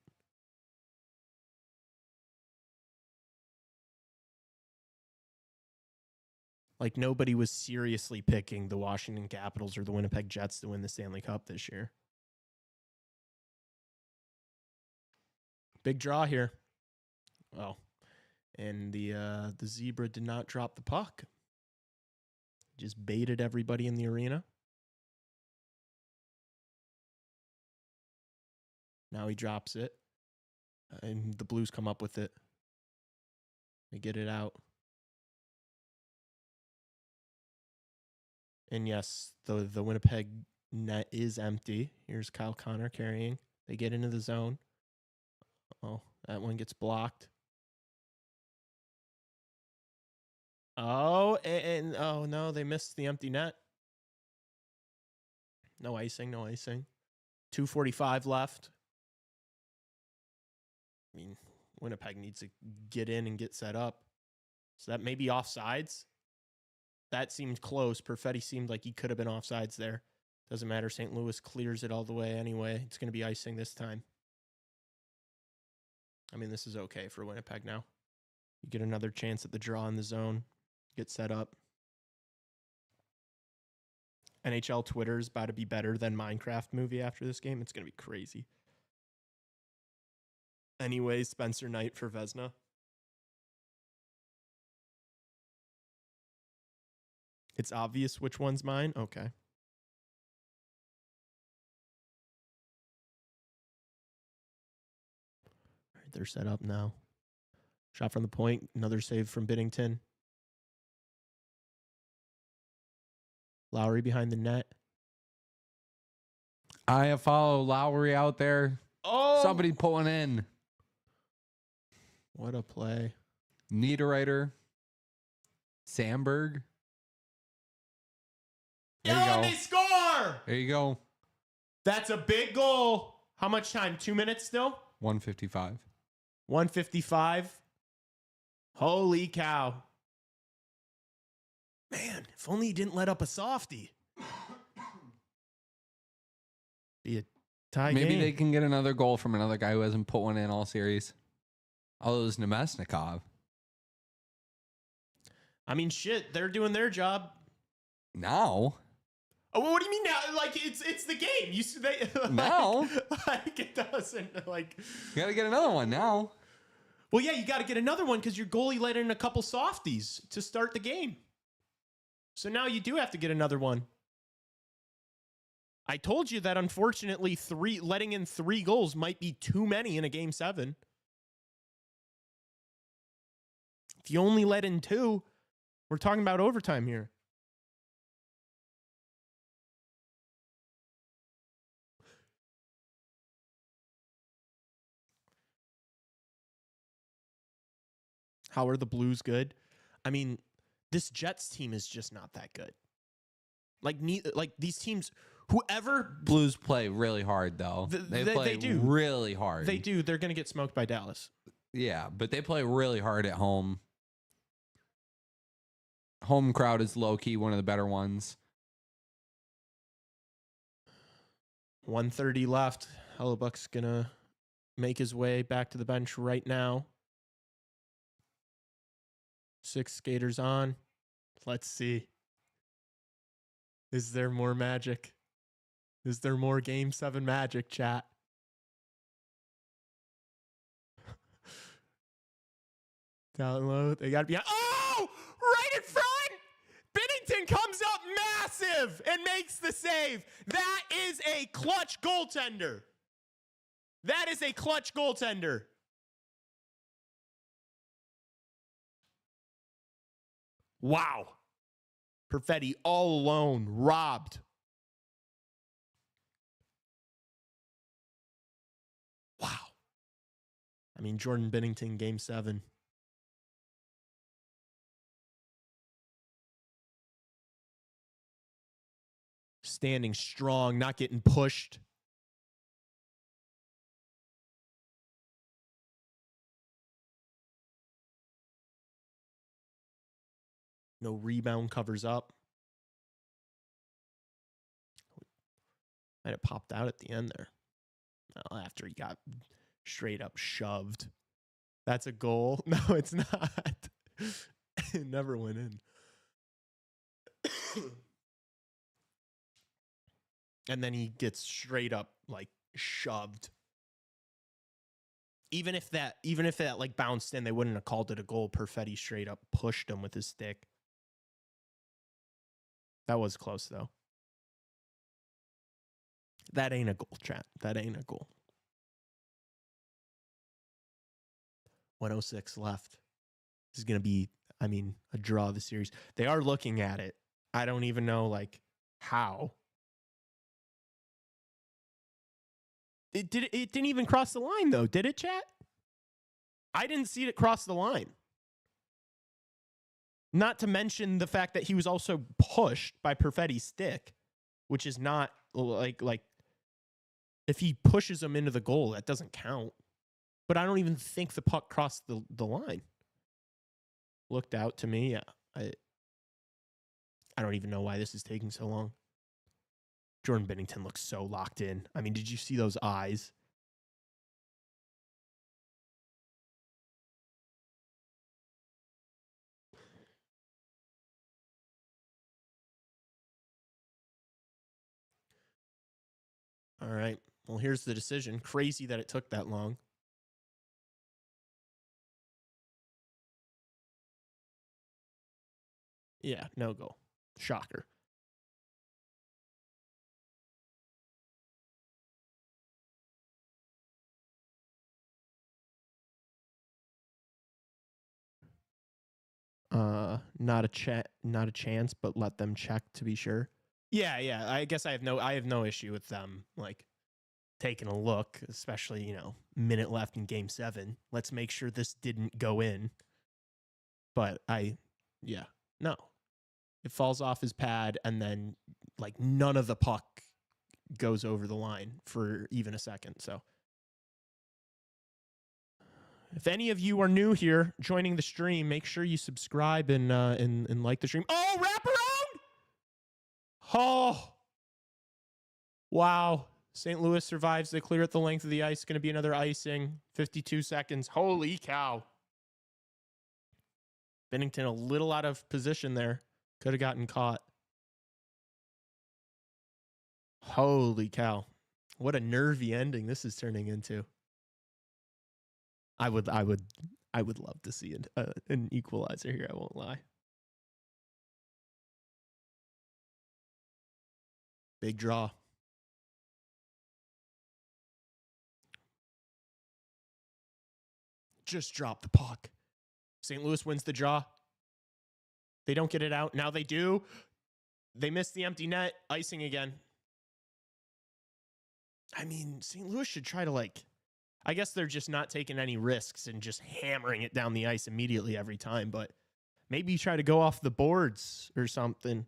Like, nobody was seriously picking the Washington Capitals or the Winnipeg Jets to win the Stanley Cup this year. Big draw here. Oh, and the Zebra did not drop the puck. Just baited everybody in the arena. Now he drops it. And the Blues come up with it. They get it out. And yes, the Winnipeg net is empty. Here's Kyle Connor carrying. They get into the zone. Oh, that one gets blocked. Oh, and oh no, they missed the empty net. No icing, no icing. 2:45 left. I mean, Winnipeg needs to get in and get set up. So that may be offsides. That seemed close. Perfetti seemed like he could have been offsides there. Doesn't matter. St. Louis clears it all the way anyway. It's going to be icing this time. I mean, this is okay for Winnipeg now. You get another chance at the draw in the zone. Get set up. NHL Twitter is about to be better than Minecraft movie after this game. It's going to be crazy. Anyways, Spencer Knight for Vezina. It's obvious which one's mine? Okay. All right, they're set up now. Shot from the point. Another save from Binnington. Lowry behind the net. I follow Lowry out there. Oh! Somebody pulling in. What a play. Niederreiter. Sandberg. There you go. They score! There you go. That's a big goal. How much time? 2 minutes still? 155. 155. Holy cow. Man, if only he didn't let up a softie. Be a tie Maybe game. they can get another goal from another guy who hasn't put one in all series. Oh, it was Nemesnikov. I mean, shit, they're doing their job. Now? Oh, well, what do you mean now? Like, it's the game. Now? Like, it doesn't, like... You got to get another one now. Well, yeah, you got to get another one because your goalie let in a couple softies to start the game. So now you do have to get another one. I told you that, unfortunately, letting in 3 goals might be too many in a Game 7. If you only let in 2, we're talking about overtime here. How are the Blues good? I mean, this Jets team is just not that good. Like these teams, whoever... Blues play really hard, though. They do. Really hard. They do. They're going to get smoked by Dallas. Yeah, but they play really hard at home. Home crowd is low-key one of the better ones. 1:30 left. Hellebuck's going to make his way back to the bench right now. 6 skaters on. Let's see. Is there more magic? Is there more Game 7 magic, chat? Down low. They got to be... Oh! Right in front! Binnington comes up massive! live and makes the save. That is a clutch goaltender. That is a clutch goaltender. Wow. Perfetti all alone, robbed. Wow. I mean, Jordan Binnington, game 7. Standing strong, not getting pushed. No rebound covers up. Might have popped out at the end there. Well, after he got straight up shoved. That's a goal. No, it's not. It never went in. And then he gets straight up like shoved. Even if that like bounced in, they wouldn't have called it a goal. Perfetti straight up pushed him with his stick. That was close though. That ain't a goal, chat. That ain't a goal. 106 left. This is going to be, I mean, a draw of the series. They are looking at it. I don't even know, like, how. It didn't even cross the line, though, did it, chat? I didn't see it cross the line. Not to mention the fact that he was also pushed by Perfetti's stick, which is not, like, if he pushes him into the goal, that doesn't count. But I don't even think the puck crossed the line. Looked out to me. I don't even know why this is taking so long. Jordan Binnington looks so locked in. I mean, did you see those eyes? All right. Well, here's the decision. Crazy that it took that long. Yeah, no goal. Shocker. Not a chance, but let them check to be sure. Yeah. I guess I have no issue with them like taking a look, especially, minute left in game 7. Let's make sure this didn't go in. But no. It falls off his pad and then like none of the puck goes over the line for even a second. So if any of you are new here joining the stream, make sure you subscribe and like the stream. Oh, wraparound! Oh, wow. St. Louis survives. They clear at the length of the ice. Going to be another icing. 52 seconds. Holy cow. Binnington a little out of position there. Could have gotten caught. Holy cow. What a nervy ending this is turning into. I would love to see an equalizer here, I won't lie. Big draw. Just drop the puck. St. Louis wins the draw. They don't get it out. Now they do. They miss the empty net. Icing again. I mean, St. Louis should try to I guess they're just not taking any risks and just hammering it down the ice immediately every time. But maybe you try to go off the boards or something.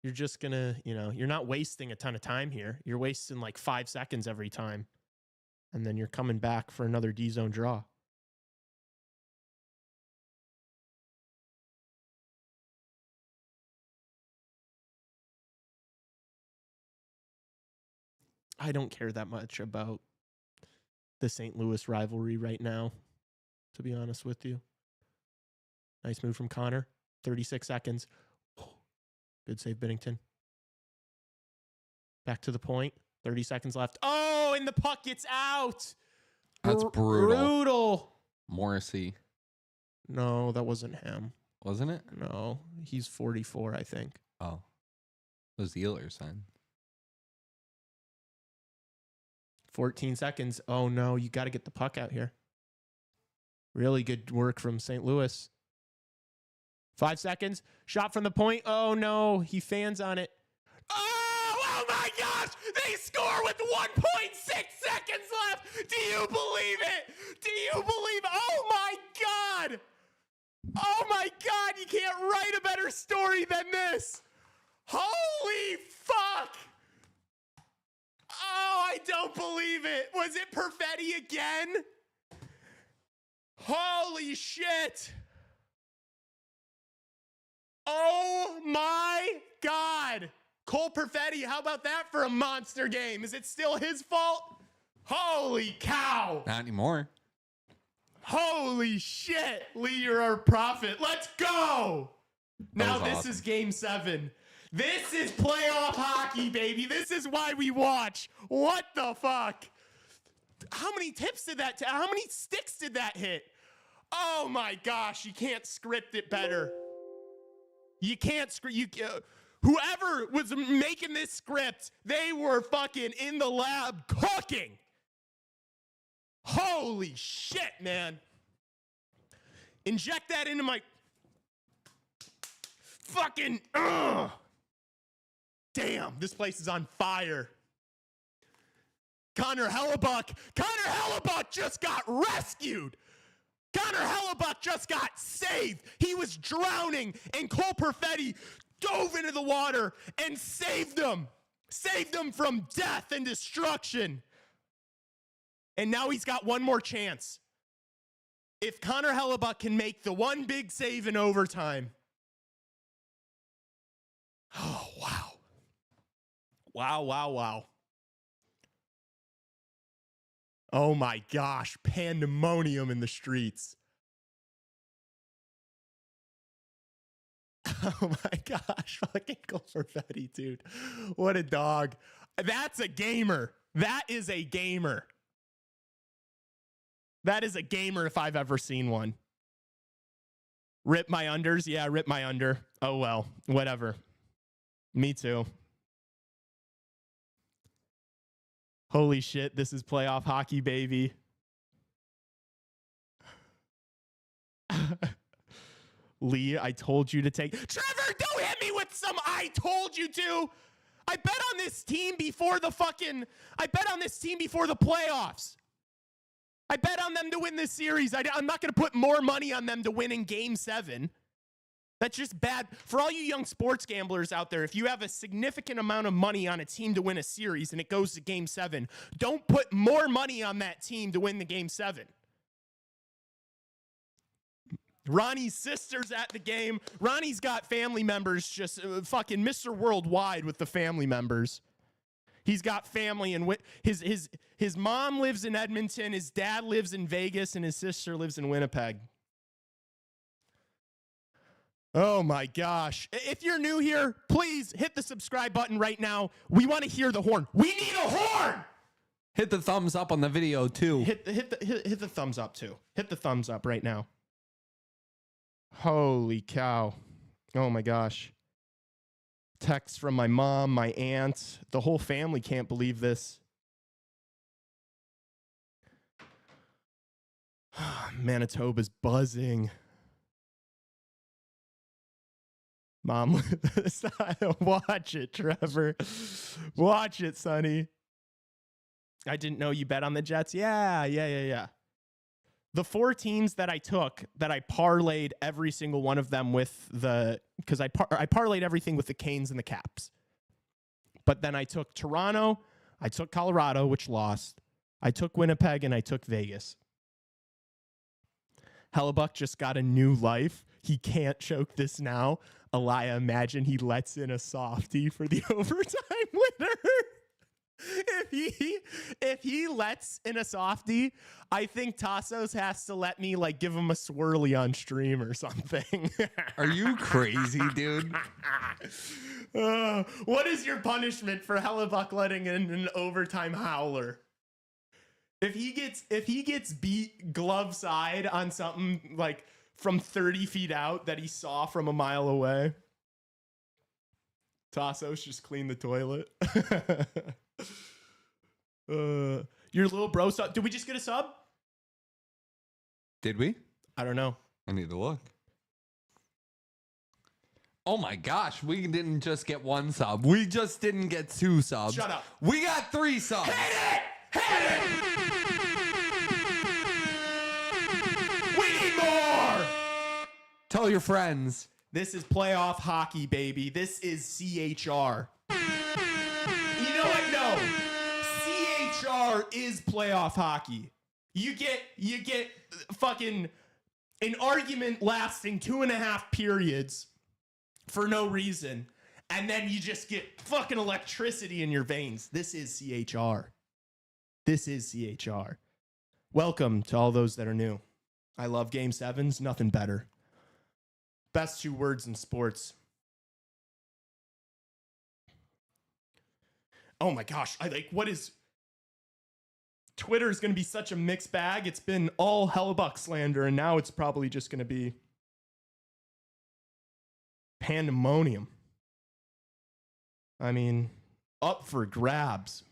You're just going to, you're not wasting a ton of time here. You're wasting 5 seconds every time. And then you're coming back for another D-zone draw. I don't care that much about the St. Louis rivalry right now, to be honest with you. Nice move from Connor. 36 seconds. Good save, Binnington. Back to the point. 30 seconds left. Oh, and the puck gets out. That's brutal. Brutal. Morrissey. No, that wasn't him. wasn't it? No, he's 44, I think. Oh, it was the Oilers then. 14 seconds. Oh, no, you got to get the puck out here. Really good work from St. Louis. 5 seconds. Shot from the point. Oh, no, he fans on it. Oh my gosh! They score with 1.6 seconds left! Do you believe it? Do you believe it? Oh my God! Oh my God! You can't write a better story than this! Holy fuck! Oh, I don't believe it! Was it Perfetti again? Holy shit! Oh my God! Cole Perfetti, how about that for a monster game? Is it still his fault? Holy cow. Not anymore. Holy shit. Lee, you're our prophet. Let's go. Now this awesome. is game 7. This is playoff hockey, baby. This is why we watch. What the fuck? How many tips did that, how many sticks did that hit? Oh my gosh, you can't script it better. You can't script, whoever was making this script, they were fucking in the lab cooking. Holy shit, man. Inject that into my fucking, damn, this place is on fire. Connor Hellebuck just got rescued. Connor Hellebuck just got saved. He was drowning, and Cole Perfetti dove into the water and saved him from death and destruction. And now he's got one more chance. If Connor Hellebuck can make the one big save in overtime. Oh, wow. Wow. Oh my gosh, pandemonium in the streets. Oh my gosh, fucking Cole Perfetti, dude. What a dog. That's a gamer. That is a gamer. That is a gamer if I've ever seen one. Rip my unders? Yeah, rip my under. Oh well, whatever. Me too. Holy shit, this is playoff hockey, baby. Lee, I told you to take... Trevor, don't hit me with some I told you to. I bet on this team before the playoffs. I bet on them to win this series. I'm not going to put more money on them to win in Game 7. That's just bad. For all you young sports gamblers out there, if you have a significant amount of money on a team to win a series and it goes to Game 7, don't put more money on that team to win the Game 7. Ronnie's sister's at the game. Ronnie's got family members just fucking Mr. Worldwide with the family members. He's got family, and his mom lives in Edmonton, his dad lives in Vegas, and his sister lives in Winnipeg. Oh my gosh. If you're new here, please hit the subscribe button right now. We want to hear the horn. We need a horn! Hit the thumbs up on the video too. Hit the thumbs up too. Hit the thumbs up right now. Holy cow. Oh my gosh. Text from my mom, my aunt. The whole family can't believe this. Manitoba's buzzing. Mom, watch it, Trevor. Watch it, Sonny. I didn't know you bet on the Jets. Yeah. The 4 teams that I took, that I parlayed every single one of them with because I parlayed everything with the Canes and the Caps. But then I took Toronto, I took Colorado, which lost. I took Winnipeg, and I took Vegas. Hellebuck just got a new life. He can't choke this now. Elia, imagine he lets in a softie for the overtime winner. If he lets in a softie, I think Tassos has to let me give him a swirly on stream or something. Are you crazy, dude? What is your punishment for Hellebuck letting in an overtime howler? If he gets beat glove side on something from 30 feet out that he saw from a mile away. Tassos just cleaned the toilet. Your little bro sub. Did we just get a sub? Did we? I don't know. I need to look. Oh my gosh, we didn't just get one sub. We just didn't get 2 subs. Shut up. We got 3 subs. Hit it! Hit it! We need more! Tell your friends. This is playoff hockey, baby. This is CHR. You know what? No. CHR is playoff hockey. You get fucking an argument lasting 2.5 periods for no reason, and then you just get fucking electricity in your veins. This is CHR. This is CHR. Welcome to all those that are new. I love Game 7s. Nothing better. Best 2 words in sports. Oh my gosh. What is... Twitter is going to be such a mixed bag. It's been all Hellebuck slander, and now it's probably just going to be pandemonium. I mean, up for grabs.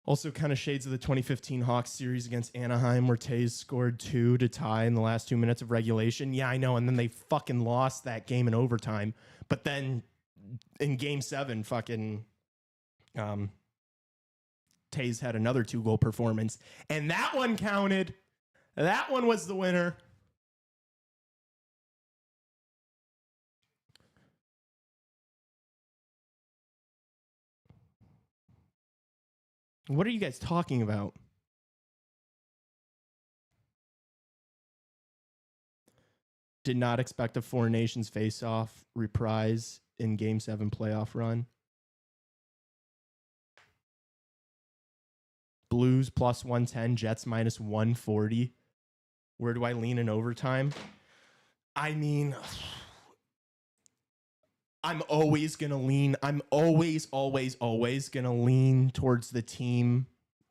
Also kind of shades of the 2015 Hawks series against Anaheim where Tays scored 2 to tie in the last 2 minutes of regulation. Yeah, I know. And then they fucking lost that game in overtime. But then in Game 7, fucking Tays had another 2-goal performance. And that one counted. That one was the winner. What are you guys talking about? Did not expect a Four Nations face-off reprise in Game 7 playoff run. Blues plus 110, Jets minus 140. Where do I lean in overtime? I mean, I'm always going to lean. I'm always going to lean towards the team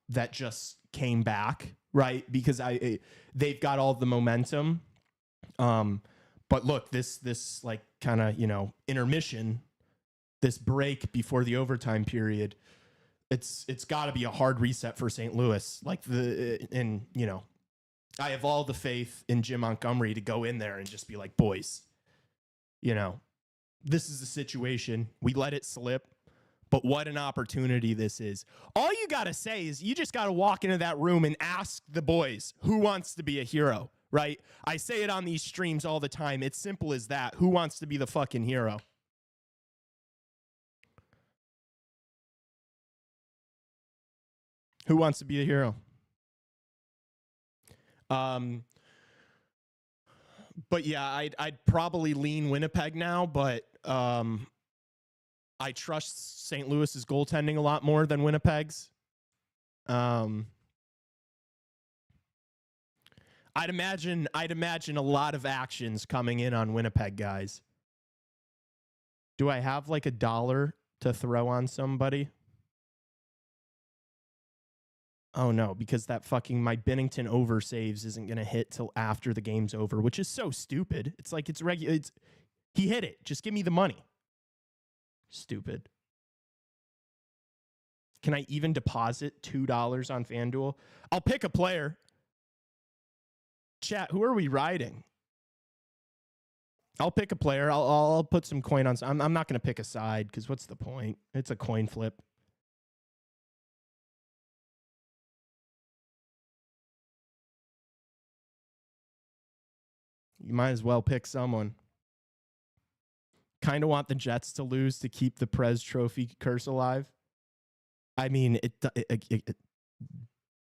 that just came back, right? Because they've got all the momentum. But look, this like kind of, intermission, this break before the overtime period, it's got to be a hard reset for St. Louis. I have all the faith in Jim Montgomery to go in there and just be like, boys, this is the situation. We let it slip, but what an opportunity this is. All you got to say is you just got to walk into that room and ask the boys, who wants to be a hero, right? I say it on these streams all the time. It's simple as that. Who wants to be the fucking hero? Who wants to be a hero? But yeah, I'd probably lean Winnipeg now, but I trust St. Louis's goaltending a lot more than Winnipeg's. I'd imagine a lot of actions coming in on Winnipeg, guys. Do I have like $1 to throw on somebody? Oh no, because that fucking my Binnington over saves isn't going to hit till after the game's over, which is so stupid. It's like he hit it. Just give me the money. Stupid. Can I even deposit $2 on FanDuel? I'll pick a player. Chat, who are we riding? I'll pick a player. I'll put some coin on. I'm not going to pick a side because what's the point? It's a coin flip. You might as well pick someone. Kind of want the Jets to lose to keep the Prez Trophy curse alive. I mean,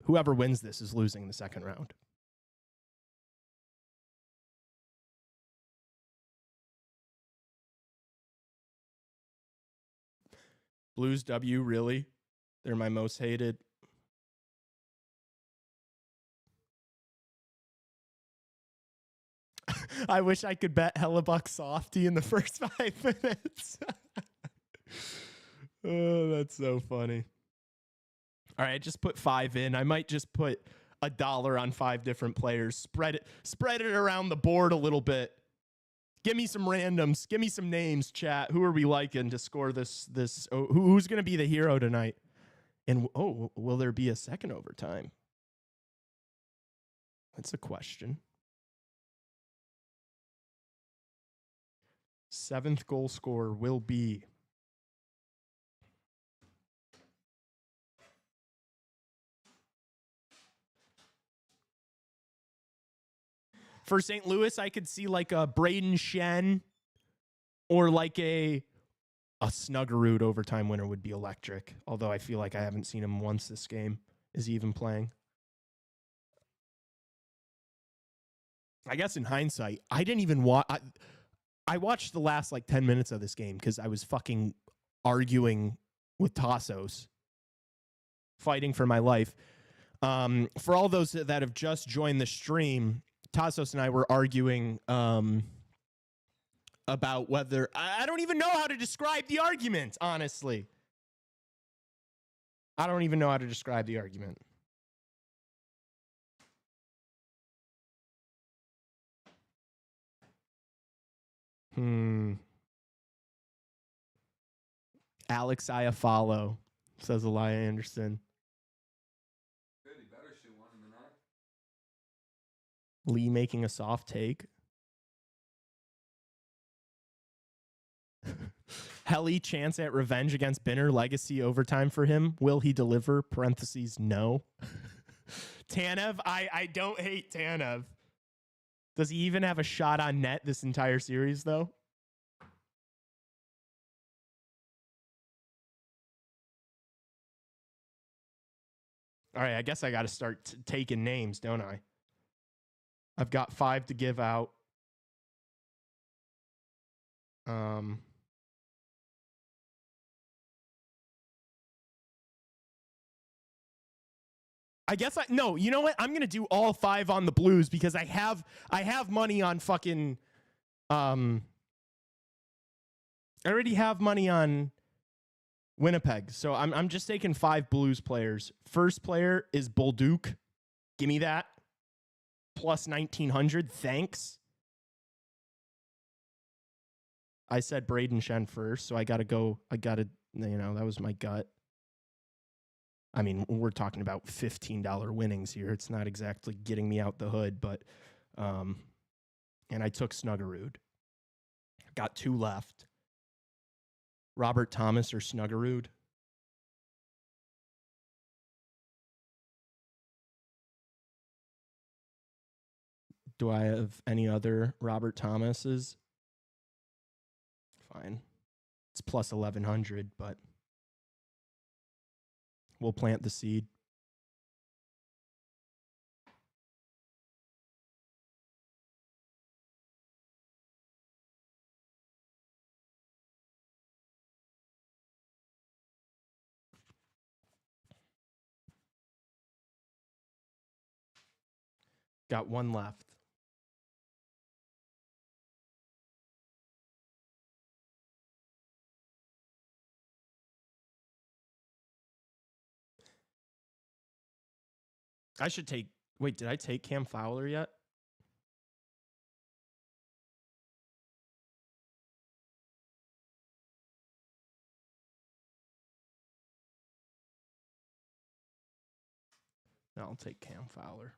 whoever wins this is losing in the second round. Blues W, really? They're my most hated. I wish I could bet Hellebuck softy in the first 5 minutes. Oh, that's so funny. All right, I just put 5 in. I might just put $1 on 5 different players. Spread it around the board a little bit. Give me some randoms. Give me some names, chat. Who are we liking to score this? Who's going to be the hero tonight? And will there be a second overtime? That's a question. 7th goal scorer will be for St. Louis. I could see like a Braden Shen or like a Snuggerud overtime winner would be electric. Although I feel like I haven't seen him once this game. Is he even playing? I guess in hindsight, I didn't even watch. I watched the last like 10 minutes of this game because I was fucking arguing with Tassos, fighting for my life. For all those that have just joined the stream, Tassos and I were arguing about whether I don't even know how to describe the argument, honestly. I don't even know how to describe the argument. Alex Iafallo, says Elia Anderson. Good, he better shoot one in the net. Lee making a soft take. Helly chance at revenge against Binner. Legacy overtime for him. Will he deliver? Parentheses, no. Tanev, I don't hate Tanev. Does he even have a shot on net this entire series, though? All right, I guess I got to start taking names, don't I? I've got 5 to give out. I guess no, you know what? I'm going to do all 5 on the Blues because I have money on fucking I already have money on Winnipeg. So I'm just taking 5 Blues players. First player is Bolduc. Give me that. Plus 1900. Thanks. I said Braden Shen first, so I got to, that was my gut. I mean, we're talking about $15 winnings here. It's not exactly getting me out the hood, but and I took Snuggerud. Got 2 left. Robert Thomas or Snuggerud? Do I have any other Robert Thomases? Fine. It's plus 1100, but we'll plant the seed. Got 1 left. I should take... Wait, did I take Cam Fowler yet? No, I'll take Cam Fowler.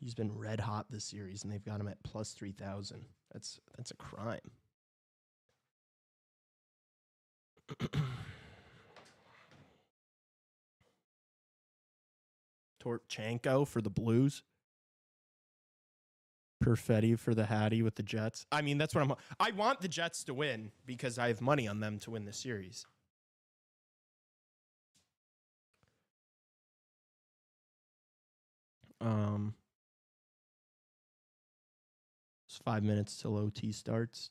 He's been red hot this series, and they've got him at plus 3,000. That's a crime. Torchenko for the Blues. Perfetti for the Hattie with the Jets. I mean, that's what I want the Jets to win because I have money on them to win the series. It's 5 minutes till OT starts.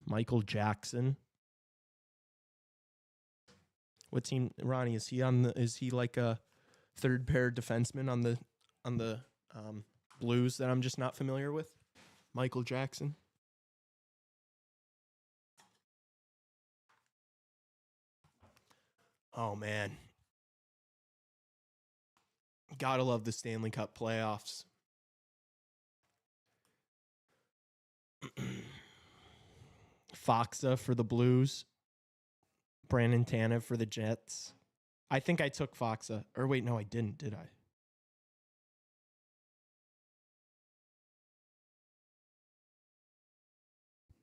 Michael Jackson. What team, Ronnie? Is he like a third pair defenseman on the Blues that I'm just not familiar with? Michael Jackson. Oh man. Gotta love the Stanley Cup playoffs. Foxa for the Blues. Brandon Tanev for the Jets. I think I took Foxa. Or wait, no, I didn't, did I?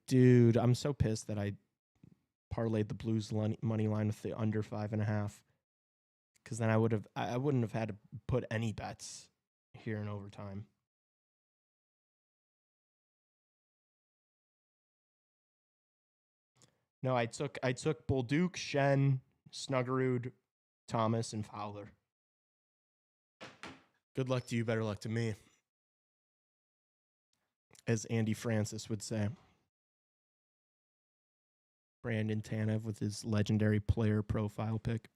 Dude, I'm so pissed that I parlayed the Blues money line with the under 5.5. Because then I wouldn't have had to put any bets here in overtime. No, I took Bolduc, Shen, Snuggerud, Thomas, and Fowler. Good luck to you, better luck to me. As Andy Francis would say. Brandon Tanev with his legendary player profile pick.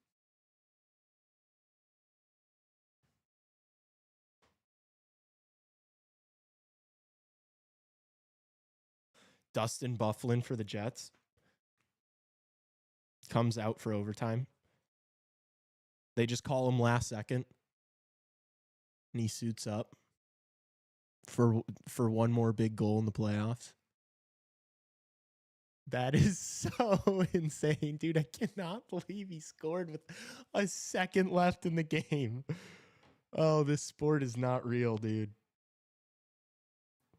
Dustin Byfuglien for the Jets. Comes out for overtime. They just call him last second. And he suits up for one more big goal in the playoffs. That is so insane, dude. I cannot believe he scored with a second left in the game. Oh, this sport is not real, dude.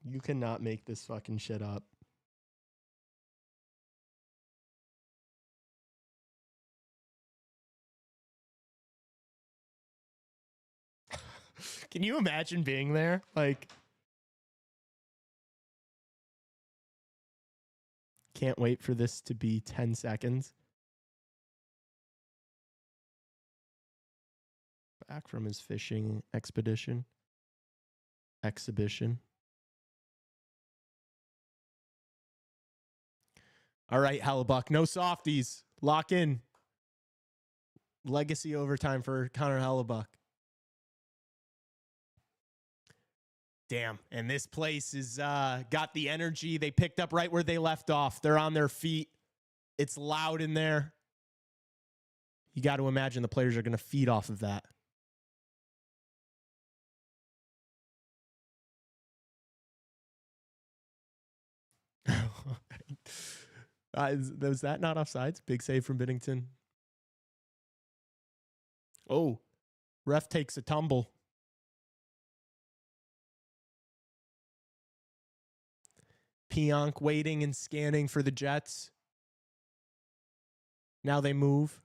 You cannot make this fucking shit up. Can you imagine being there? Like, can't wait for this to be 10 seconds. Back from his fishing exhibition. All right, Hellebuck. No softies. Lock in. Legacy overtime for Connor Hellebuck. Damn. And this place is got the energy they picked up right where they left off. They're on their feet. It's loud in there. You got to imagine the players are going to feed off of that. Was that not offsides? Big save from Binnington. Oh, ref takes a tumble. Pionk waiting and scanning for the Jets. Now they move.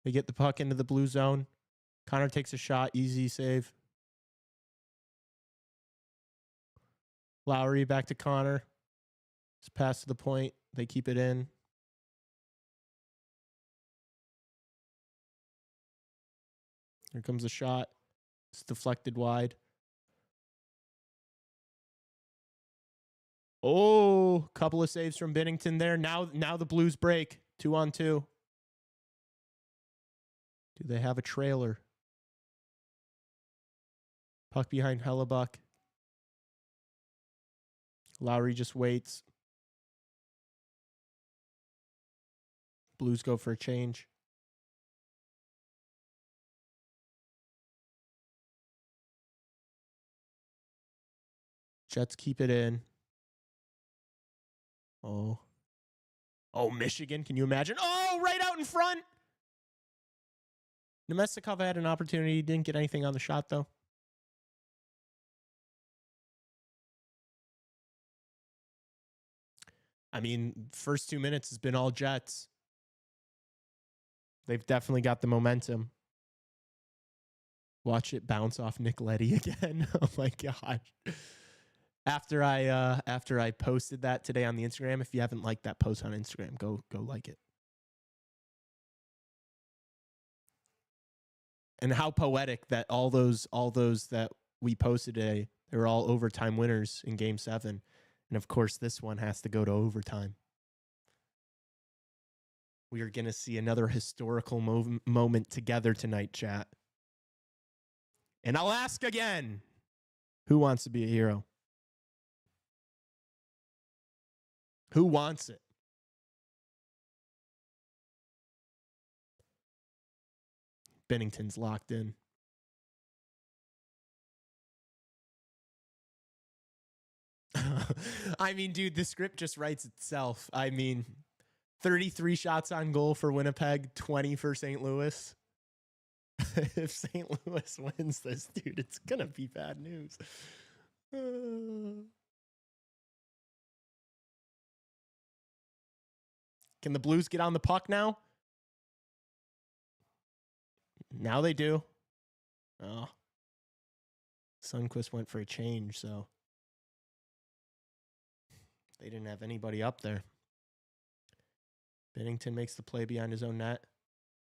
They get the puck into the blue zone. Connor takes a shot. Easy save. Lowry back to Connor. It's pass to the point. They keep it in. Here comes a shot. It's deflected wide. Oh, couple of saves from Binnington there. Now the Blues break. 2-on-2. Do they have a trailer? Puck behind Hellebuck. Lowry just waits. Blues go for a change. Jets keep it in. Oh, Michigan. Can you imagine? Oh, right out in front. Nemestikov had an opportunity. Didn't get anything on the shot, though. I mean, first 2 minutes has been all Jets. They've definitely got the momentum. Watch it bounce off Nick Leddy again. Oh, my God. After I posted that today on the Instagram, if you haven't liked that post on Instagram, go like it. And how poetic that all those that we posted today, they were all overtime winners in Game 7. And of course, this one has to go to overtime. We are going to see another historical moment together tonight, chat. And I'll ask again, who wants to be a hero? Who wants it? Bennington's locked in. I mean, dude, the script just writes itself. I mean, 33 shots on goal for Winnipeg, 20 for St. Louis. If St. Louis wins this, dude, it's going to be bad news. Can the Blues get on the puck now? Now they do. Oh. Sundqvist went for a change, so they didn't have anybody up there. Bennington makes the play behind his own net.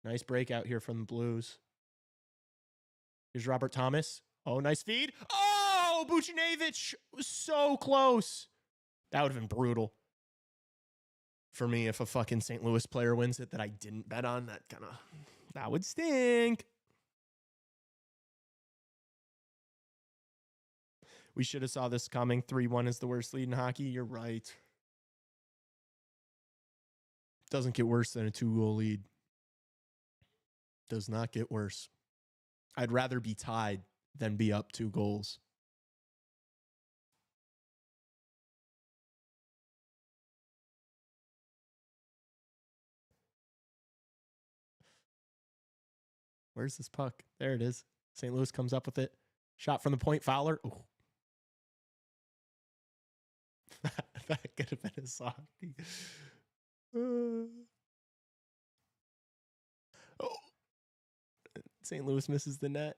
Nice breakout here from the Blues. Here's Robert Thomas. Oh, nice feed. Oh, Buchnevich was so close. That would have been brutal for me if a fucking St. Louis player wins it that I didn't bet on. That would stink. We should have saw this coming. 3-1 is the worst lead in hockey. You're right. Doesn't get worse than a 2-goal lead. Does not get worse. I'd rather be tied than be up 2 goals. Where's this puck? There it is. St. Louis comes up with it. Shot from the point, Fowler. Ooh. That could have been a softie. Oh. St. Louis misses the net.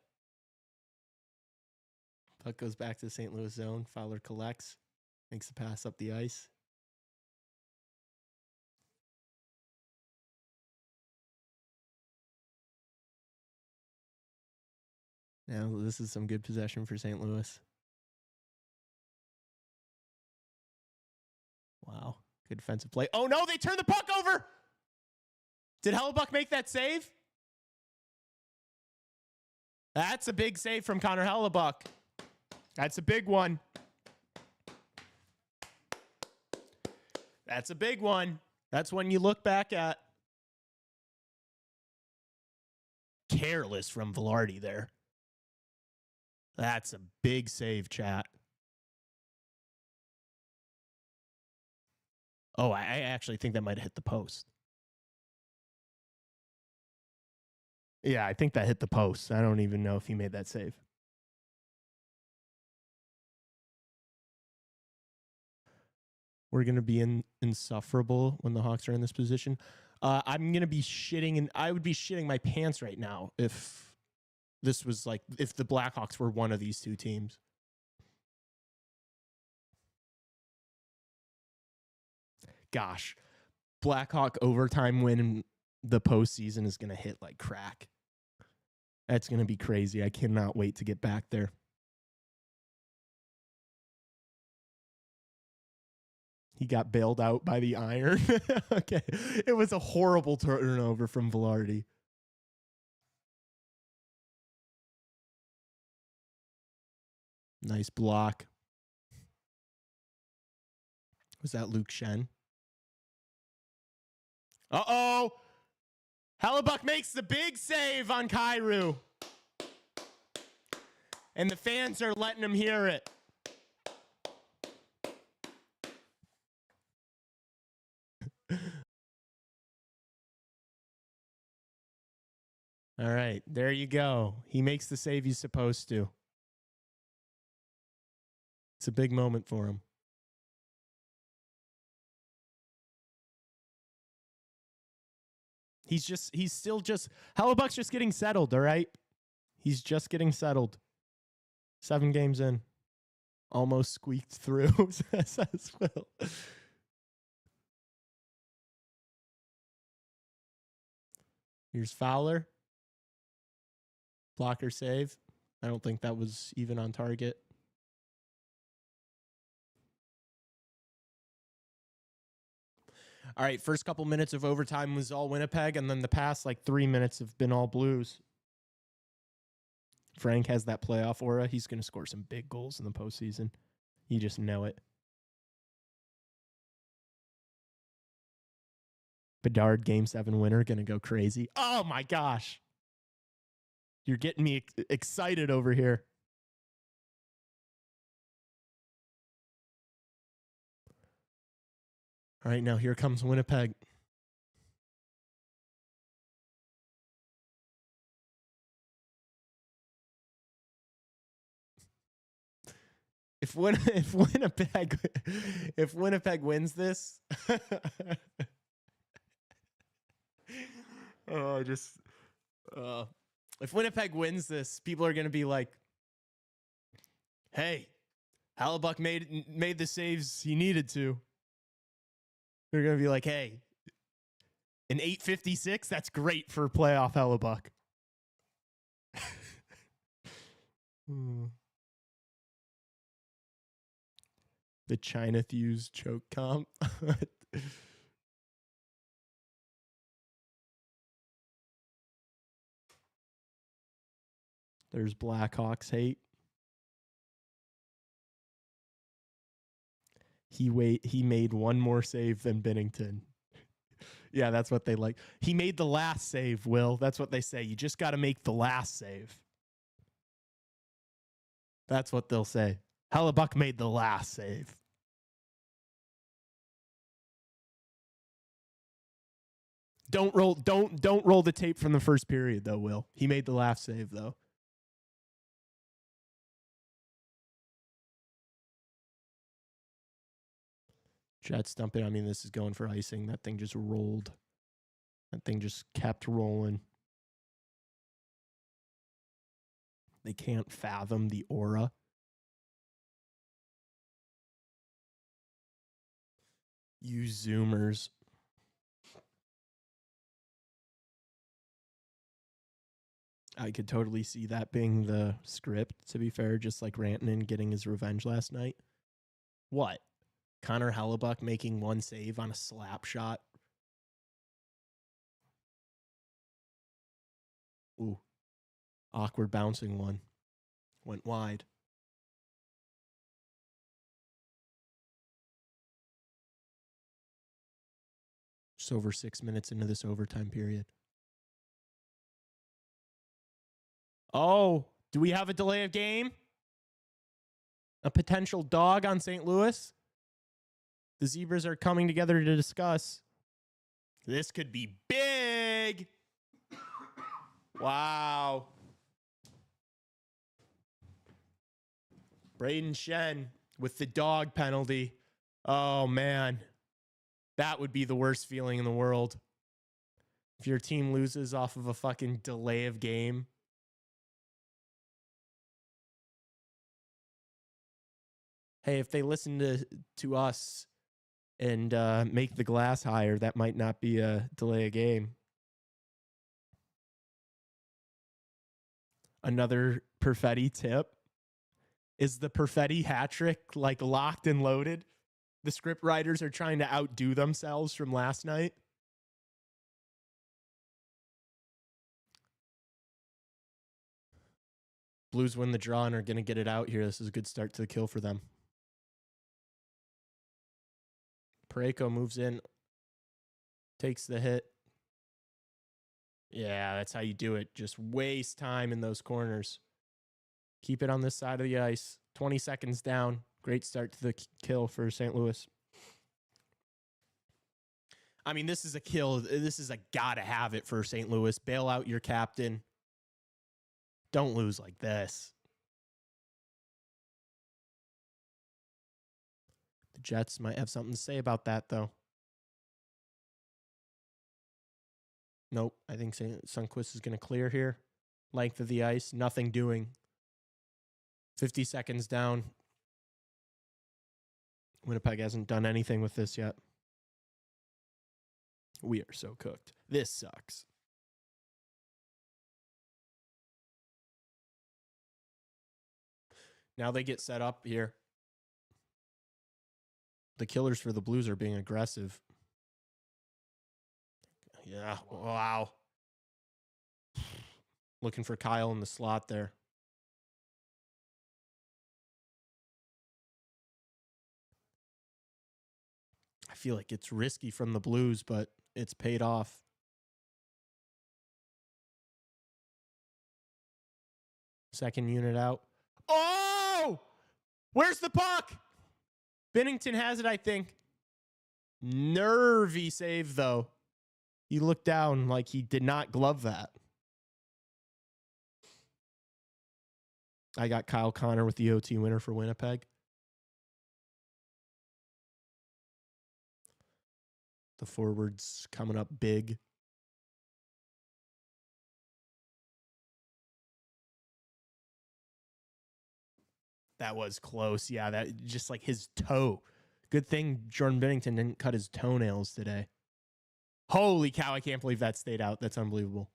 Puck goes back to the St. Louis zone. Fowler collects. Makes the pass up the ice. Now this is some good possession for St. Louis. Wow. Good defensive play. Oh, no, they turned the puck over. Did Hellebuck make that save? That's a big save from Connor Hellebuck. That's a big one. That's a big one. That's one you look back at. Careless from Velarde there. That's a big save, chat. Oh, I actually think that might have hit the post. Yeah, I think that hit the post. I don't even know if he made that save. We're going to be insufferable when the Hawks are in this position. I'm going to be shitting, and I would be shitting my pants right now if this was like, if the Blackhawks were one of these two teams. Gosh, Blackhawk overtime win in the postseason is going to hit like crack. That's going to be crazy. I cannot wait to get back there. He got bailed out by the iron. Okay. It was a horrible turnover from Velarde. Nice block. Was that Luke Shen? Uh-oh. Hellebuck makes the big save on Kyrou. And the fans are letting him hear it. All right, there you go. He makes the save he's supposed to. It's a big moment for him. He's still Hellebuck's just getting settled, all right? He's just getting settled. 7 games in. Almost squeaked through, says Will. Here's Fowler. Blocker save. I don't think that was even on target. All right, first couple minutes of overtime was all Winnipeg, and then the past 3 minutes have been all Blues. Frank has that playoff aura. He's going to score some big goals in the postseason. You just know it. Bedard, Game 7 winner, going to go crazy. Oh, my gosh. You're getting me excited over here. All right, now here comes Winnipeg. If Winnipeg wins this, if Winnipeg wins this, people are going to be like, "Hey, Hellebuyck made the saves he needed to." They're going to be like, "Hey, an 856, that's great for playoff Hellebuyck." The China Fuse choke comp. There's Blackhawks hate. He made one more save than Binnington. Yeah, that's what they like. He made the last save, Will. That's what they say. You just got to make the last save. That's what they'll say. Hellebuyck made the last save. Don't roll the tape from the first period though, Will. He made the last save though. Jets dumping. I mean, this is going for icing. That thing just rolled. That thing just kept rolling. They can't fathom the aura. You Zoomers. I could totally see that being the script, to be fair, just like Rantanen getting his revenge last night. What? Connor Hellebuyck making one save on a slap shot. Ooh. Awkward bouncing one. Went wide. Just over 6 minutes into this overtime period. Oh, do we have a delay of game? A potential dog on St. Louis? The Zebras are coming together to discuss. This could be big. Wow. Braden Shen with the dog penalty. Oh, man. That would be the worst feeling in the world. If your team loses off of a fucking delay of game. Hey, if they listen to us and make the glass higher, that might not be a delay of game. Another Perfetti tip. Is the Perfetti hat trick like locked and loaded? The script writers are trying to outdo themselves from last night. Blues win the draw and are going to get it out here. This is a good start to the kill for them. Parayko moves in, takes the hit. Yeah, that's how you do it. Just waste time in those corners. Keep it on this side of the ice. 20 seconds down. Great start to the kill for St. Louis. I mean, this is a kill. This is a gotta have it for St. Louis. Bail out your captain. Don't lose like this. The Jets might have something to say about that, though. Nope. I think Sundqvist is going to clear here. Length of the ice. Nothing doing. 50 seconds down. Winnipeg hasn't done anything with this yet. We are so cooked. This sucks. Now they get set up here. The killers for the Blues are being aggressive. Yeah, wow. Looking for Kyle in the slot there. I feel like it's risky from the Blues, but it's paid off. Second unit out. Oh! Where's the puck? Binnington has it, I think. Nervy save, though. He looked down like he did not glove that. I got Kyle Connor with the OT winner for Winnipeg. The forwards coming up big. That was close. Yeah, that just like his toe. Good thing Jordan Binnington didn't cut his toenails today. Holy cow, I can't believe that stayed out. That's unbelievable.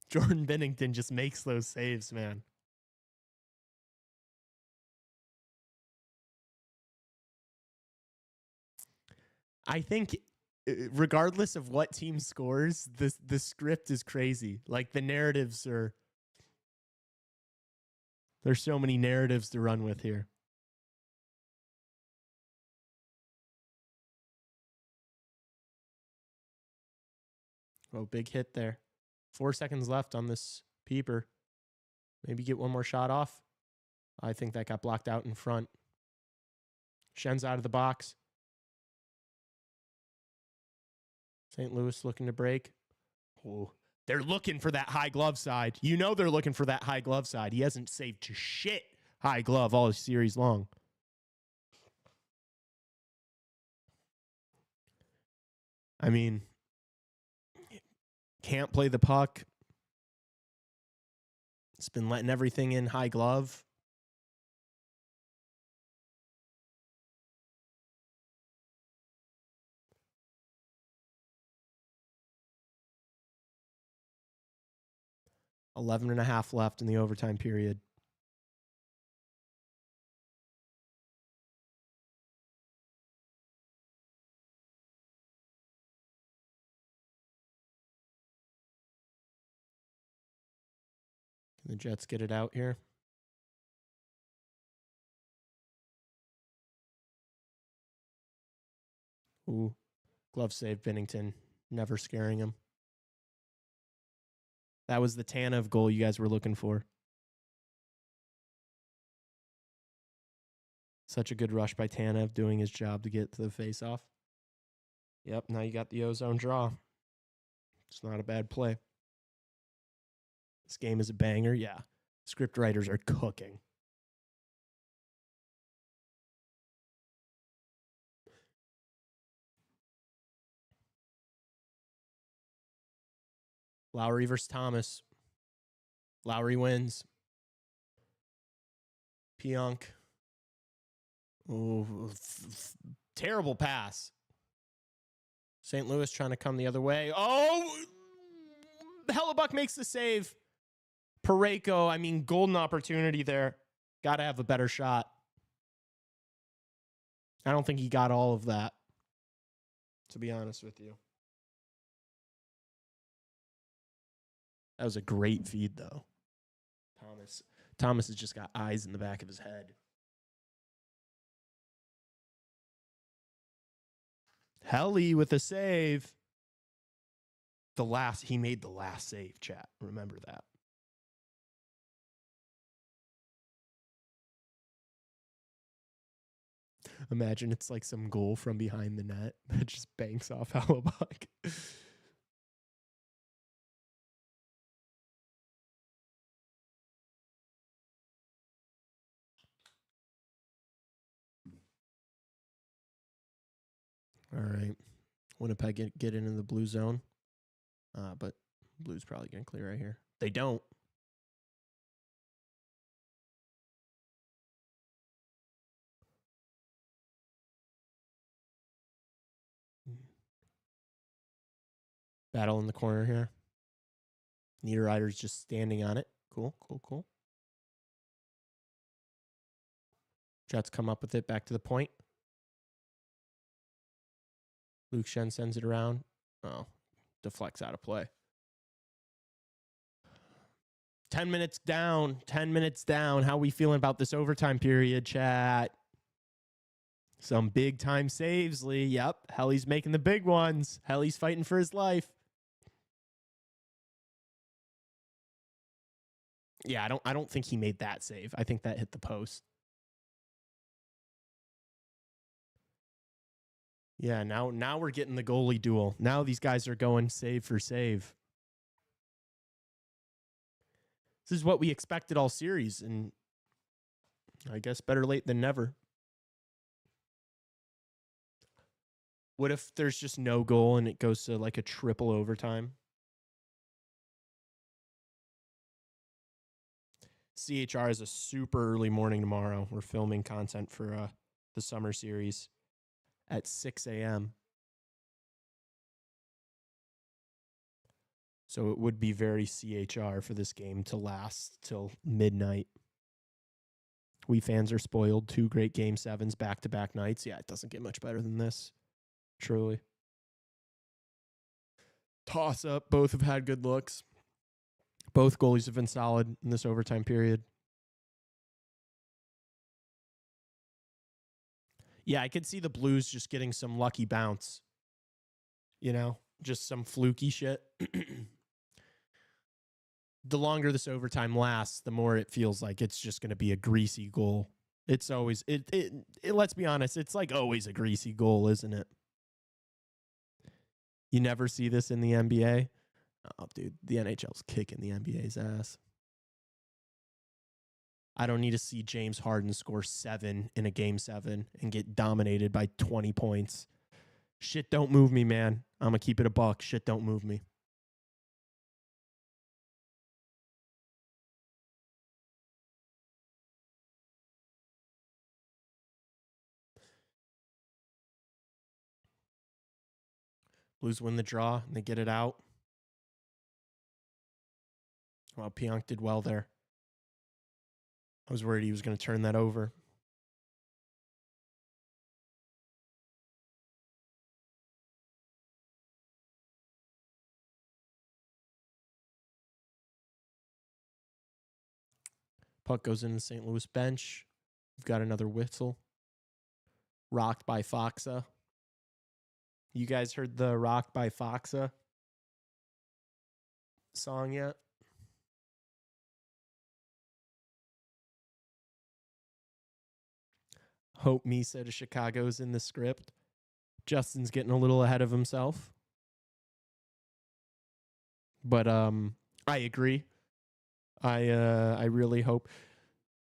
Jordan Binnington just makes those saves, man. I think regardless of what team scores, the script is crazy. Like the narratives are... There's so many narratives to run with here. Oh, big hit there. 4 seconds left on this peeper. Maybe get one more shot off. I think that got blocked out in front. Schen's out of the box. St. Louis looking to break. Oh, they're looking for that high glove side. You know they're looking for that high glove side. He hasn't saved to shit high glove all series long. I mean, can't play the puck. It's been letting everything in high glove. Eleven and a half left in the overtime period. Can the Jets get it out here? Ooh, glove save, Binnington. Never scaring him. That was the Tanev goal you guys were looking for. Such a good rush by Tanev doing his job to get to the face-off. Yep, now you got the ozone draw. It's not a bad play. This game is a banger. Yeah, script writers are cooking. Lowry versus Thomas. Lowry wins. Pionk. Ooh, terrible pass. St. Louis trying to come the other way. Oh, Hellebuck makes the save. Parayko, I mean, golden opportunity there. Got to have a better shot. I don't think he got all of that, to be honest with you. That was a great feed, though. Thomas has just got eyes in the back of his head. Helly with a save. He made the last save, chat. Remember that. Imagine it's like some goal from behind the net that just banks off Hellebuck. All right. Winnipeg get into the blue zone. But Blue's probably going to clear right here. They don't. Battle in the corner here. Niederreiter's just standing on it. Cool. Jets come up with it back to the point. Luke Schenn sends it around. Oh, deflects out of play. 10 minutes down. 10 minutes down. How we feeling about this overtime period, chat? Some big time saves, Lee. Yep. Helly's making the big ones. Helly's fighting for his life. Yeah, I don't think he made that save. I think that hit the post. Yeah, now we're getting the goalie duel. Now these guys are going save for save. This is what we expected all series, and I guess better late than never. What if there's just no goal and it goes to like a triple overtime? CHR is a super early morning tomorrow. We're filming content for the summer series at 6 a.m. So it would be very CHR for this game to last till midnight. We fans are spoiled. 2 great game 7s back-to-back nights. Yeah, it doesn't get much better than this. Truly. Toss up. Both have had good looks. Both goalies have been solid in this overtime period. Yeah, I could see the Blues just getting some lucky bounce. You know, just some fluky shit. The longer this overtime lasts, the more it feels like it's just going to be a greasy goal. It's always, let's be honest, it's like always a greasy goal, isn't it? You never see this in the NBA. Oh, dude, the NHL's kicking the NBA's ass. I don't need to see James Harden score 7 in a game 7 and get dominated by 20 points. Shit don't move me, man. I'm going to keep it a buck. Shit don't move me. Blues win the draw and they get it out. Well, Pionk did well there. I was worried he was going to turn that over. Puck goes in the St. Louis bench. We've got another whistle. Rocked by Foxa. You guys heard the Rocked by Foxa song yet? Hope Misa to Chicago's in the script. Justin's getting a little ahead of himself. But I agree. I really hope.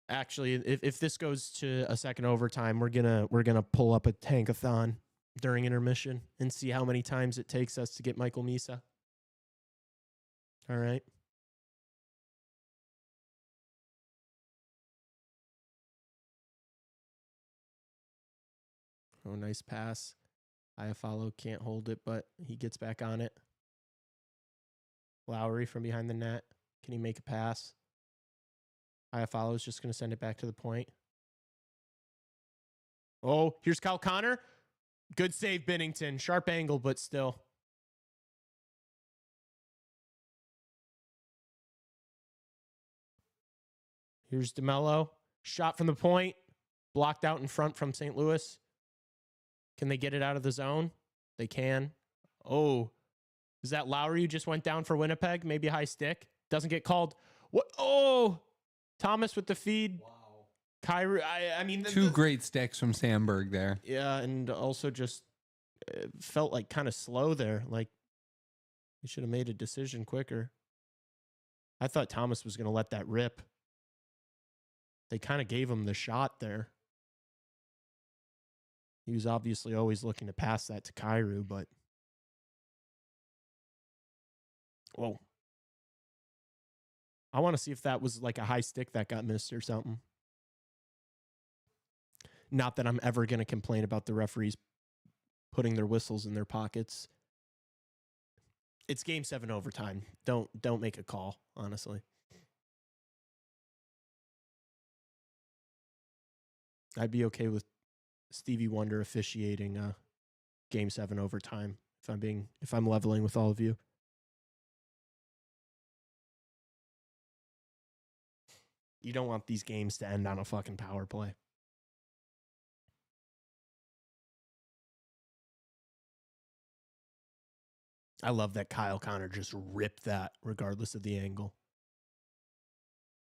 Actually, if this goes to a second overtime, we're gonna pull up a tankathon during intermission and see how many times it takes us to get Michael Misa. All right. Oh, nice pass. Iafallo can't hold it, but he gets back on it. Lowry from behind the net. Can he make a pass? Iafallo's just going to send it back to the point. Oh, here's Kyle Connor. Good save, Binnington. Sharp angle, but still. Here's DeMello. Shot from the point. Blocked out in front from St. Louis. Can they get it out of the zone? They can. Oh, is that Lowry who just went down for Winnipeg? Maybe a high stick. Doesn't get called. What? Oh, Thomas with the feed. Wow. Kyrie. I mean, two great sticks from Sandberg there. Yeah, and also just felt like kind of slow there. Like he should have made a decision quicker. I thought Thomas was going to let that rip. They kind of gave him the shot there. He was obviously always looking to pass that to Kyrie, but whoa. I want to see if that was like a high stick that got missed or something. Not that I'm ever going to complain about the referees putting their whistles in their pockets. It's game 7 overtime. Don't make a call, honestly. I'd be okay with Stevie Wonder officiating game 7 overtime if I'm leveling with all of you. You don't want these games to end on a fucking power play. I love that Kyle Connor just ripped that regardless of the angle.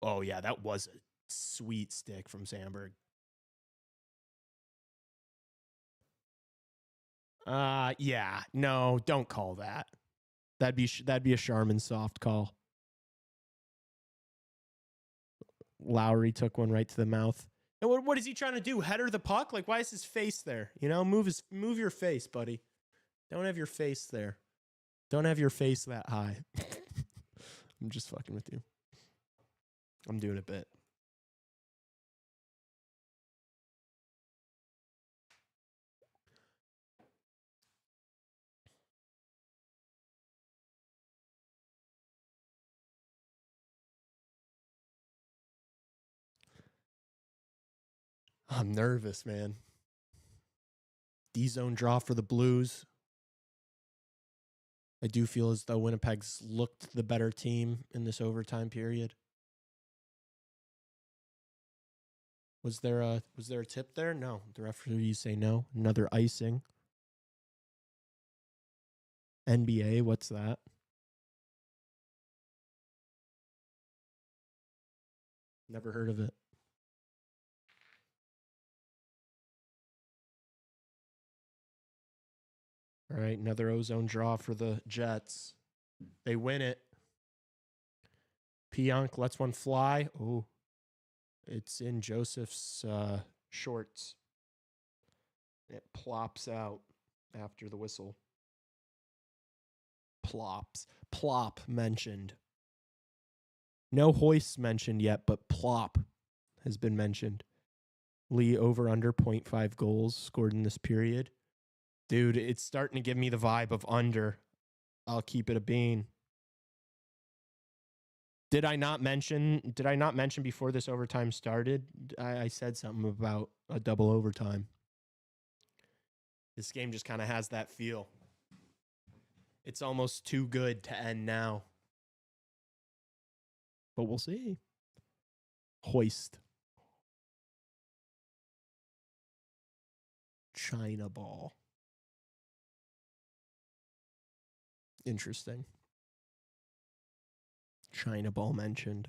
Oh, yeah, that was a sweet stick from Sandberg. Yeah, no, don't call that. That'd be a Charmin soft call. Lowry took one right to the mouth. And what is he trying to do? Header the puck? Like, why is his face there? You know, move your face, buddy. Don't have your face there. Don't have your face that high. I'm just fucking with you. I'm doing a bit. I'm nervous, man. D-zone draw for the Blues. I do feel as though Winnipeg's looked the better team in this overtime period. Was there a tip there? No. The referees say no. Another icing. NBA, what's that? Never heard of it. All right, another ozone draw for the Jets. They win it. Pionk lets one fly. Oh, it's in Joseph's shorts. It plops out after the whistle. Plops. Plop mentioned. No hoists mentioned yet, but plop has been mentioned. Lee over under 0.5 goals scored in this period. Dude, it's starting to give me the vibe of under. I'll keep it a bean. Did I not mention before this overtime started? I said something about a double overtime. This game just kind of has that feel. It's almost too good to end now. But we'll see. Hoist. China ball. Interesting. China ball mentioned.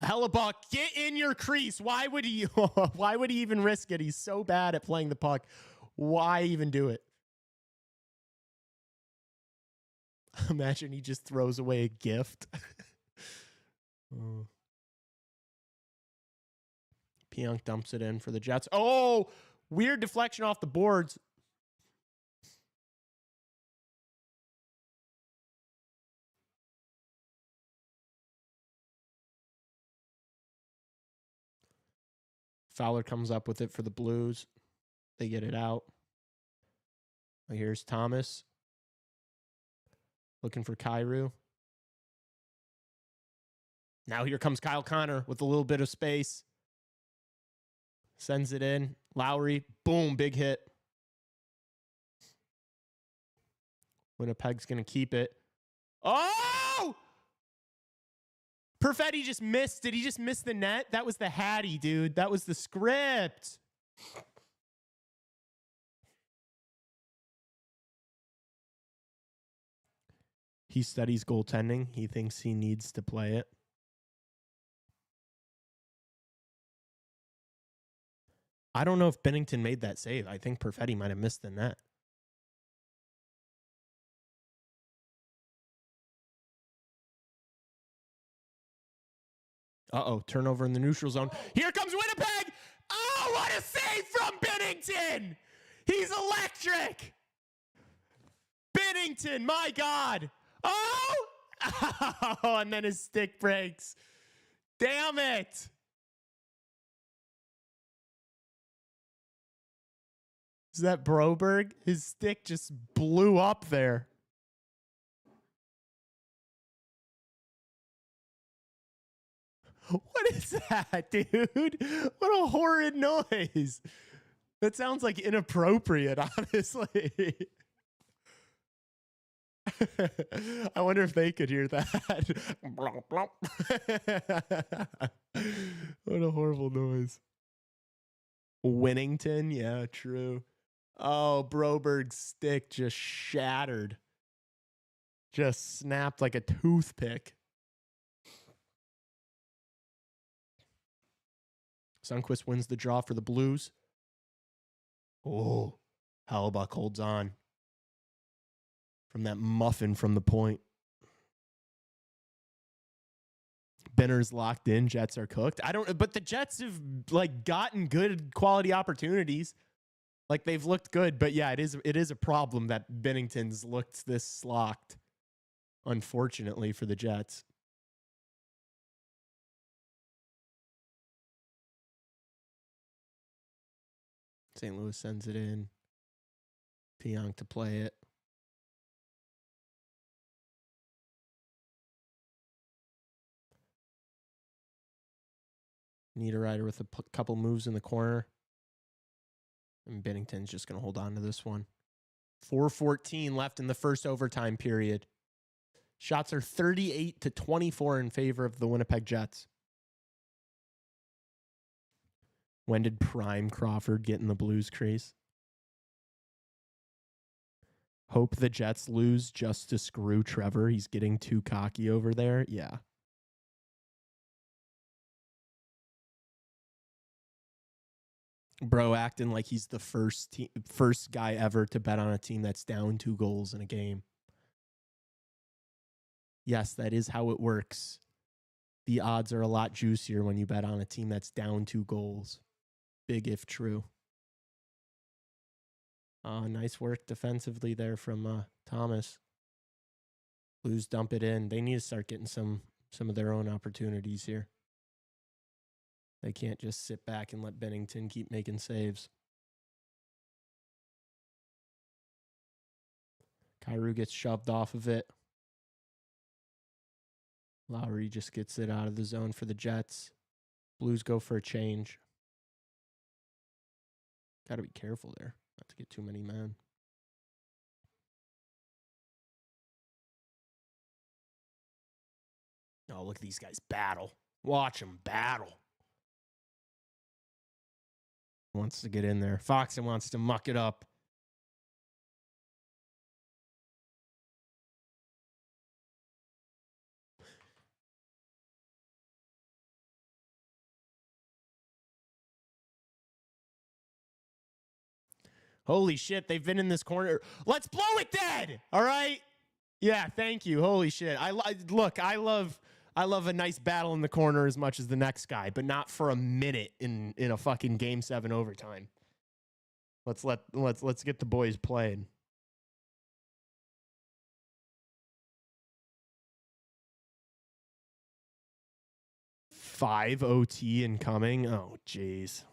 Hellebuck, get in your crease. Why would he even risk it? He's so bad at playing the puck. Why even do it? Imagine he just throws away a gift. Oh. Pionk dumps it in for the Jets. Oh, weird deflection off the boards. Fowler comes up with it for the Blues. They get it out. Here's Thomas. Looking for Kyrou. Now here comes Kyle Connor with a little bit of space. Sends it in. Lowry. Boom. Big hit. Winnipeg's going to keep it. Oh! Perfetti just missed. Did he just miss the net? That was the Hattie, dude. That was the script. He studies goaltending. He thinks he needs to play it. I don't know if Bennington made that save. I think Perfetti might have missed the net. Uh-oh, turnover in the neutral zone. Here comes Winnipeg! Oh, what a save from Bennington! He's electric! Bennington, my God! Oh! Oh, and then his stick breaks. Damn it! Is that Broberg? His stick just blew up there. What is that, dude? What a horrid noise. That sounds like inappropriate, honestly. I wonder if they could hear that. What a horrible noise. Winnington, yeah, true. Oh, Broberg's stick just shattered. Just snapped like a toothpick. Sundqvist wins the draw for the Blues. Oh, Hellebuyck holds on from that muffin from the point. Benner's locked in. Jets are cooked. But the Jets have like gotten good quality opportunities. Like they've looked good, but yeah, it is a problem that Binnington's looked this locked. Unfortunately for the Jets. St. Louis sends it in. Pionk to play it. Niederreiter with a couple moves in the corner. And Binnington's just going to hold on to this one. 4:14 left in the first overtime period. Shots are 38-24 in favor of the Winnipeg Jets. When did Prime Crawford get in the Blues crease? Hope the Jets lose just to screw Trevor. He's getting too cocky over there. Yeah. Bro acting like he's the first guy ever to bet on a team that's down 2 goals in a game. Yes, that is how it works. The odds are a lot juicier when you bet on a team that's down 2 goals. Big if true. Nice work defensively there from Thomas. Blues dump it in. They need to start getting some of their own opportunities here. They can't just sit back and let Binnington keep making saves. Kyrou gets shoved off of it. Lowry just gets it out of the zone for the Jets. Blues go for a change. Got to be careful there, not to get too many men. Oh, look at these guys battle. Watch them battle. Wants to get in there. Foxen wants to muck it up. Holy shit, they've been in this corner. Let's blow it dead. All right? Yeah, thank you. Holy shit. I love a nice battle in the corner as much as the next guy, but not for a minute in a fucking game 7 overtime. Let's get the boys playing. Five OT incoming. Oh, jeez.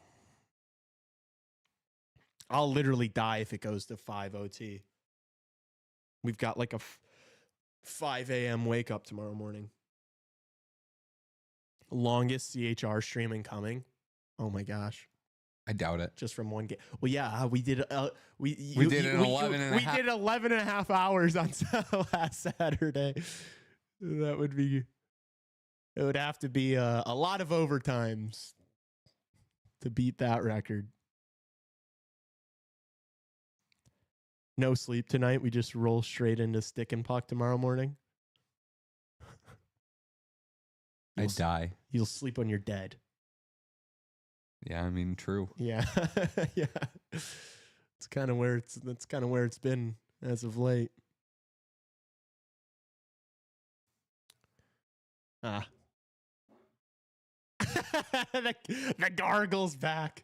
I'll literally die if it goes to 5 OT. We've got like a 5 a.m. wake up tomorrow morning. Longest CHR stream incoming. Oh my gosh. I doubt it. Just from one game. Well, yeah, we did. We did 11 and a half. We did 11 and a half hours on last Saturday. That would be. It would have to be a lot of overtimes to beat that record. No sleep tonight. We just roll straight into stick and puck tomorrow morning. I die. You'll sleep when you're dead. Yeah, I mean, true. Yeah, yeah. That's kind of where it's been as of late. The gargle's back.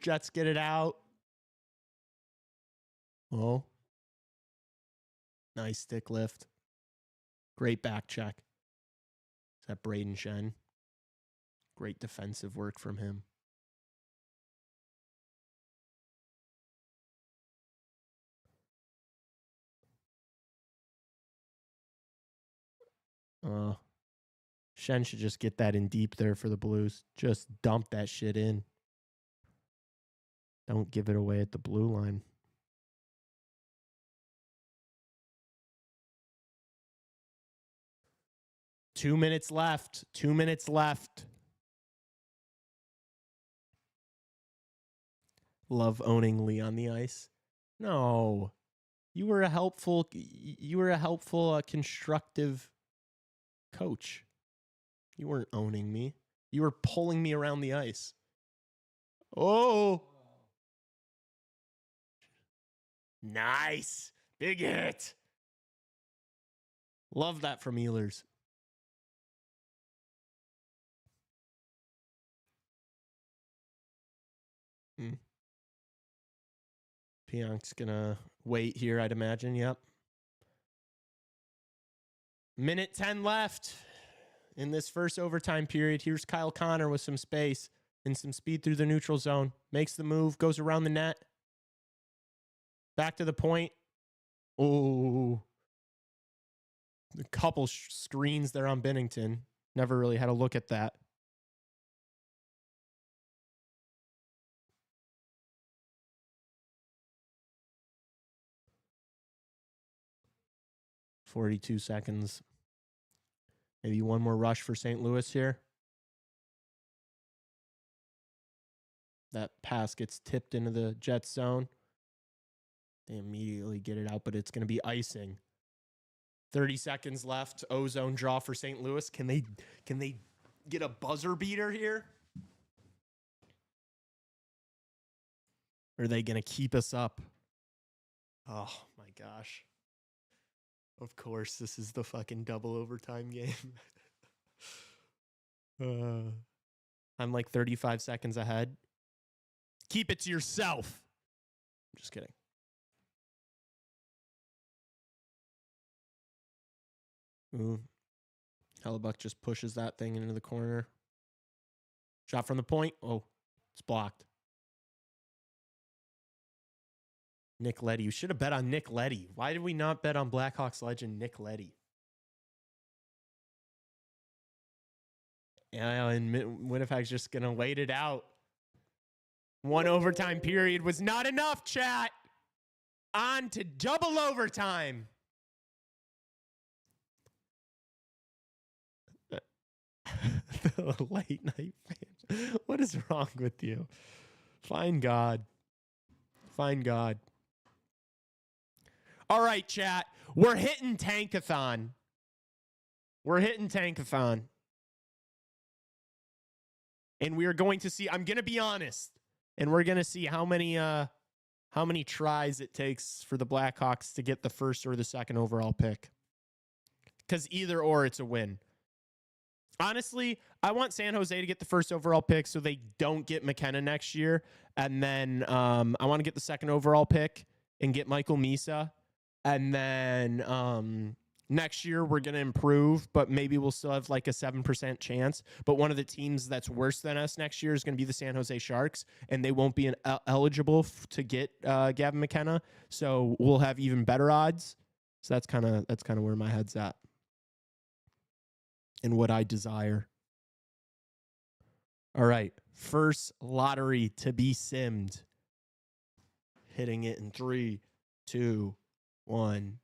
Jets get it out. Oh. Nice stick lift. Great back check. Is that Braden Shen? Great defensive work from him. Shen should just get that in deep there for the Blues. Just dump that shit in. Don't give it away at the blue line. Two minutes left. Love owning Lee on the ice. No. You were a helpful, constructive coach. You weren't owning me. You were pulling me around the ice. Oh. Nice. Big hit. Love that from Ehlers. Pionk's going to wait here, I'd imagine. Yep. Minute 10 left in this first overtime period. Here's Kyle Connor with some space and some speed through the neutral zone. Makes the move, goes around the net. Back to the point. Oh. A couple screens there on Binnington. Never really had a look at that. .42 seconds. Maybe one more rush for St. Louis here. That pass gets tipped into the Jets zone. They immediately get it out, but it's going to be icing. 30 seconds left. O-zone draw for St. Louis. Can they get a buzzer beater here? Or are they going to keep us up? Oh, my gosh. Of course, this is the fucking double overtime game. I'm like 35 seconds ahead. Keep it to yourself. I'm just kidding. Ooh. Hellebuck just pushes that thing into the corner. Shot from the point. Oh, it's blocked. Nick Leddy. You should have bet on Nick Leddy. Why did we not bet on Blackhawks legend Nick Leddy? And Winnipeg's just going to wait it out. One overtime period was not enough, chat. On to double overtime. The late night fan. What is wrong with you? Find God. Find God. All right, chat. We're hitting Tankathon. We're hitting Tankathon. And we are going to see, I'm going to be honest, and we're going to see how many tries it takes for the Blackhawks to get the first or the second overall pick. Because either or, it's a win. Honestly, I want San Jose to get the first overall pick so they don't get McKenna next year. And then I want to get the second overall pick and get Michael Misa. And then next year we're going to improve, but maybe we'll still have like a 7% chance. But one of the teams that's worse than us next year is going to be the San Jose Sharks, and they won't be eligible to get Gavin McKenna. So we'll have even better odds. So that's kind of where my head's at and what I desire. All right, first lottery to be simmed. Hitting it in 3, 2, 1.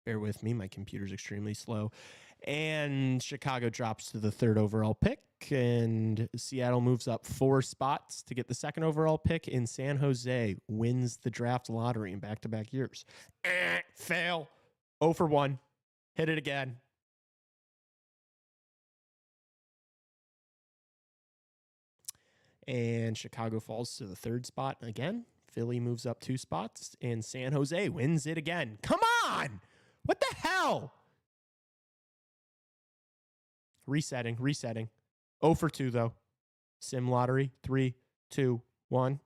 Bear with me, my computer's extremely slow. And Chicago drops to the third overall pick, and Seattle moves up 4 spots to get the second overall pick, and San Jose wins the draft lottery in back-to-back years. Fail. 0 for 1. Hit it again. And Chicago falls to the third spot again. Philly moves up 2 spots, and San Jose wins it again. Come on! What the hell? Resetting. 0 for 2, though. Sim lottery. 3, 2, 1.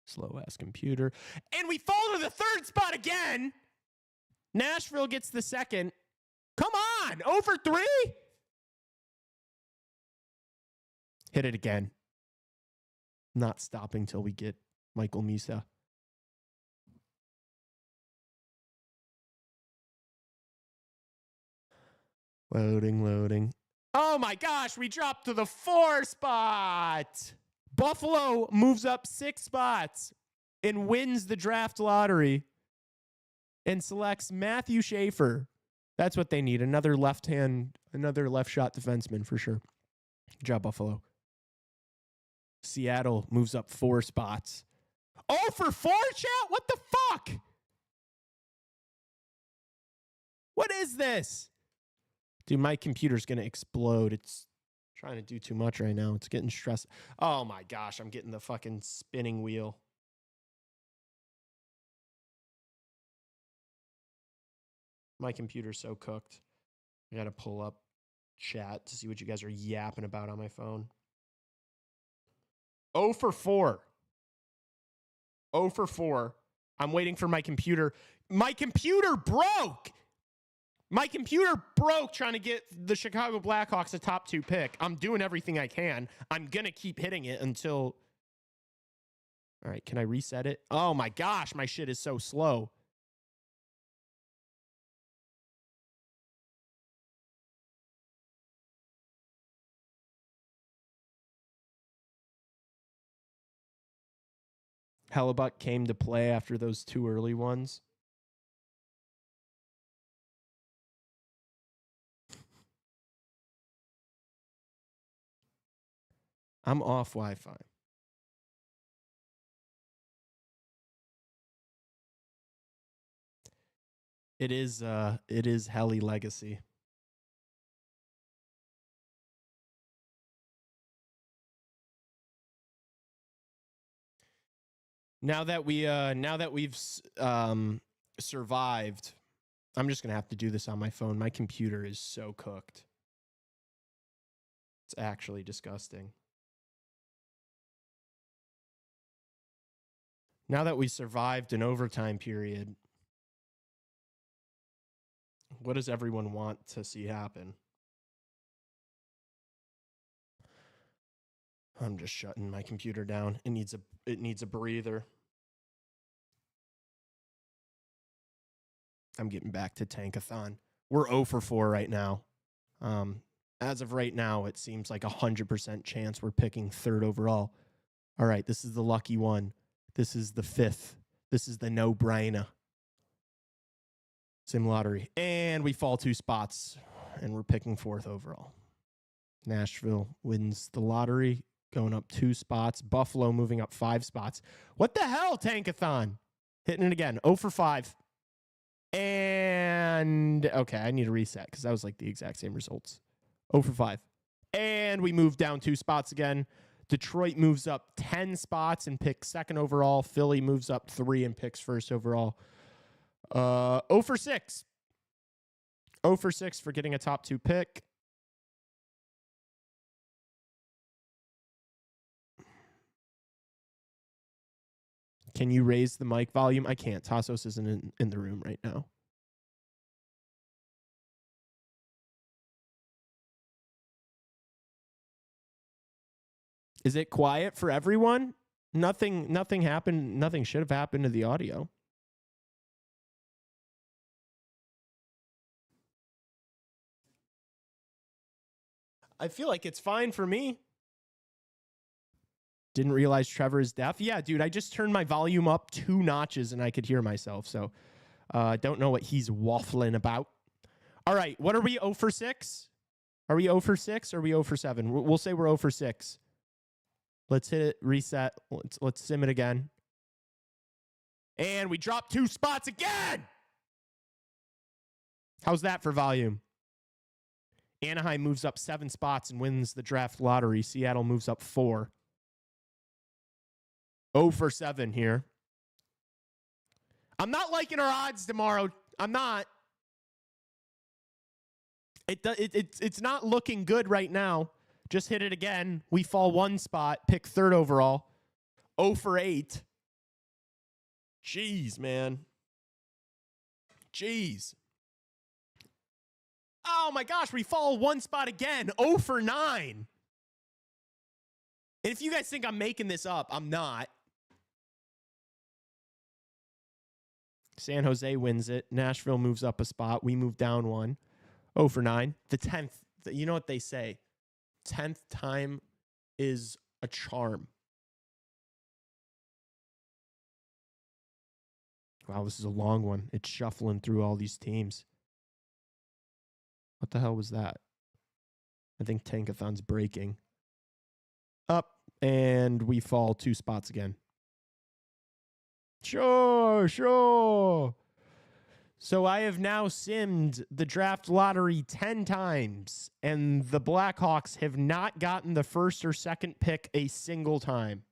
Slow-ass computer. And we fall to the third spot again. Nashville gets the second. Come on! 0 for 3? Hit it again. Not stopping till we get Michael Misa. Loading. Oh my gosh, we dropped to the 4 spot. Buffalo moves up 6 spots and wins the draft lottery and selects Matthew Schaefer That's what they need. Another left shot defenseman for sure. Good job, Buffalo. Seattle moves up 4 spots. Oh, for 4, chat? What the fuck? What is this? Dude, my computer's going to explode. It's trying to do too much right now. It's getting stressed. Oh my gosh, I'm getting the fucking spinning wheel. My computer's so cooked. I got to pull up chat to see what you guys are yapping about on my phone. 0 for 4. 0 for 4. I'm waiting for my computer. My computer broke. My computer broke trying to get the Chicago Blackhawks a top 2 pick. I'm doing everything I can. I'm going to keep hitting it until... All right, can I reset it? Oh my gosh, my shit is so slow. Hellebuck came to play after those 2 early ones. I'm off Wi-Fi. It is Helly Legacy. Now that we've survived, I'm just gonna have to do this on my phone. My computer is so cooked. It's actually disgusting. Now that we survived an overtime period, what does everyone want to see happen? I'm just shutting my computer down. It needs a breather. I'm getting back to Tankathon. We're 0 for 4 right now. As of right now, it seems like 100% chance we're picking 3rd overall. All right, this is the lucky one. This is the 5th. This is the no-brainer. Sim lottery. And we fall 2 spots, and we're picking 4th overall. Nashville wins the lottery, going up 2 spots. Buffalo moving up 5 spots. What the hell, Tankathon? Hitting it again. 0 for 5. And, okay, I need to reset because that was like the exact same results. 0 for 5. And we move down 2 spots again. Detroit moves up 10 spots and picks 2nd overall. Philly moves up 3 and picks 1st overall. 0 for 6. 0 for 6 for getting a top 2 pick. Can you raise the mic volume? I can't. Tassos isn't in the room right now. Is it quiet for everyone? Nothing happened. Nothing should have happened to the audio. I feel like it's fine for me. Didn't realize Trevor is deaf. Yeah, dude, I just turned my volume up 2 notches and I could hear myself. So don't know what he's waffling about. All right, what are we, 0 for 6? Are we 0 for 6 or are we 0 for 7? We'll say we're 0 for 6. Let's hit it, reset. Let's sim it again. And we drop 2 spots again. How's that for volume? Anaheim moves up 7 spots and wins the draft lottery. Seattle moves up 4. 0 for 7 here. I'm not liking our odds tomorrow. I'm not. It's not looking good right now. Just hit it again. We fall 1 spot, pick 3rd overall. 0 for 8. Jeez, man. Jeez. Oh my gosh, we fall 1 spot again. 0 for 9. And if you guys think I'm making this up, I'm not. San Jose wins it. Nashville moves up a spot. We move down 1. 0 for 9. The 10th. You know what they say? 10th time is a charm. Wow, this is a long one. It's shuffling through all these teams. What the hell was that? I think Tankathon's breaking. Up, and we fall 2 spots again. Sure. So I have now simmed the draft lottery 10 times, and the Blackhawks have not gotten the first or second pick a single time.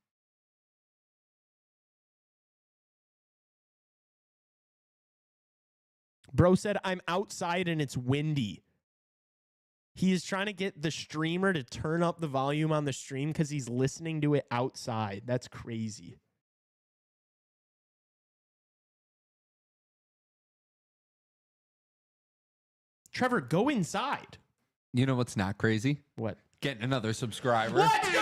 Bro said, I'm outside and it's windy. He is trying to get the streamer to turn up the volume on the stream because he's listening to it outside. That's crazy. Trevor, go inside. You know what's not crazy? What? Getting another subscriber. Let's go!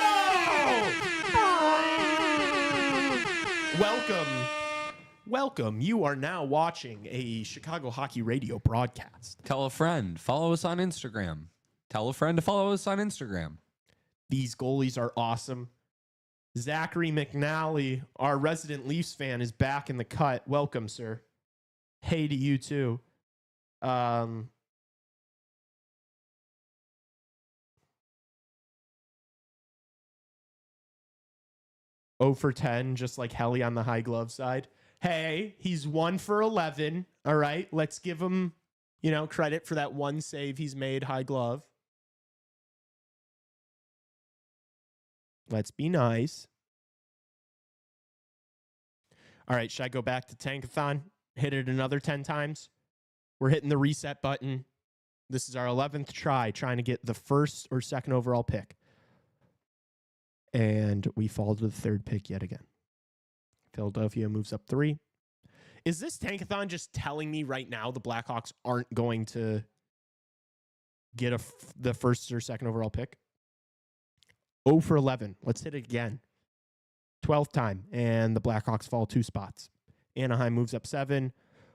Welcome. You are now watching a Chicago Hockey Radio broadcast. Tell a friend. Follow us on Instagram. Tell a friend to follow us on Instagram. These goalies are awesome. Zachary McNally, our resident Leafs fan, is back in the cut. Welcome, sir. Hey to you, too. 0 for 10, just like Helly on the high glove side. Hey, he's 1 for 11. All right, let's give him, credit for that one save he's made high glove. Let's be nice. All right, should I go back to Tankathon? Hit it another 10 times? We're hitting the reset button. This is our 11th try, trying to get the first or second overall pick. And we fall to the 3rd pick yet again. Philadelphia moves up 3. Is this Tankathon just telling me right now the Blackhawks aren't going to get the first or second overall pick? 0 for 11. Let's hit it again. 12th time, and the Blackhawks fall 2 spots. Anaheim moves up 7.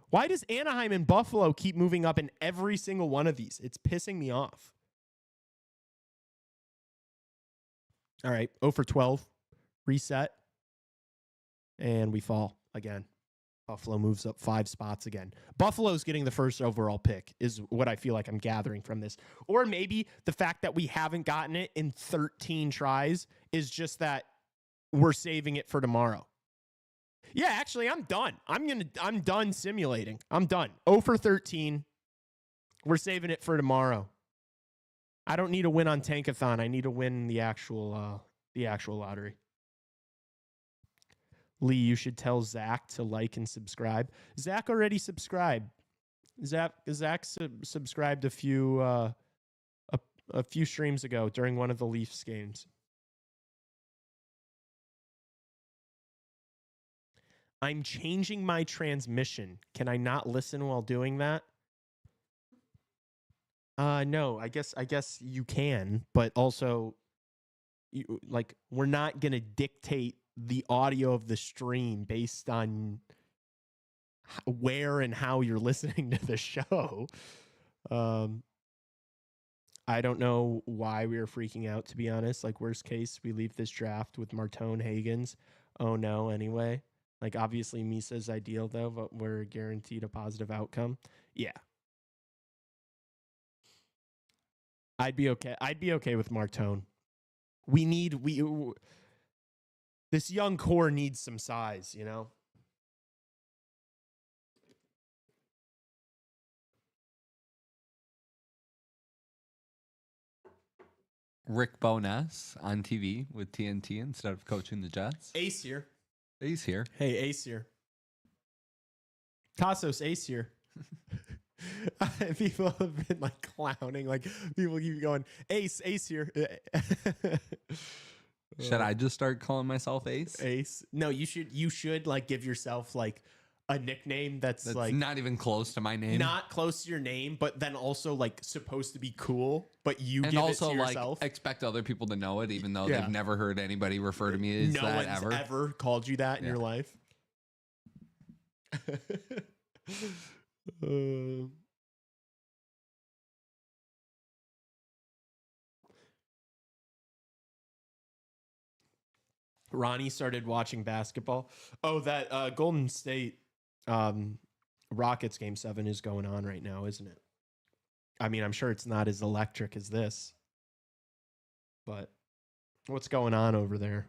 Why does Anaheim and Buffalo keep moving up in every single one of these? It's pissing me off. All right, 0 for 12. Reset. And we fall again. Buffalo moves up 5 spots again. Buffalo's getting the first overall pick is what I feel like I'm gathering from this. Or maybe the fact that we haven't gotten it in 13 tries is just that we're saving it for tomorrow. Yeah, actually, I'm done. I'm done simulating. I'm done. 0 for 13. We're saving it for tomorrow. I don't need a win on Tankathon. I need to win the actual lottery. Lee, you should tell Zach to like and subscribe. Zach already subscribed. Zach subscribed a few streams ago during one of the Leafs games. I'm changing my transmission. Can I not listen while doing that? No, I guess you can, but also we're not going to dictate the audio of the stream based on where and how you're listening to the show. I don't know why we were freaking out, to be honest. Like, worst case, we leave this draft with Martone Hagens. Oh no, anyway. Like, obviously Misa's ideal though, but we're guaranteed a positive outcome. Yeah. I'd be okay. I'd be okay with Martone. This young core needs some size, Rick Bowness on TV with TNT instead of coaching the Jets. Ace here. He's here. Hey, Ace here. Tassos, Ace here. People have been clowning. People keep going, Ace here. Should I just start calling myself Ace? Ace. No, you should give yourself a nickname that's not even close to my name. Not close to your name, but then also supposed to be cool, but you and give also it to yourself. Expect other people to know it, even though they've never heard anybody refer to me as no that one's ever called you that in your life. Ronnie started watching basketball. Oh, that Golden State Rockets Game 7 is going on right now, isn't it? I mean, I'm sure it's not as electric as this. But what's going on over there?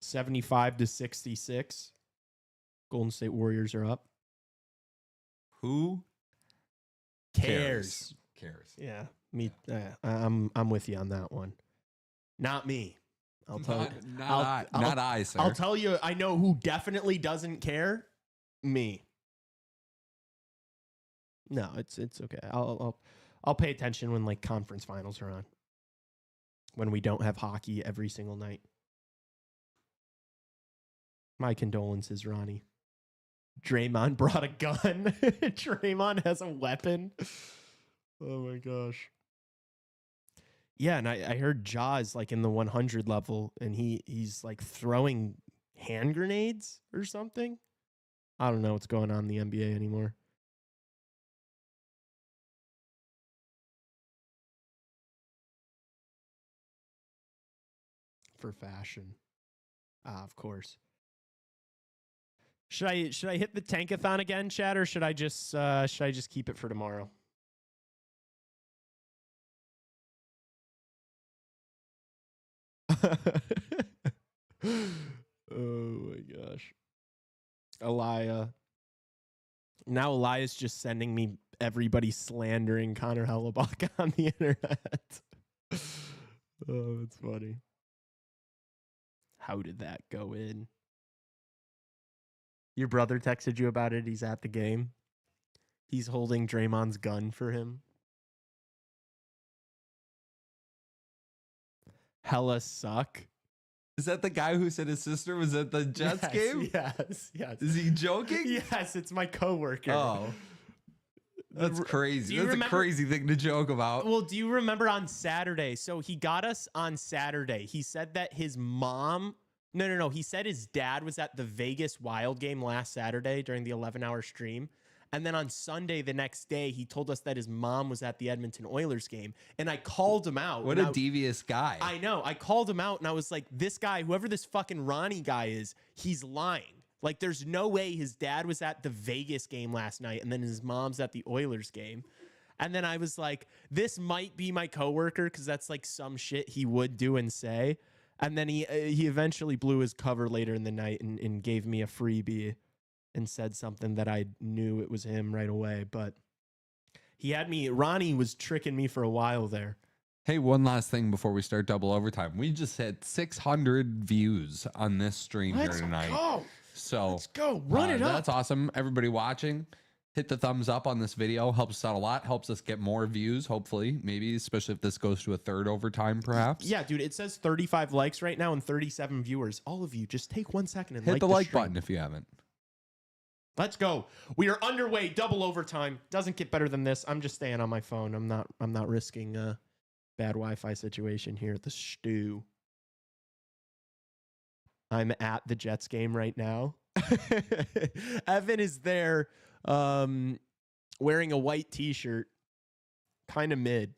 75-66. Golden State Warriors are up. Who cares? Yeah. Yeah, I'm with you on that one. Not me. I'll tell you. Not I, sir. I'll tell you. I know who definitely doesn't care. Me. No, it's okay. I'll pay attention when like conference finals are on. When we don't have hockey every single night. My condolences, Ronnie. Draymond brought a gun. Draymond has a weapon. Oh my gosh. Yeah, and I heard Ja is like in the 100 level, and he's like throwing hand grenades or something. I don't know what's going on in the NBA anymore. For fashion. Of course. Should I hit the tankathon again, Chad, or should I just keep it for tomorrow? Oh my gosh. Elia. Now Elia's just sending me everybody slandering Connor Hellebuck on the internet. Oh, that's funny. How did that go in? Your brother texted you about it. He's at the game. He's holding Draymond's gun for him. Hella suck. Is that the guy who said his sister was at the Jets game? Yes. Is he joking? Yes, it's my coworker. Oh. That's crazy. That's a crazy thing to joke about. Well, do you remember on Saturday? So he got us on Saturday. He said that his mom... No. He said his dad was at the Vegas Wild game last Saturday during the 11-hour stream. And then on Sunday, the next day, he told us that his mom was at the Edmonton Oilers game. And I called him out. What a devious guy. I know. I called him out and I was like, this guy, whoever this fucking Ronnie guy is, he's lying. Like, there's no way his dad was at the Vegas game last night and then his mom's at the Oilers game. And then I was like, this might be my coworker because that's like some shit he would do and say. And then he eventually blew his cover later in the night and gave me a freebie and said something that I knew it was him right away. But he had me, Ronnie was tricking me for a while there. Hey, one last thing before we start double overtime. We just hit 600 views on this stream here tonight. Let's go. Run it up. That's awesome. Everybody watching, hit the thumbs up on this video. Helps us out a lot. Helps us get more views, hopefully. Maybe, especially if this goes to a third overtime, perhaps. Yeah, dude, it says 35 likes right now and 37 viewers. All of you, just take 1 second and hit the like stream button if you haven't. Let's go. We are underway. Double overtime. Doesn't get better than this. I'm just staying on my phone. I'm not risking a bad Wi-Fi situation here at the stew. I'm at the Jets game right now. Evan is there wearing a white t-shirt. Kind of mid.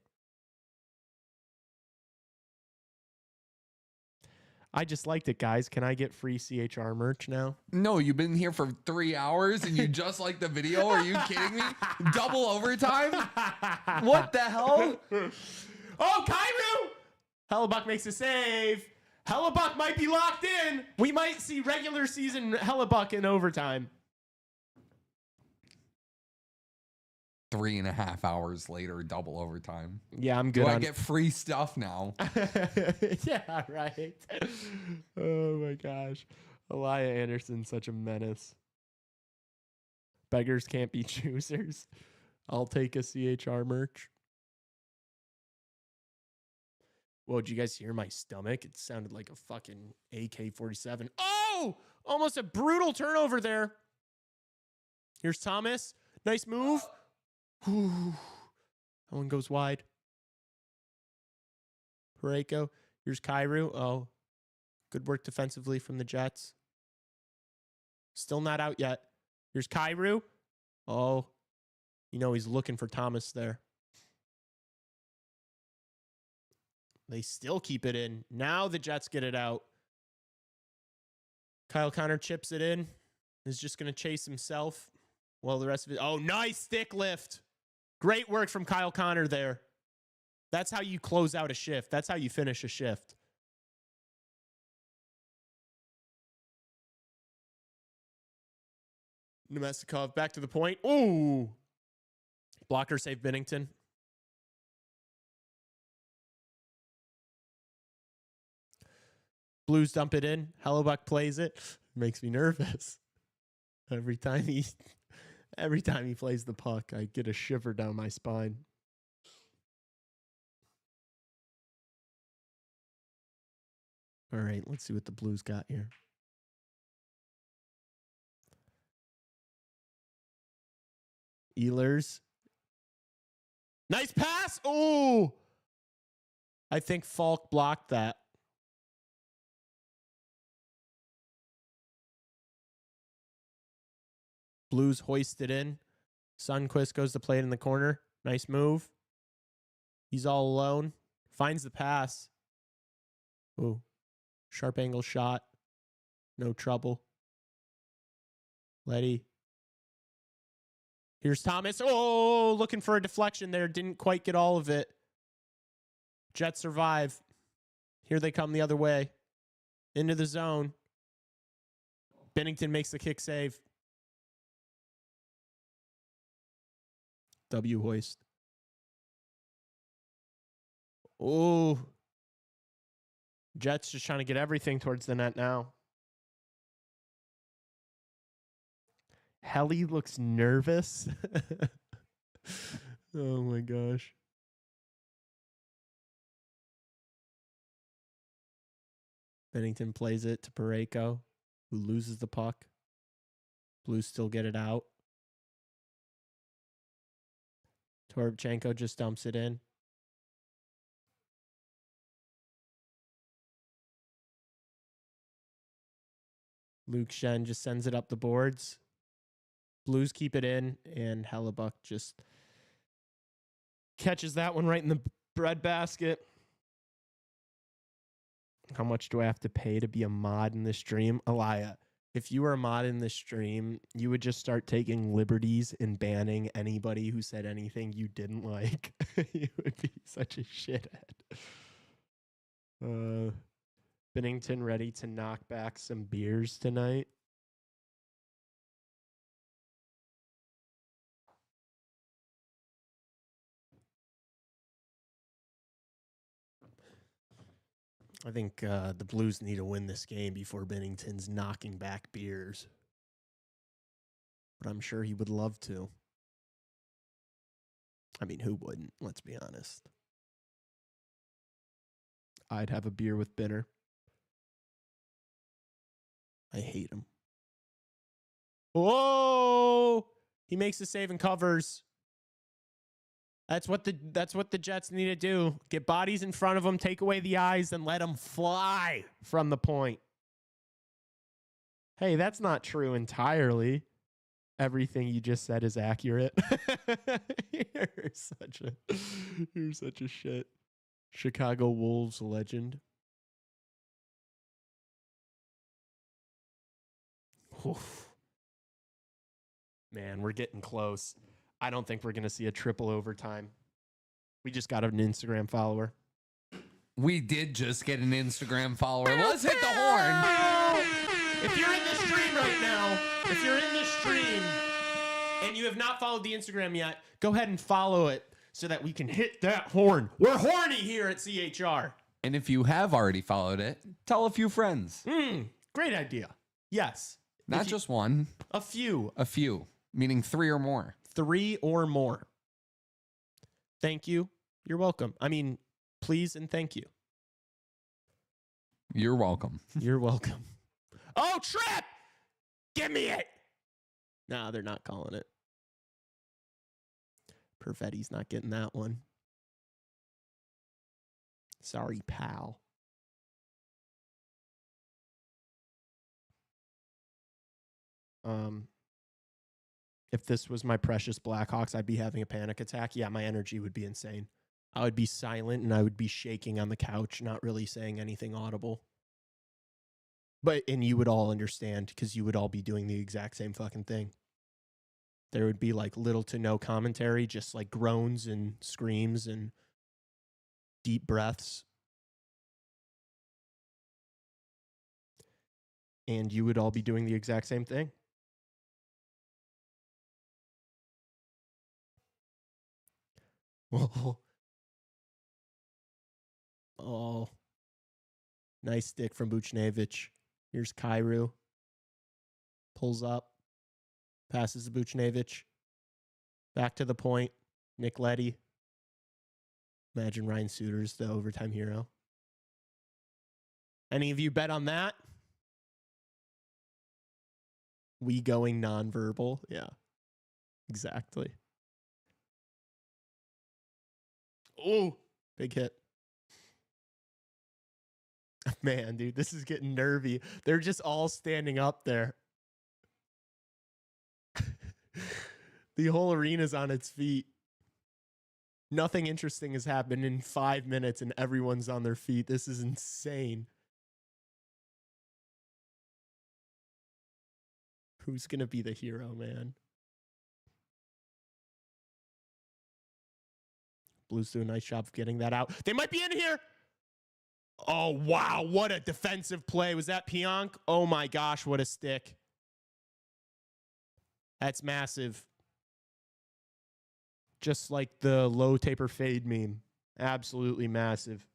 I just liked it, guys. Can I get free CHR merch now? No, you've been here for 3 hours and you just like the video. Are you kidding me? Double overtime? What the hell? Oh, Kyrou! Hellebuck makes a save. Hellebuck might be locked in. We might see regular season Hellebuck in overtime. 3.5 hours later, double overtime. Yeah, I'm good. Do I get free stuff now? Yeah, right. Oh my gosh. Elia Anderson's such a menace. Beggars can't be choosers. I'll take a CHR merch. Whoa, did you guys hear my stomach? It sounded like a fucking AK-47. Oh! Almost a brutal turnover there. Here's Thomas. Nice move. Whew. That one goes wide. Pareko. Here's Kyrou. Oh, good work defensively from the Jets. Still not out yet. Here's Kyrou. Oh, you know he's looking for Thomas there. They still keep it in. Now the Jets get it out. Kyle Connor chips it in. Is just going to chase himself. Well, the rest of it. Oh, nice stick lift. Great work from Kyle Connor there. That's how you close out a shift. That's how you finish a shift. Nemestikov back to the point. Ooh. Blocker save Binnington. Blues dump it in. Hellebuck plays it. Makes me nervous. Every time he plays the puck, I get a shiver down my spine. All right, let's see what the Blues got here. Ehlers. Nice pass. Oh, I think Falk blocked that. Blues hoist it in. Sundqvist goes to play it in the corner. Nice move. He's all alone. Finds the pass. Ooh. Sharp angle shot. No trouble. Letty. Here's Thomas. Oh, looking for a deflection there. Didn't quite get all of it. Jets survive. Here they come the other way. Into the zone. Binnington makes the kick save. W hoist. Oh. Jets just trying to get everything towards the net now. Helly looks nervous. Oh my gosh. Binnington plays it to Parayko, who loses the puck. Blues still get it out. Toropchenko just dumps it in. Luke Shen just sends it up the boards. Blues keep it in, and Hellebuck just catches that one right in the breadbasket. How much do I have to pay to be a mod in this stream? Elia, if you were a mod in this stream, you would just start taking liberties and banning anybody who said anything you didn't like. You would be such a shithead. Binnington ready to knock back some beers tonight. I think the Blues need to win this game before Binnington's knocking back beers. But I'm sure he would love to. I mean, who wouldn't? Let's be honest. I'd have a beer with Binner. I hate him. Whoa! He makes the save and covers. That's what the Jets need to do. Get bodies in front of them, take away the eyes, and let them fly from the point. Hey, that's not true entirely. Everything you just said is accurate. You're such a shit. Chicago Wolves legend. Oof. Man, we're getting close. I don't think we're going to see a triple overtime. We just got an Instagram follower. We did just get an Instagram follower. Let's hit the horn. If you're in the stream right now, and you have not followed the Instagram yet, go ahead and follow it so that we can hit that horn. We're horny here at CHR. And if you have already followed it, tell a few friends. Great idea. Yes. Not just one. A few. A few, meaning 3 or more. 3 or more. Thank you. You're welcome. I mean, please and thank you. You're welcome. You're welcome. Oh, trip! Give me it! No, they're not calling it. Perfetti's not getting that one. Sorry, pal. If this was my precious Blackhawks, I'd be having a panic attack. Yeah, my energy would be insane. I would be silent and I would be shaking on the couch, not really saying anything audible. And you would all understand because you would all be doing the exact same fucking thing. there would be like little to no commentary, just like groans and screams and deep breaths. And you would all be doing the exact same thing. Oh. Oh. Nice stick from Buchnevich. Here's Kyrou. Pulls up. Passes to Buchnevich. Back to the point. Nick Leddy. Imagine Ryan Suter's the overtime hero. Any of you bet on that? We going nonverbal? Yeah. Exactly. Oh, big hit. Man, dude, this is getting nervy. They're just all standing up there. The whole arena's on its feet. Nothing interesting has happened in 5 minutes and everyone's on their feet. This is insane. Who's going to be the hero, man? Blues do a nice job of getting that out. They might be in here. Oh, wow. What a defensive play. Was that Pionk? Oh, my gosh. What a stick. That's massive. Just like the low taper fade meme. Absolutely massive.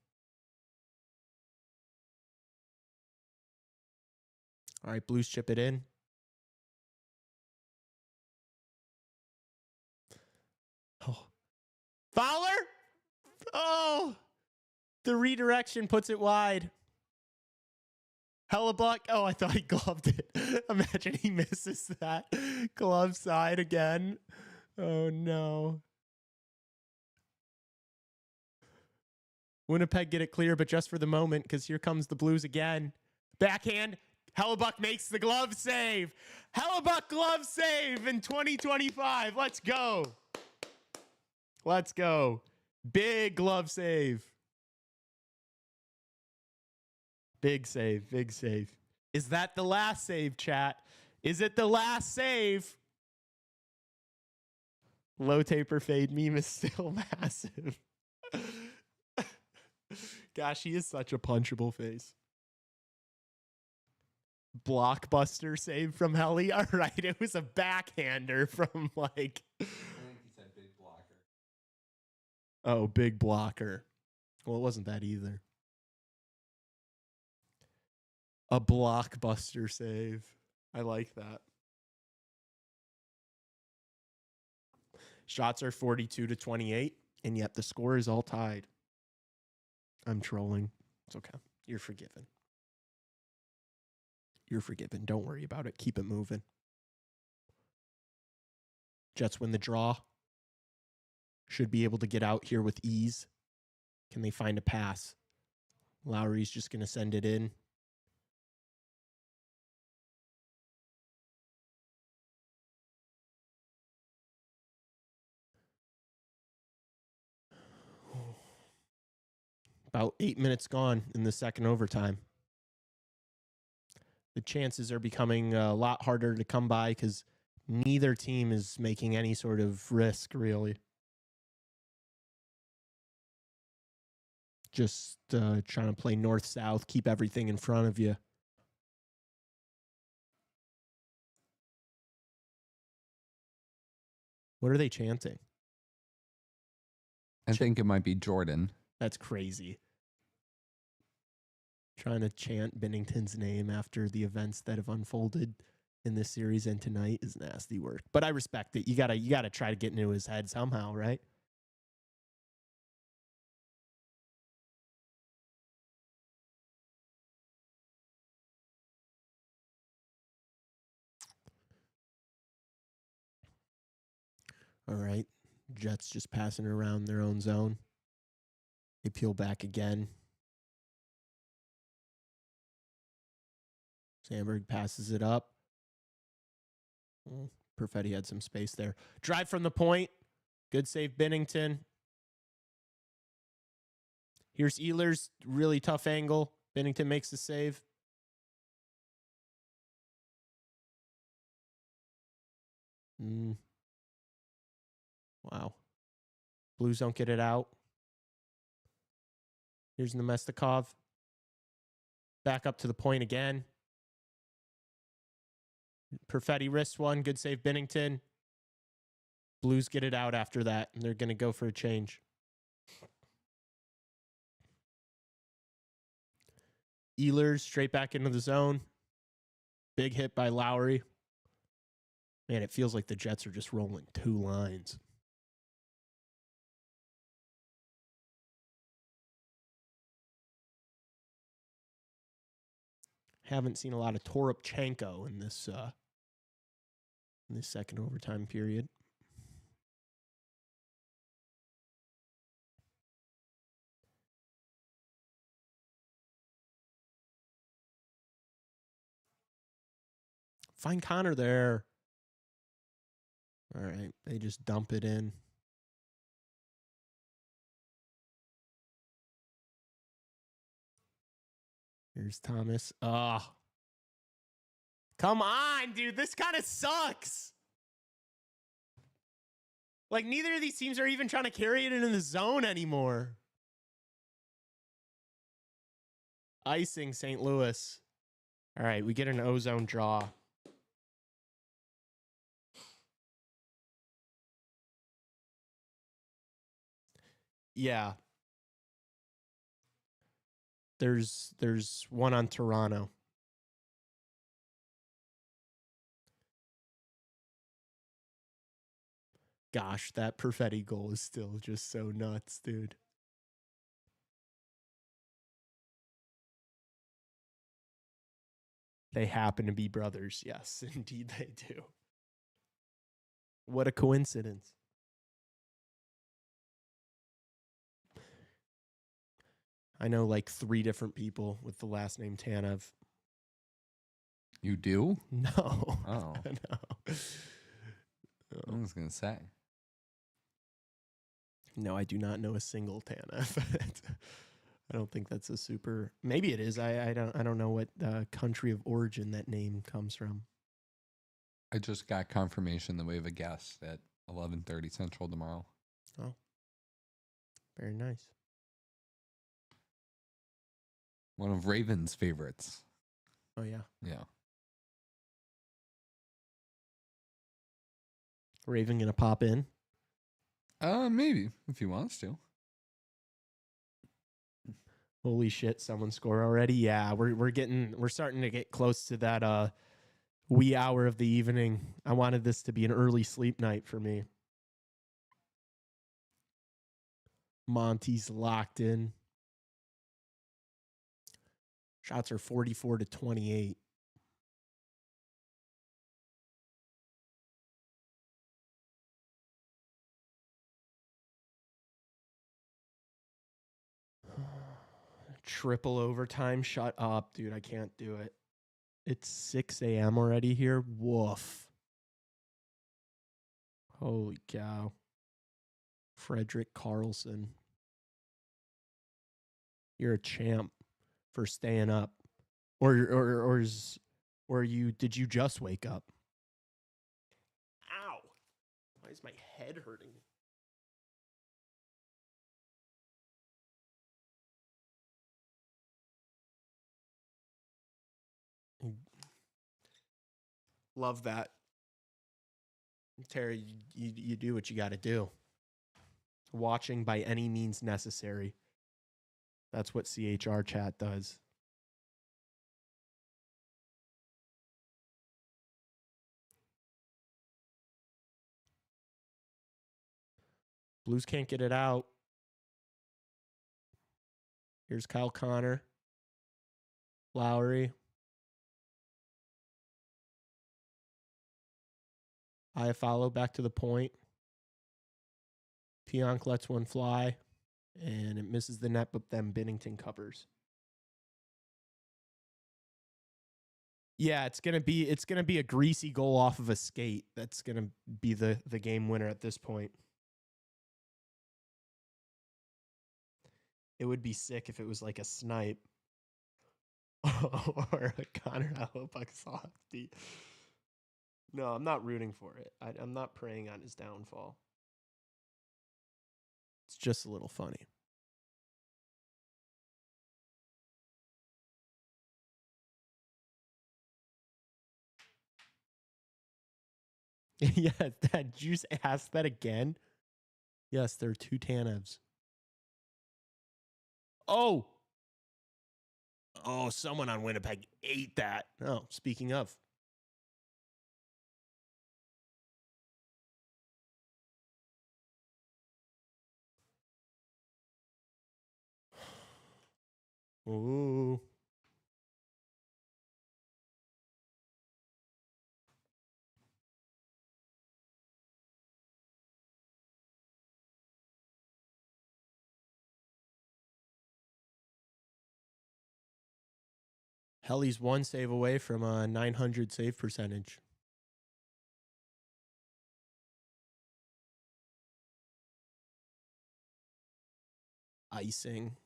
All right, Blues chip it in. Oh. Fowler? Oh. The redirection puts it wide. Hellebuck. Oh, I thought he gloved it. Imagine he misses that. Glove side again. Oh, no. Winnipeg get it clear, but just for the moment, because here comes the Blues again. Backhand. Hellebuck makes the glove save. Hellebuck glove save in 2025. Let's go. Let's go. Big glove save. Big save. Big save. Is that the last save, chat? Is it the last save? Low taper fade meme is still massive. Gosh, he is such a punchable face. Blockbuster save from Helly. All right, it was a backhander from like... I think he said big blocker. Oh, big blocker. Well, it wasn't that either. A blockbuster save. I like that. Shots are 42-28, and yet the score is all tied. I'm trolling. It's okay. You're forgiven. You're forgiven. Don't worry about it. Keep it moving. Jets win the draw. Should be able to get out here with ease. Can they find a pass? Lowry's just going to send it in. About 8 minutes gone in the second overtime. The chances are becoming a lot harder to come by because neither team is making any sort of risk, really. Just trying to play north-south, keep everything in front of you. What are they chanting? I think it might be Jordan. That's crazy. Trying to chant Binnington's name after the events that have unfolded in this series and tonight is nasty work. But I respect it. You gotta try to get into his head somehow, right? All right. Jets just passing around their own zone. They peel back again. Sandberg passes it up. Perfetti had some space there. Drive from the point. Good save, Binnington. Here's Ehlers. Really tough angle. Binnington makes the save. Wow. Blues don't get it out. Here's Nemestikov. Back up to the point again. Perfetti wrist one. Good save, Binnington. Blues get it out after that, and they're going to go for a change. Ehlers straight back into the zone. Big hit by Lowry. Man, it feels like the Jets are just rolling two lines. Haven't seen a lot of Toropchenko in this second overtime period. Find Connor there. All right, they just dump it in. Here's Thomas. Come on, dude. This kind of sucks. Like, neither of these teams are even trying to carry it into the zone anymore. Icing St. Louis. All right, we get an ozone draw. Yeah. There's one on Toronto. Gosh, that Perfetti goal is still just so nuts, dude. They happen to be brothers. Yes, indeed they do. What a coincidence. I know like 3 different people with the last name Tanev. You do? No. Oh. No. I was going to say. No, I do not know a single Tanev. I don't think that's a super. Maybe it is. I don't know what country of origin that name comes from. I just got confirmation that we have a guest at 11:30 Central tomorrow. Oh, very nice. One of Raven's favorites. Oh yeah. Yeah. Raven gonna pop in? Maybe if he wants to. Holy shit! Someone score already? Yeah, we're starting to get close to that wee hour of the evening. I wanted this to be an early sleep night for me. Monty's locked in. Shots are 44-28. Triple overtime. Shut up, dude. I can't do it. It's 6 a.m. already here. Woof. Holy cow. Frederick Carlson. You're a champ for staying up. Or did you just wake up? Ow. Why is my head hurting? Love that. Terry, you do what you got to do. Watching by any means necessary. That's what CHR chat does. Blues can't get it out. Here's Kyle Connor. Lowry. Iafallo back to the point. Pionk lets one fly. And it misses the net, but then Binnington covers. Yeah, it's gonna be a greasy goal off of a skate. That's gonna be the game winner at this point. It would be sick if it was like a snipe or a Connor Hellebuyck softie. No, I'm not rooting for it. I'm not preying on his downfall. It's just a little funny. Yeah, did you just ask that again? Yes, there are 2 Tanevs. Oh! Oh, someone on Winnipeg ate that. Oh, speaking of. Ooh. Hell, he's 1 save away from a 900 save percentage. Icing.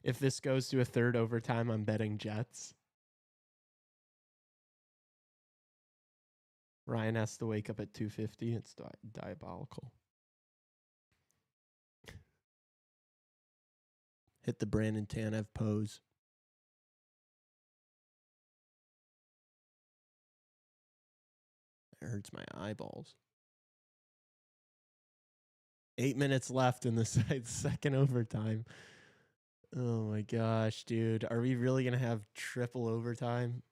If this goes to a 3rd overtime, I'm betting Jets. Ryan has to wake up at 2:50. It's diabolical. Hit the Brandon Tanev pose. It hurts my eyeballs. 8 minutes left in the second overtime. Oh my gosh, dude. Are we really going to have triple overtime?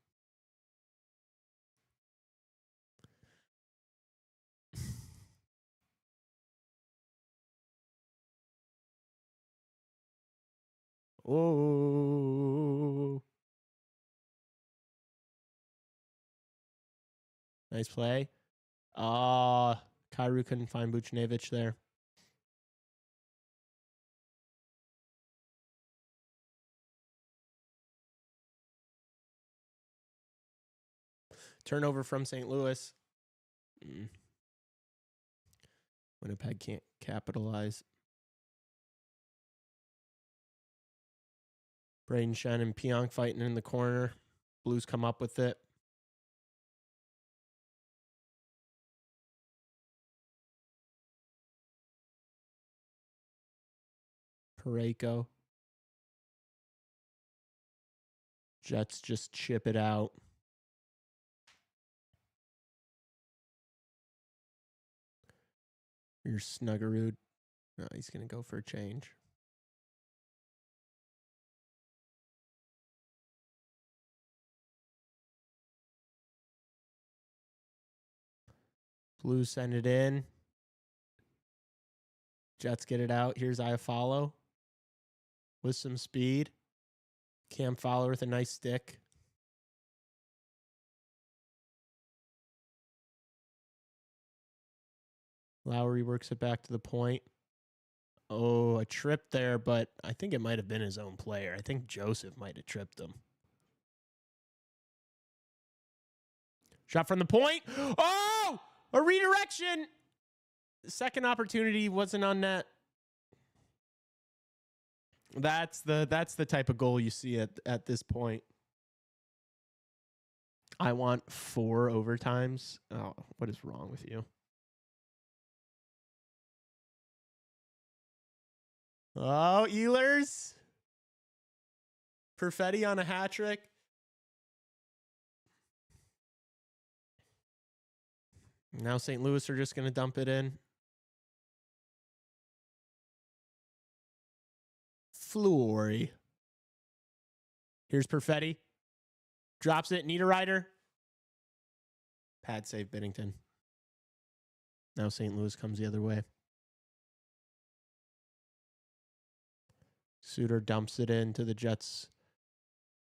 Oh. Nice play. Kyrou couldn't find Buchnevich there. Turnover from St. Louis. Winnipeg can't capitalize. Braden Shen and Pionk fighting in the corner. Blues come up with it. Parayko. Jets just chip it out. Here's Snuggerud. No, he's going to go for a change. Blues send it in. Jets get it out. Here's Iafallo with some speed. Cam Fowler with a nice stick. Lowry works it back to the point. Oh, a trip there, but I think it might have been his own player. I think Joseph might have tripped him. Shot from the point. Oh, a redirection. The second opportunity wasn't on net. That's the type of goal you see at this point. I want 4 overtimes. Oh, what is wrong with you? Oh, Ehlers. Perfetti on a hat trick. Now St. Louis are just going to dump it in. Fleury. Here's Perfetti. Drops it. Niederreiter. Pad save Binnington. Now St. Louis comes the other way. Suter dumps it into the Jets'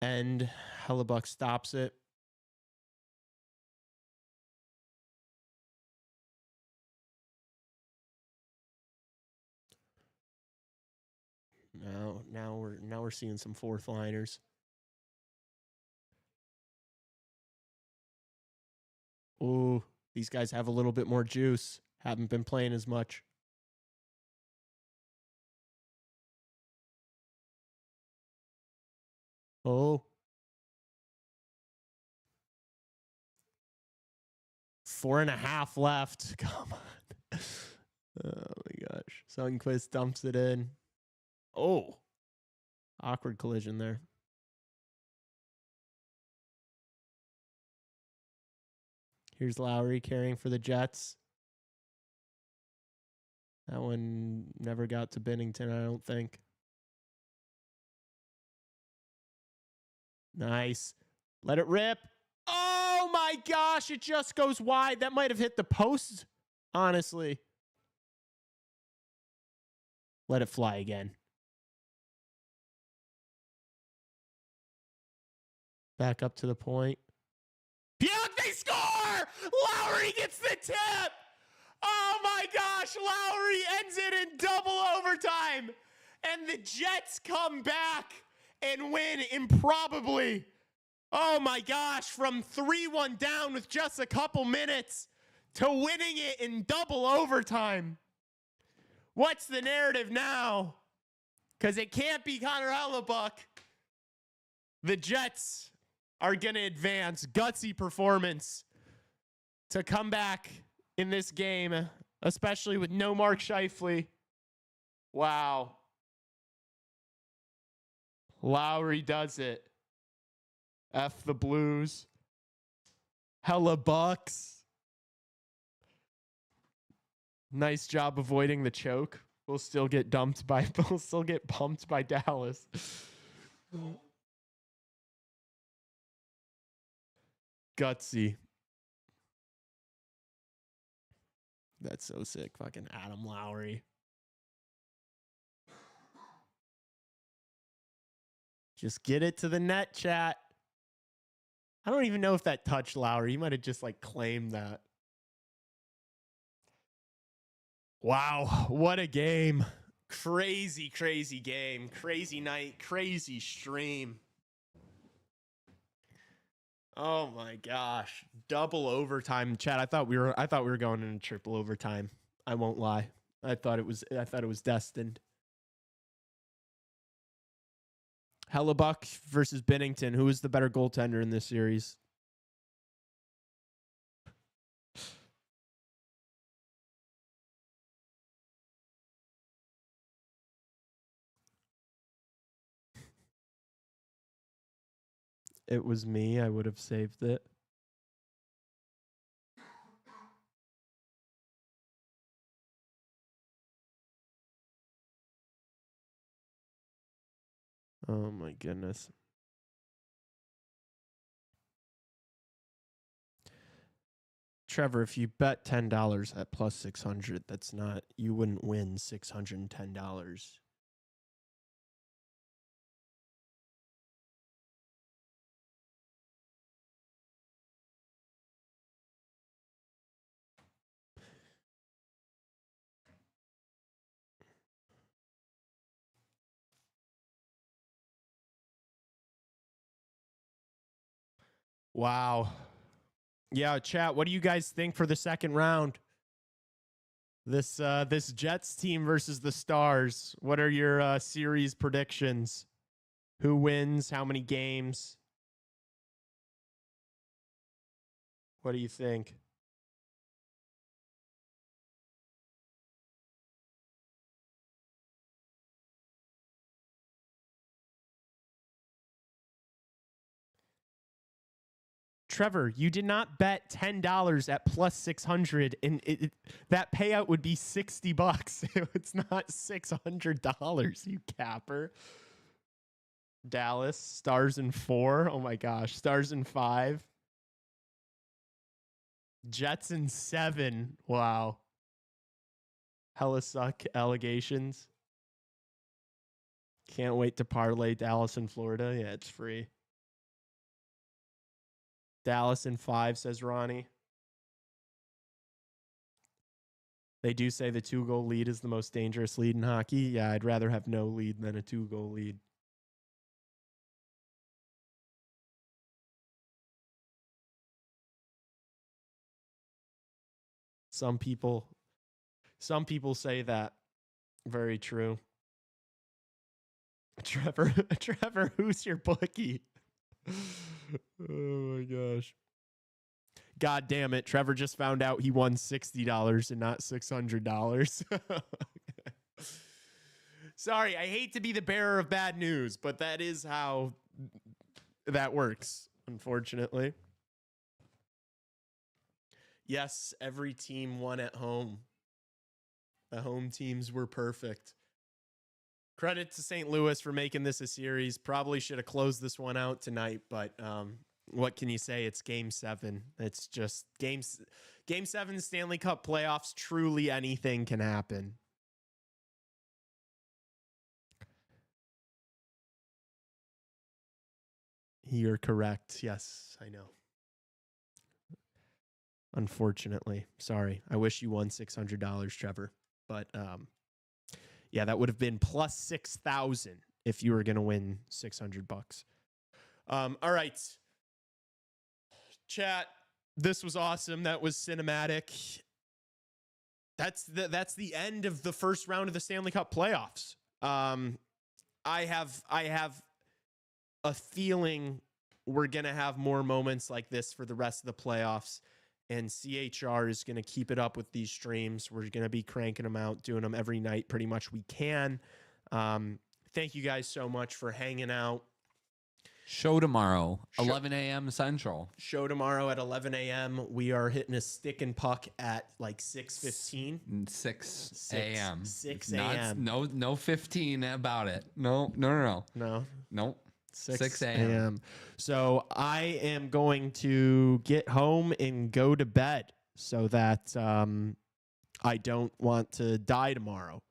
end. Hellebuck stops it. Now we're seeing some 4th liners. Ooh, these guys have a little bit more juice. Haven't been playing as much. Oh. 4.5 left. Come on. Oh my gosh. Sundqvist dumps it in. Oh. Awkward collision there. Here's Lowry carrying for the Jets. That one never got to Binnington, I don't think. Nice. Let it rip. Oh my gosh, it just goes wide. That might have hit the post, honestly. Let it fly again. Back up to the point. Puke, they score! Lowry gets the tip! Oh my gosh, Lowry ends it in double overtime. And the Jets come back and win improbably. Oh my gosh, from 3-1 down with just a couple minutes to winning it in double overtime. What's the narrative now? Because it can't be Connor Hellebuck. The Jets are going to advance. Gutsy performance to come back in this game, especially with no Mark Scheifele. Wow. Lowry does it. F the Blues. Hellebucks. Nice job avoiding the choke. We'll still get pumped by Dallas. Gutsy. That's so sick. Fucking Adam Lowry. Just get it to the net, chat. I don't even know if that touched Lowry. He might have just like claimed that. Wow, what a game. Crazy, crazy game. Crazy night, crazy stream. Oh my gosh. Double overtime. Chat, I thought we were going into triple overtime. I won't lie. I thought it was destined. Hellebuck versus Binnington. Who is the better goaltender in this series? It was me. I would have saved it. Oh my goodness. Trevor, if you bet $10 at plus 600, that's not, you wouldn't win $610. Wow. Yeah, chat, what do you guys think for the second round? This Jets team versus the Stars. What are your series predictions? Who wins? How many games? What do you think? Trevor, you did not bet $10 at plus 600, and that payout would be $60. It's not $600, you capper. Dallas, Stars in 4. Oh my gosh, Stars in 5. Jets in 7. Wow. Hella suck allegations. Can't wait to parlay Dallas in Florida. Yeah, it's free. Dallas in 5, says Ronnie. They do say the 2-goal lead is the most dangerous lead in hockey. Yeah, I'd rather have no lead than a 2-goal lead. Some people say that. Very true. Trevor, who's your bookie? Oh my gosh. God damn it. Trevor just found out he won $60 and not $600. Sorry, I hate to be the bearer of bad news, but that is how that works, unfortunately. Yes, every team won at home. The home teams were perfect. Credit to St. Louis for making this a series. Probably should have closed this one out tonight, but what can you say? It's Game 7. It's just Game 7 Stanley Cup playoffs. Truly anything can happen. You're correct. Yes, I know. Unfortunately. Sorry. I wish you won $600, Trevor. But yeah, that would have been plus 6,000 if you were going to win $600. All right. Chat, this was awesome. That was cinematic. That's the end of the first round of the Stanley Cup playoffs. I have a feeling we're going to have more moments like this for the rest of the playoffs, and CHR is going to keep it up with these streams. We're going to be cranking them out, doing them every night pretty much we can. Thank you guys so much for hanging out. Show tomorrow, 11 a.m. Central. Show tomorrow at 11 a.m. We are hitting a stick and puck at like 6:15. 6 a.m. 6 a.m. No 15 about it. No. 6 a.m. So I am going to get home and go to bed so that I don't want to die tomorrow.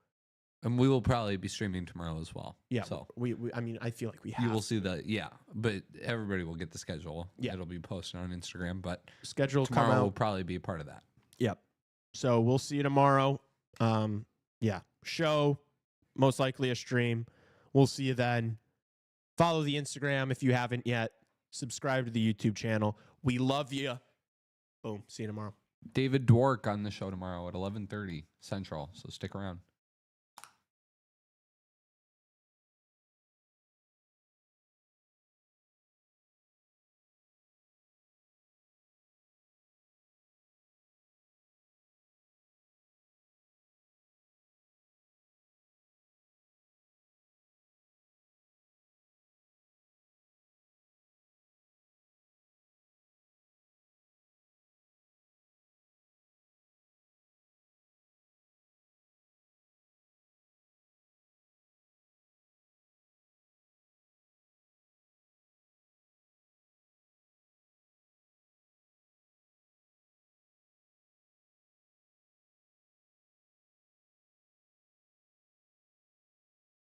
And we will probably be streaming tomorrow as well. Yeah. So I mean, I feel like we have. you will see that. Yeah. But everybody will get the schedule. Yeah. It'll be posted on Instagram. But schedule tomorrow come out. will probably be a part of that. Yep. So we'll see you tomorrow. Yeah. Show, most likely a stream. We'll see you then. Follow the Instagram if you haven't yet. Subscribe to the YouTube channel. We love you. Boom. See you tomorrow. David Dwork on the show tomorrow at 11:30 Central. So stick around.